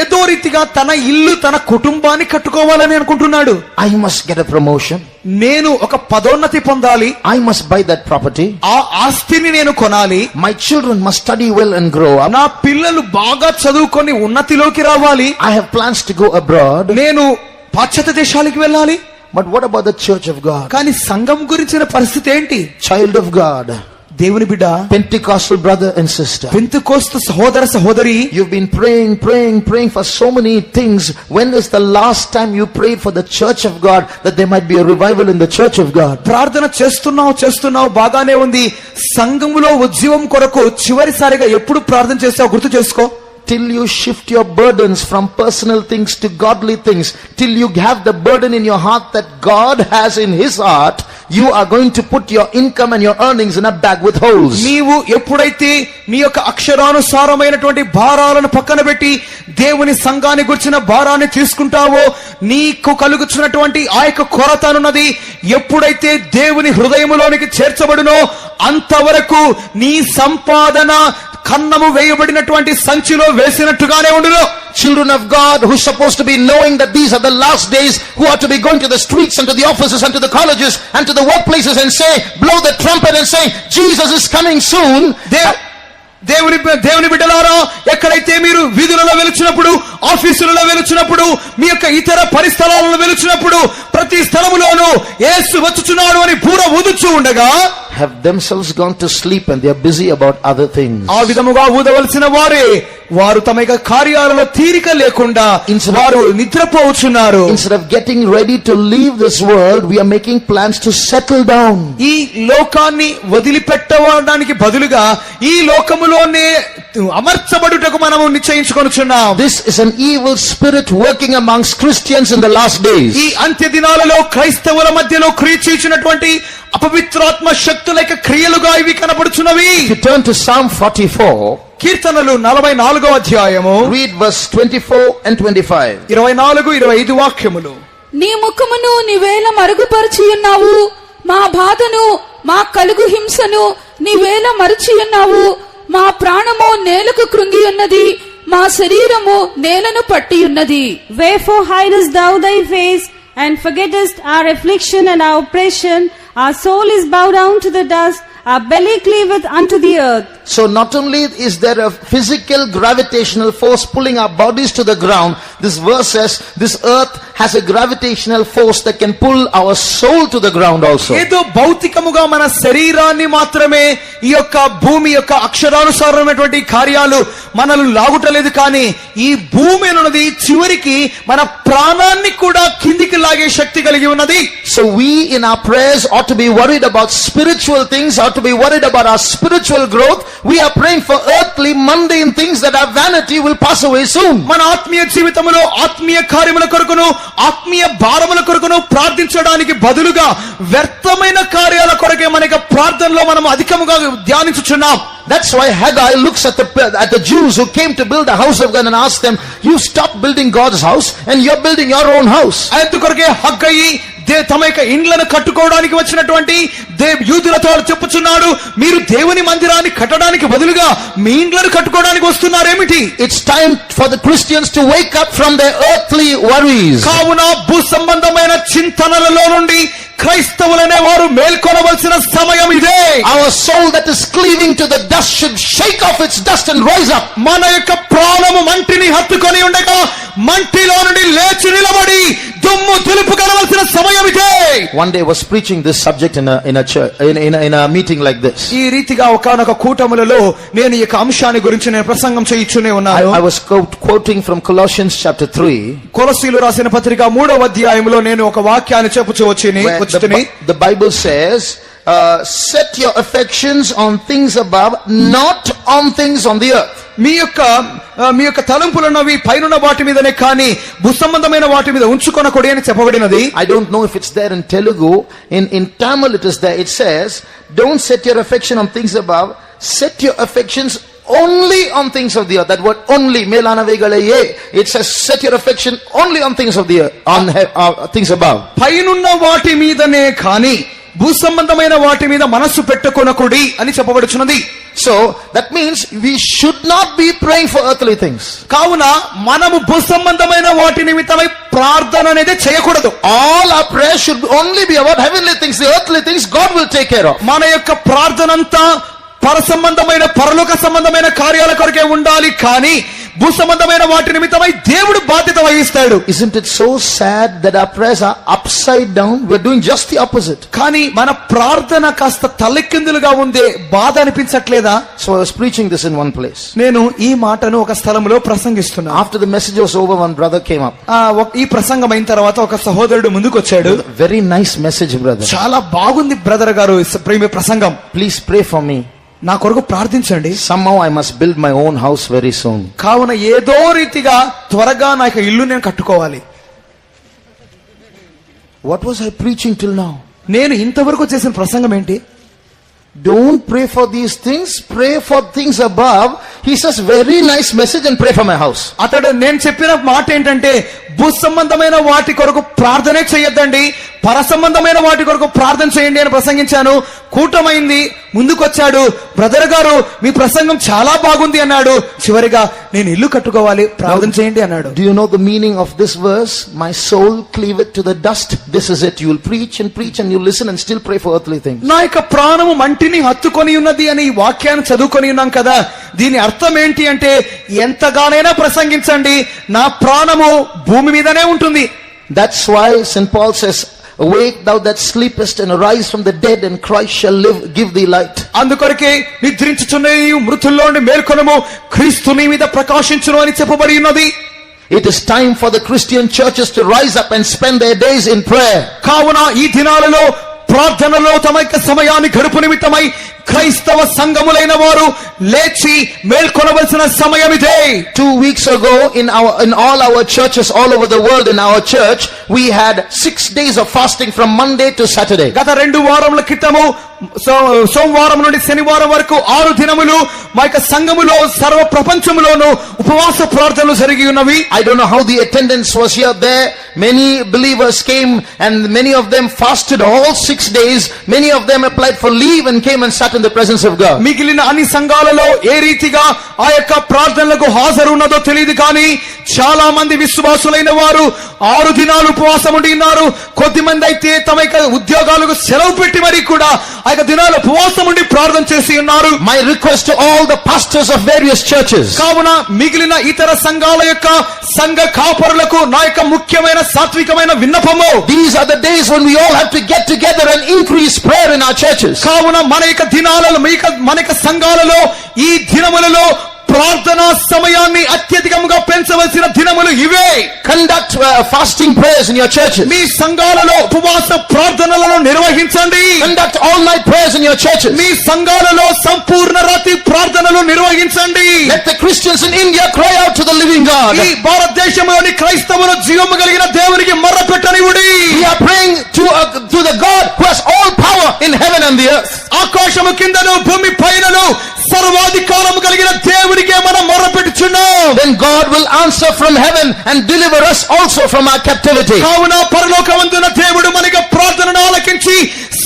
Speaker 2: ఏదో రీతిగా తన ఇల్లు తన కుటుంబాన్ని కట్టుకోవాలని అనుకుంటున్నాడు.
Speaker 1: I must get a promotion.
Speaker 2: నేను ఒక పదోన్నతి పొందాలి.
Speaker 1: I must buy that property.
Speaker 2: ఆ ఆస్తిని నేను కొనాలి.
Speaker 1: My children must study well and grow up.
Speaker 2: నా పిల్లలు బాగా చదువుకొని ఉన్నతిలోకి రావాలి.
Speaker 1: I have plans to go abroad.
Speaker 2: నేను పాశ్చాత్య దేశాలకు వెళ్ళాలి.
Speaker 1: But what about the church of God?
Speaker 2: కానీ సంఘం గురించిన పరిస్థితి ఏంటి?
Speaker 1: Child of God,
Speaker 2: దేవుని బిడ్డ,
Speaker 1: Pentecostal brother and sister,
Speaker 2: Pentecost సహోదర సహోదరి,
Speaker 1: you've been praying for so many things. When is the last time you prayed for the church of God, that there might be a revival in the church of God?
Speaker 2: ప్రార్థన చేస్తున్నావు బాగానే ఉంది. సంఘములో ఉద్యమం కొరకు చివరిసారిగా ఎప్పుడు ప్రార్థన చేస్తావు గుర్తు చేసుకో.
Speaker 1: Till you shift your burdens from personal things to godly things, till you have the burden in your heart that God has in his heart, you are going to put your income and your earnings in a bag with holes.
Speaker 2: నీవు ఎప్పుడైతే నీ యొక్క అక్షరానుసారమైనటువంటి భారాలను పక్కన పెట్టి దేవుని సంఘాన్ని గురించిన భారాన్ని తీసుకుంటావో, నీకు కలుగుచున్నటువంటి ఆ యొక్క కొరత అన్నది ఎప్పుడైతే దేవుని హృదయములోనికి చేర్చబడునో అంతవరకు నీ సంపాదన కన్నము వేయబడినటువంటి సంచిలో వేసినట్టుగానే ఉండును.
Speaker 1: Children of God who are supposed to be knowing that these are the last days, who are to be going to the streets and to the offices and to the colleges and to the workplaces and say, blow the trumpet and say, Jesus is coming soon.
Speaker 2: దేవుని బిడ్డలారా, ఎక్కడైతే మీరు వీధులలో వెలుచున్నప్పుడు, ఆఫీసులలో వెలుచున్నప్పుడు, మీ యొక్క ఇతర పరిస్థలాలలో వెలుచున్నప్పుడు, ప్రతి స్థలములోనూ యేసు వచ్చుచున్నాడు అని బూర ఊదుచూ ఉండగా,
Speaker 1: have themselves gone to sleep and they are busy about other things.
Speaker 2: ఆ విధముగా ఊదవలసిన వారే వారు తమ యొక్క కార్యాలలో తీరిక లేకుండా వారు నిద్రపోవచ్చున్నారు.
Speaker 1: Instead of getting ready to leave this world, we are making plans to settle down.
Speaker 2: ఈ లోకాన్ని వదిలిపెట్టడానికి బదులుగా ఈ లోకములోనే అమర్చబడుటకు మనము నిశ్చయించుకొనుచున్నాం.
Speaker 1: This is an evil spirit working amongst Christians in the last days.
Speaker 2: ఈ అంత్య దినాలలో క్రైస్తవుల మధ్యలో క్రియ చేయుచున్నటువంటి అపవిత్రాత్మ శక్తుల యొక్క క్రియలుగా ఇవి కనబడుచున్నవి.
Speaker 1: If you turn to Psalm 44,
Speaker 2: కీర్తనలు 44వ అధ్యాయము,
Speaker 1: read verse 24 and 25.
Speaker 2: 24-25 వాక్యములు.
Speaker 3: నీ ముఖమును నీవేళ మరుగుపరిచి ఉన్నావు, మా బాధను మా కలుగు హింసను నీవేళ మరిచి ఉన్నావు. మా ప్రాణము నేలకు కృంగి ఉన్నది, మా శరీరము నేలను పట్టి ఉన్నది.
Speaker 4: Wherefore hidest thou thy face, and forgettest our affliction and our oppression? Our soul is bowed down to the dust, our belly cleaveth unto the earth.
Speaker 1: So not only is there a physical gravitational force pulling our bodies to the ground, this verse says this earth has a gravitational force that can pull our soul to the ground also.
Speaker 2: ఏదో భౌతికముగా మన శరీరాన్ని మాత్రమే ఈ యొక్క భూమి యొక్క అక్షరానుసారమైనటువంటి కార్యాలు మనల్ని లాగుటలేదు, కానీ ఈ భూమి అన్నది చివరికి మన ప్రాణాన్ని కూడా కిందికి లాగే శక్తి కలిగి ఉన్నది.
Speaker 1: So we in our prayers ought to be worried about spiritual things, ought to be worried about our spiritual growth. We are praying for earthly mundane things that our vanity will pass away soon.
Speaker 2: మన ఆత్మీయ జీవితంలో ఆత్మీయ కార్యముల కొరకును ఆత్మీయ భారముల కొరకును ప్రార్థించడానికి బదులుగా వ్యర్థమైన కార్యాల కొరకే మన ప్రార్థనలో మనం అధికముగా ధ్యానించుచున్నాం.
Speaker 1: That's why Haggai looks at the Jews who came to build the house of God and asked them, you stopped building God's house and you're building your own house.
Speaker 2: అందుకొరకే హగ్గయి తమ యొక్క ఇండ్లను కట్టుకోవడానికి వచ్చినటువంటి యూదులతో చెప్పుచున్నాడు, మీరు దేవుని మందిరాన్ని కట్టడానికి బదులుగా మీ ఇండ్లను కట్టుకోవడానికి వస్తున్నారేమిటి?
Speaker 1: It's time for the Christians to wake up from their earthly worries.
Speaker 2: కావున భూ సంబంధమైన చింతనలలో నుండి క్రైస్తవులనే వారు మేల్కొనవలసిన సమయం ఇదే.
Speaker 1: Our soul that is cleaving to the dust should shake off its dust and rise up.
Speaker 2: మన యొక్క ప్రాణము మంటిని హత్తుకొని ఉండగా మంటిలో నుండి లేచి నిలబడి దుమ్ము దులుపు కలవలసిన సమయం ఇదే.
Speaker 1: One day I was preaching this subject in a church, in a meeting like this.
Speaker 2: ఈ రీతిగా ఒకానొక కూటములలో నేను ఈ అంశాన్ని గురించి నేను ప్రసంగం చేయుచునే ఉన్నాను.
Speaker 1: I was quoting from Colossians chapter 3.
Speaker 2: కొలస్సీలు రాసిన పత్రిక 3వ అధ్యాయంలో నేను ఒక వాక్యాన్ని చెప్పుచూ వచ్చిని.
Speaker 1: The Bible says, set your affections on things above, not on things on the earth.
Speaker 2: మీ యొక్క తలంపులున్నవి పైనున్న వాటి మీదనే కానీ భూ సంబంధమైన వాటి మీద ఉంచుకొనకూడదు అని చెప్పబడినది.
Speaker 1: I don't know if it's there in Telugu. In Tamil it is there. It says, don't set your affection on things above, set your affections only on things of the earth. That word only, melana vegalaye, it says set your affection only on things of the earth, on things above.
Speaker 2: పైనున్న వాటి మీదనే కానీ భూ సంబంధమైన వాటి మీద మనస్సు పెట్టుకొనకుడి అని చెప్పబడుచున్నది.
Speaker 1: So that means we should not be praying for earthly things.
Speaker 2: కావున మనము భూ సంబంధమైన వాటి నిమిత్తమై ప్రార్థన అనేది చేయకూడదు.
Speaker 1: All our prayer should only be about heavenly things. The earthly things God will take care of.
Speaker 2: మన యొక్క ప్రార్థన అంతా పర సంబంధమైన పరలోక సంబంధమైన కార్యాల కొరకే ఉండాలి, కానీ భూ సంబంధమైన వాటి నిమిత్తమై దేవుడు బాధ్యత వహిస్తాడు.
Speaker 1: Isn't it so sad that our prayers are upside down? We're doing just the opposite.
Speaker 2: కానీ మన ప్రార్థన కాస్త తలకిందులుగా ఉందే బాధ అనిపించట్లేదా?
Speaker 1: So I was preaching this in one place.
Speaker 2: నేను ఈ మాటను ఒక స్థలంలో ప్రసంగిస్తున్నా.
Speaker 1: After the message was over, one brother came up.
Speaker 2: ఈ ప్రసంగం అయిన తర్వాత ఒక సహోదరుడు ముందుకు వచ్చాడు.
Speaker 1: Very nice message, brother.
Speaker 2: చాలా బాగుంది బ్రదర్ గారు ప్రేమ ప్రసంగం.
Speaker 1: Please pray for me.
Speaker 2: నా కొరకు ప్రార్థించండి.
Speaker 1: Somehow I must build my own house very soon.
Speaker 2: కావున ఏదో రీతిగా త్వరగా నా యొక్క ఇల్లు నేను కట్టుకోవాలి.
Speaker 1: What was I preaching till now?
Speaker 2: నేను ఇంతవరకు చేసిన ప్రసంగం ఏంటి?
Speaker 1: Don't pray for these things, pray for things above. He says very nice message and pray for my house.
Speaker 2: అతడు నేను చెప్పిన మాట ఏంటంటే భూ సంబంధమైన వాటి కొరకు ప్రార్థనే చేయొద్దండి, పర సంబంధమైన వాటి కొరకు ప్రార్థన చేయండి అని ప్రసంగించాను. కూటమైంది, ముందుకొచ్చాడు, బ్రదర్ గారు మీ ప్రసంగం చాలా బాగుంది అన్నాడు. చివరిగా నేను ఇల్లు కట్టుకోవాలి, ప్రార్థన చేయండి అన్నాడు.
Speaker 1: Do you know the meaning of this verse? My soul cleaveth to the dust. This is it. You will preach and preach and you listen and still pray for earthly things.
Speaker 2: నా యొక్క ప్రాణము మంటిని హత్తుకొని ఉన్నది అని ఈ వాక్యాన్ని చదువుకొని ఉన్నాం కదా. దీని అర్థం ఏంటి అంటే ఎంతగానైనా ప్రసంగించండి, నా ప్రాణము భూమి మీదనే ఉంటుంది.
Speaker 1: That's why St. Paul says, awake thou that sleepest and arise from the dead and Christ shall live, give thee light.
Speaker 2: అందుకొరకే నిద్రించుచున్న నీవు మృతుల్లో నుండి మేల్కొనుము, క్రీస్తు నీ మీద ప్రకాశించును అని చెప్పబడి ఉన్నది.
Speaker 1: It is time for the Christian churches to rise up and spend their days in prayer.
Speaker 2: కావున ఈ దినాలలో ప్రార్థనలో తమ యొక్క సమయాన్ని గడుపు నిమిత్తమై క్రైస్తవ సంఘములైన వారు లేచి మేల్కొనవలసిన సమయం ఇదే.
Speaker 1: 2 weeks ago in all our churches all over the world, in our church we had 6 days of fasting from Monday to Saturday.
Speaker 2: గత 2 వారముల క్రితము సోమవారం నుండి శనివారం వరకు 6 దినములు మా యొక్క సంఘములో సర్వ ప్రపంచములోను ఉపవాస ప్రార్థనలు జరిగి ఉన్నవి.
Speaker 1: I don't know how the attendance was here. There many believers came and many of them fasted all 6 days. Many of them applied for leave and came and sat in the presence of God.
Speaker 2: మిగిలిన అన్ని సంఘాలలో ఏ రీతిగా ఆ యొక్క ప్రార్థనలకు హాజరు ఉన్నదో తెలియదు, కానీ చాలా మంది విశ్వాసులైన వారు 6 దినాలు ఉపవాసం ఉండి ఉన్నారు. కొద్దిమంది అయితే తమ యొక్క ఉద్యోగాలకు సెలవు పెట్టి మరి కూడా ఆ యొక్క దినాలు ఉపవాసం ఉండి ప్రార్థన చేసి ఉన్నారు.
Speaker 1: My request to all the pastors of various churches,
Speaker 2: కావున మిగిలిన ఇతర సంఘాల యొక్క సంఘ కాపరులకు నా యొక్క ముఖ్యమైన సాత్వికమైన విన్నపము,
Speaker 1: these are the days when we all have to get together and increase prayer in our churches.
Speaker 2: కావున మన యొక్క దినాలలో మన యొక్క సంఘాలలో ఈ దినములలో ప్రార్థనా సమయాన్ని అత్యధికంగా పెంచవలసిన దినములు ఇవే.
Speaker 1: Conduct fasting prayers in your churches.
Speaker 2: మీ సంఘాలలో ఉపవాస ప్రార్థనలను నిర్వహించండి.
Speaker 1: Conduct all night prayers in your churches.
Speaker 2: మీ సంఘాలలో సంపూర్ణ రాత్రి ప్రార్థనలు నిర్వహించండి.
Speaker 1: Let the Christians in India cry out to the living God.
Speaker 2: ఈ భారతదేశంలోని క్రైస్తవులు జీవము కలిగిన దేవునికి మొర్రపెట్టనివ్వండి.
Speaker 1: We are praying to the God who has all power in heaven and the earth.
Speaker 2: ఆకాశము కిందను భూమి పైనను సర్వాధికారము కలిగిన దేవునికే మనం మొర్రపెట్టుచున్నాం.
Speaker 1: Then God will answer from heaven and deliver us also from our captivity.
Speaker 2: కావున పరలోకమందున దేవుడు మనకి ప్రార్థనను ఆలకించి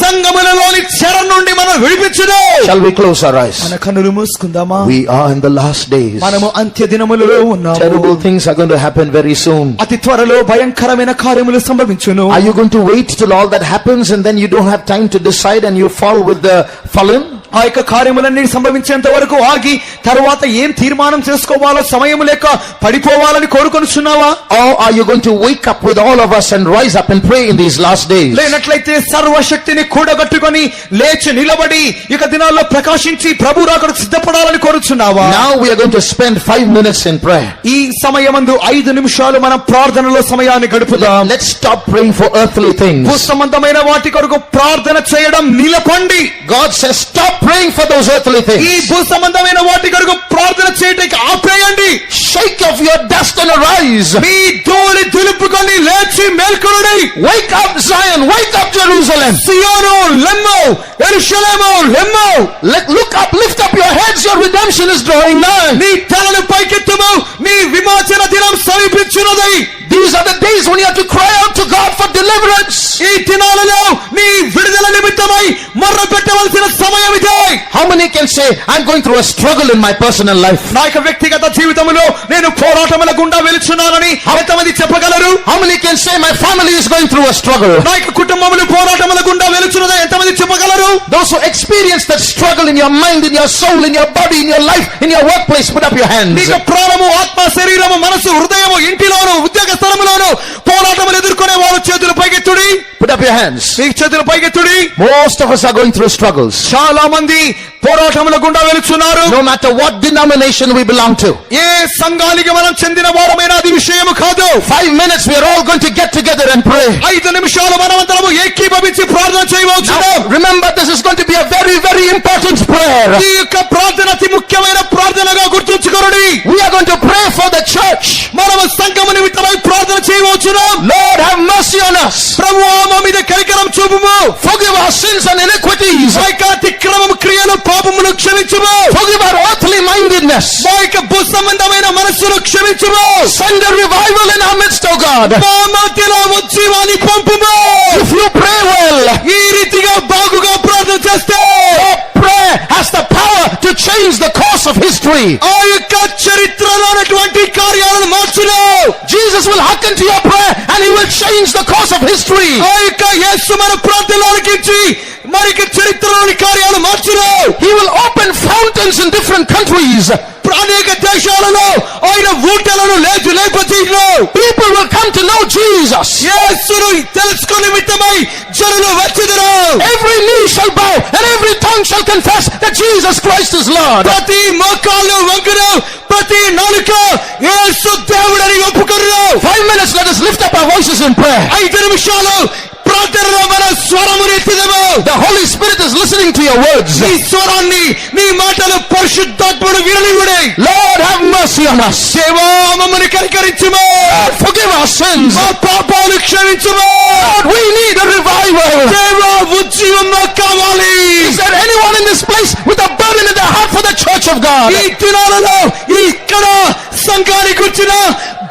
Speaker 2: సంగములలోని చెర నుండి మనం విడిపించును.
Speaker 1: Shall we close our eyes?
Speaker 2: మన కన్నులు మూసుకుందామా?
Speaker 1: We are in the last days.
Speaker 2: మనము అంత్య దినములలో ఉన్నాము.
Speaker 1: Terrible things are going to happen very soon.
Speaker 2: అతి త్వరలో భయంకరమైన కార్యములు సంభవించును.
Speaker 1: Are you going to wait till all that happens and then you don't have time to decide and you fall with the fallen?
Speaker 2: ఆ యొక్క కార్యములన్నీ సంభవించేంత వరకు ఆగి తర్వాత ఏం తీర్మానం చేసుకోవాలో సమయం లేక పడిపోవాలని కోరుకొనుచున్నావా?
Speaker 1: Or are you going to wake up with all of us and rise up and pray in these last days?
Speaker 2: లేనట్లయితే సర్వశక్తిని కూడగట్టుకొని లేచి నిలబడి ఇక దినాల్లో ప్రకాశించి ప్రభు రాకడకు సిద్ధపడాలని కోరుచున్నావా?
Speaker 1: Now we are going to spend 5 minutes in prayer.
Speaker 2: ఈ సమయమందు 5 నిమిషాలు మనం ప్రార్థనలో సమయాన్ని గడుపుదాం.
Speaker 1: Let's stop praying for earthly
Speaker 2: భూ
Speaker 1: things.
Speaker 2: సంబంధమైన వాటి కొరకు ప్రార్థన చేయడం నిలపండి.
Speaker 1: God says stop praying for those earthly
Speaker 2: ఈ
Speaker 1: things.
Speaker 2: భూ సంబంధమైన వాటి కొరకు ప్రార్థన చేయడానికి ఆపేయండి.
Speaker 1: Shake off your dust and arise.
Speaker 2: మీ ధూళి దులుపుకొని లేచి మేల్కొనుడి.
Speaker 1: Wake up Zion, wake up Jerusalem.
Speaker 2: సియోను లెమ్ము, యెరూషలేము లెమ్ము.
Speaker 1: Look up, lift up your heads, your redemption is drawing nigh.
Speaker 2: నీ తలను పైకెత్తుము, నీ విమోచన దినం సమీపించున్నది.
Speaker 1: These are the days when you have to cry out to God for deliverance.
Speaker 2: ఈ దినాలలో నీ విడుదల నిమిత్తమై మొర్ర పెట్టవలసిన సమయం ఇదే.
Speaker 1: How many can say, I'm going through a struggle in my personal life?
Speaker 2: నా యొక్క వ్యక్తిగత జీవితంలో నేను పోరాటముల గుండా వెళుచున్నానని ఎంతమంది చెప్పగలరు?
Speaker 1: How many can say, my family is going through a struggle?
Speaker 2: నా యొక్క కుటుంబములు పోరాటముల గుండా వెళుచున్నదని ఎంతమంది చెప్పగలరు?
Speaker 1: Those who experience that struggle in your mind, in your soul, in your body, in your life, in your workplace, put up your hands.
Speaker 2: నీకు ప్రాణము, ఆత్మ, శరీరము, మనసు, హృదయము, ఇంటిలోను, ఉద్యోగ స్థలములోను పోరాటములు ఎదుర్కొనే వారు చేతులు పైకెత్తుడి.
Speaker 1: Put up your hands.
Speaker 2: మీ చేతులు పైకెత్తుడి.
Speaker 1: Most of us are going through struggles.
Speaker 2: చాలా మంది పోరాటముల గుండా వెళుచున్నారు.
Speaker 1: No matter what denomination we belong to.
Speaker 2: ఏ సంఘానికి మనం చెందిన వారమైనా అది విషయము కాదు.
Speaker 1: 5 minutes we are all going to get together and pray.
Speaker 2: 5 నిమిషాలు మనమందరము ఏకీభవించి ప్రార్థన చేయవచ్చు.
Speaker 1: Now, remember, this is going to be a very, very important prayer.
Speaker 2: ఈ యొక్క ప్రార్థన అతి ముఖ్యమైన ప్రార్థనగా గుర్తుంచుకోండి.
Speaker 1: We are going to pray for the church.
Speaker 2: మనము సంఘము నిమిత్తమై ప్రార్థన చేయవచ్చును.
Speaker 1: Lord, have mercy on us.
Speaker 2: ప్రభువా మా మీద కనికరం చూపుము.
Speaker 1: Forgive our sins and iniquities.
Speaker 2: మా యొక్క అతిక్రమము, క్రియలు, పాపములు క్షమించుము.
Speaker 1: Forgive our earthly mindedness.
Speaker 2: మా యొక్క భూ సంబంధమైన మనస్సును క్షమించుము.
Speaker 1: Send a revival in our midst, O God.
Speaker 2: మా మధ్యలో ఉజ్జీవాన్ని పంపుము.
Speaker 1: If you pray well,
Speaker 2: ఈ రీతిగా బాగుగా ప్రార్థన చేస్తే
Speaker 1: your prayer has the power to change the course of history.
Speaker 2: ఆ యొక్క చరిత్రలో ఉన్నటువంటి కార్యాలను మార్చును.
Speaker 1: Jesus will hearken to your prayer and he will change the course of history.
Speaker 2: ఆ యొక్క యేసు మన ప్రార్థనలు ఆలకించి మరికి చరిత్రలోని కార్యాలు మార్చును.
Speaker 1: He will open fountains in different countries.
Speaker 2: అనేక దేశాలలో ఆయన ఊటలను లేపచేయును.
Speaker 1: People will come to know Jesus.
Speaker 2: యేసును తెలుసుకునే నిమిత్తమై జనులు వచ్చుదురు.
Speaker 1: Every knee shall bow and every tongue shall confess that Jesus Christ is Lord.
Speaker 2: ప్రతి మోకాలు వంగును, ప్రతి నాలుక యేసు దేవుడని ఒప్పుకొనును.
Speaker 1: 5 minutes, let us lift up our voices in prayer.
Speaker 2: 5 నిమిషాలు ప్రార్థనలో మన స్వరమును ఎత్తుదాము.
Speaker 1: The Holy Spirit is listening to your words.
Speaker 2: నీ స్వరాన్ని, నీ మాటలు పరిశుద్ధాత్ముడు విననివ్వుడి.
Speaker 1: Lord, have mercy on us.
Speaker 2: దేవా మమ్మల్ని కనికరించుము.
Speaker 1: Forgive our sins.
Speaker 2: మా పాపాలు క్షమించుము.
Speaker 1: Lord, we need a revival.
Speaker 2: దేవా ఉజ్జీవం మాకు కావాలి.
Speaker 1: Is there anyone in this place with a burden in their heart for the church of God?
Speaker 2: ఈ దినాలలో ఇక్కడ సంఘానికి వచ్చిన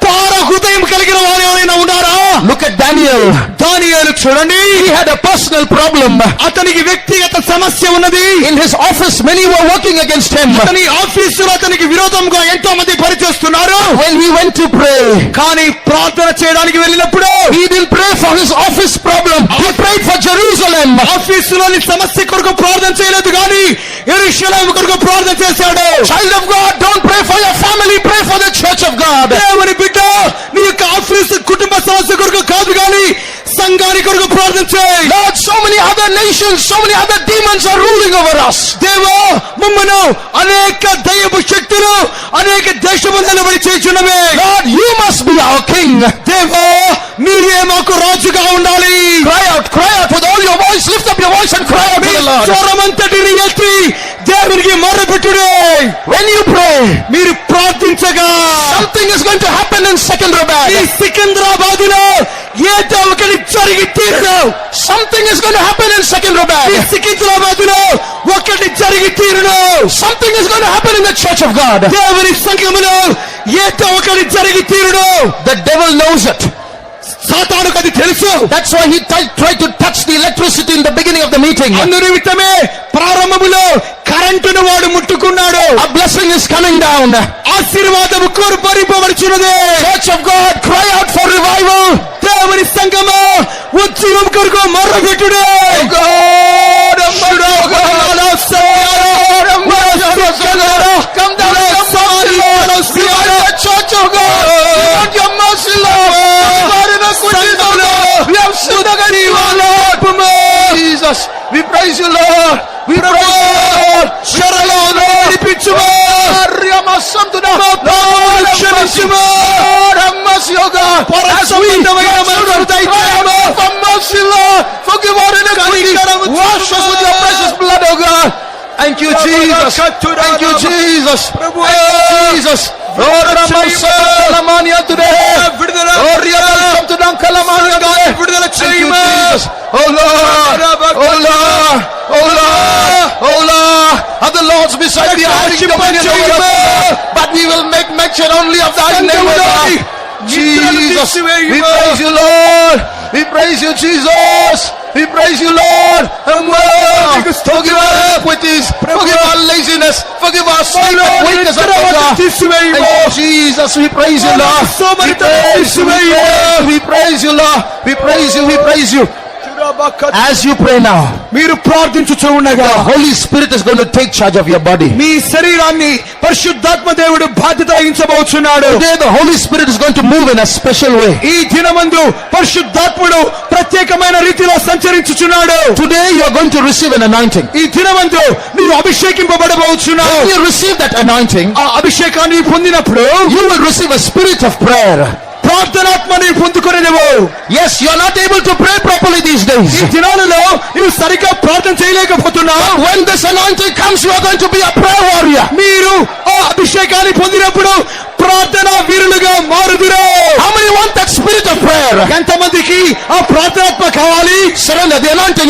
Speaker 2: భార హృదయం కలిగిన వారు ఎవరైనా ఉన్నారా?
Speaker 1: Look at Daniel.
Speaker 2: దానియేలు చూడండి.
Speaker 1: He had a personal problem.
Speaker 2: అతనికి వ్యక్తిగత సమస్య ఉన్నది.
Speaker 1: In his office, many were working against him.
Speaker 2: అతని ఆఫీసులో అతనికి విరోధంగా ఎంతో మంది పనిచేస్తున్నారు.
Speaker 1: When he went to pray,
Speaker 2: కానీ ప్రార్థన చేయడానికి వెళ్ళినప్పుడు
Speaker 1: he didn't pray for his office problem. He prayed for Jerusalem.
Speaker 2: ఆఫీసులోని సమస్య కొరకు ప్రార్థన చేయలేదు, కానీ యెరూషలేము కొరకు ప్రార్థన చేశాడు.
Speaker 1: Child of God, don't pray for your family, pray for the church of God.
Speaker 2: దేవుని బిడ్డ, నీ యొక్క ఆఫీసు కుటుంబ సమస్య కొరకు కాదు, కానీ సంఘాని కొరకు ప్రార్థన చేయి.
Speaker 1: Lord, so many other nations, so many other demons are ruling over us.
Speaker 2: దేవా మమ్మను అనేక దయ్యపు శక్తులు అనేక దేశములు నిలబడి చేయుచున్నవే.
Speaker 1: Lord, you must be our king.
Speaker 2: దేవా మీరే మాకు రాజుగా ఉండాలి.
Speaker 1: Cry out with all your voice. Lift up your voice and cry out to the Lord.
Speaker 2: స్వరమంతటిని ఎత్తి దేవునికి మొర్రపెట్టుడే.
Speaker 1: When you pray,
Speaker 2: మీరు
Speaker 1: is going to happen in Secunderabad.
Speaker 2: ఈ సికింద్రాబాదులో ఏదో ఒకటి జరిగి తీరును.
Speaker 1: Something is going to happen in Secunderabad.
Speaker 2: ఈ సికింద్రాబాదులో ఒకటి జరిగి తీరును.
Speaker 1: Something is going to happen in the church of God.
Speaker 2: దేవుని సంఘములో ఏదో ఒకటి జరిగి తీరును.
Speaker 1: The devil knows it.
Speaker 2: సాతానుకు అది తెలుసు.
Speaker 1: That's why he tried to touch the electricity in the beginning of the meeting.
Speaker 2: అందు నిమిత్తమే ప్రారంభములో కరెంటును వాడు ముట్టుకున్నాడు.
Speaker 1: A blessing is coming down.
Speaker 2: ఆశీర్వాదము కోరుపరిపబడుచున్నది.
Speaker 1: Church of God, cry out for revival.
Speaker 2: దేవుని సంఘమా ఉజ్జీవం కొరకు మొర్రపెట్టుడు.
Speaker 1: Come down, Church of God. We want your mercy, Lord. We have sinned against you, Lord. Jesus, we praise you, Lord. We praise you, Lord.
Speaker 2: శరణులను నడిపించుము. క్షమించుము.
Speaker 1: Lord, have mercy, O God.
Speaker 2: పరసంబంధమైన మనసు దయచేయము.
Speaker 1: For mercy, Lord. Forgive our iniquities. Wash us with your precious blood, O God. Thank you, Jesus. Thank you, Jesus. Thank you, Jesus. Lord, Kalamania today. Lord, Kalamania today. Thank you, Jesus. Oh Lord, oh Lord, oh Lord, oh Lord. Of the Lord's beside the having dominion over us, but we will make mention only of thy name, O God. Jesus, we praise you, Lord. We praise you, Jesus. We praise you, Lord. Forgive our iniquities. Forgive our laziness. Forgive our sin and weakness, O God. Thank you, Jesus. We praise you, Lord. We praise you, Lord. We praise you, Lord. We praise you, we praise you. As you pray now,
Speaker 2: మీరు ప్రార్థించుచూ ఉండగా
Speaker 1: the Holy Spirit is going to take charge of your body.
Speaker 2: మీ శరీరాన్ని పరిశుద్ధాత్మ దేవుడు బాధ్యత వహించబోతున్నాడు.
Speaker 1: Today the Holy Spirit is going to move in a special way.
Speaker 2: ఈ దినమందు పరిశుద్ధాత్ముడు ప్రత్యేకమైన రీతిలో సంచరించుచున్నాడు.
Speaker 1: Today you are going to receive an anointing.
Speaker 2: ఈ దినమందు నీవు అభిషేకింపబడబోతున్నావు.
Speaker 1: When you receive that anointing,
Speaker 2: ఆ అభిషేకాన్ని పొందినప్పుడు
Speaker 1: you will receive a spirit of prayer.
Speaker 2: ప్రార్థనాత్మని పొందుకొనేదేవో.
Speaker 1: Yes, you are not able to pray properly these days.
Speaker 2: ఈ దినాలలో నువ్వు సరిగ్గా ప్రార్థన చేయలేకపోతున్నావు.
Speaker 1: When this anointing comes, you are going to be a prayer warrior.
Speaker 2: మీరు ఆ అభిషేకాన్ని పొందినప్పుడు ప్రార్థనా వీరులుగా మారుదురు.
Speaker 1: How many want that spirit of prayer?
Speaker 2: ఎంతమందికి ఆ ప్రార్థనాత్మ కావాలి?
Speaker 1: Surrender the anointing.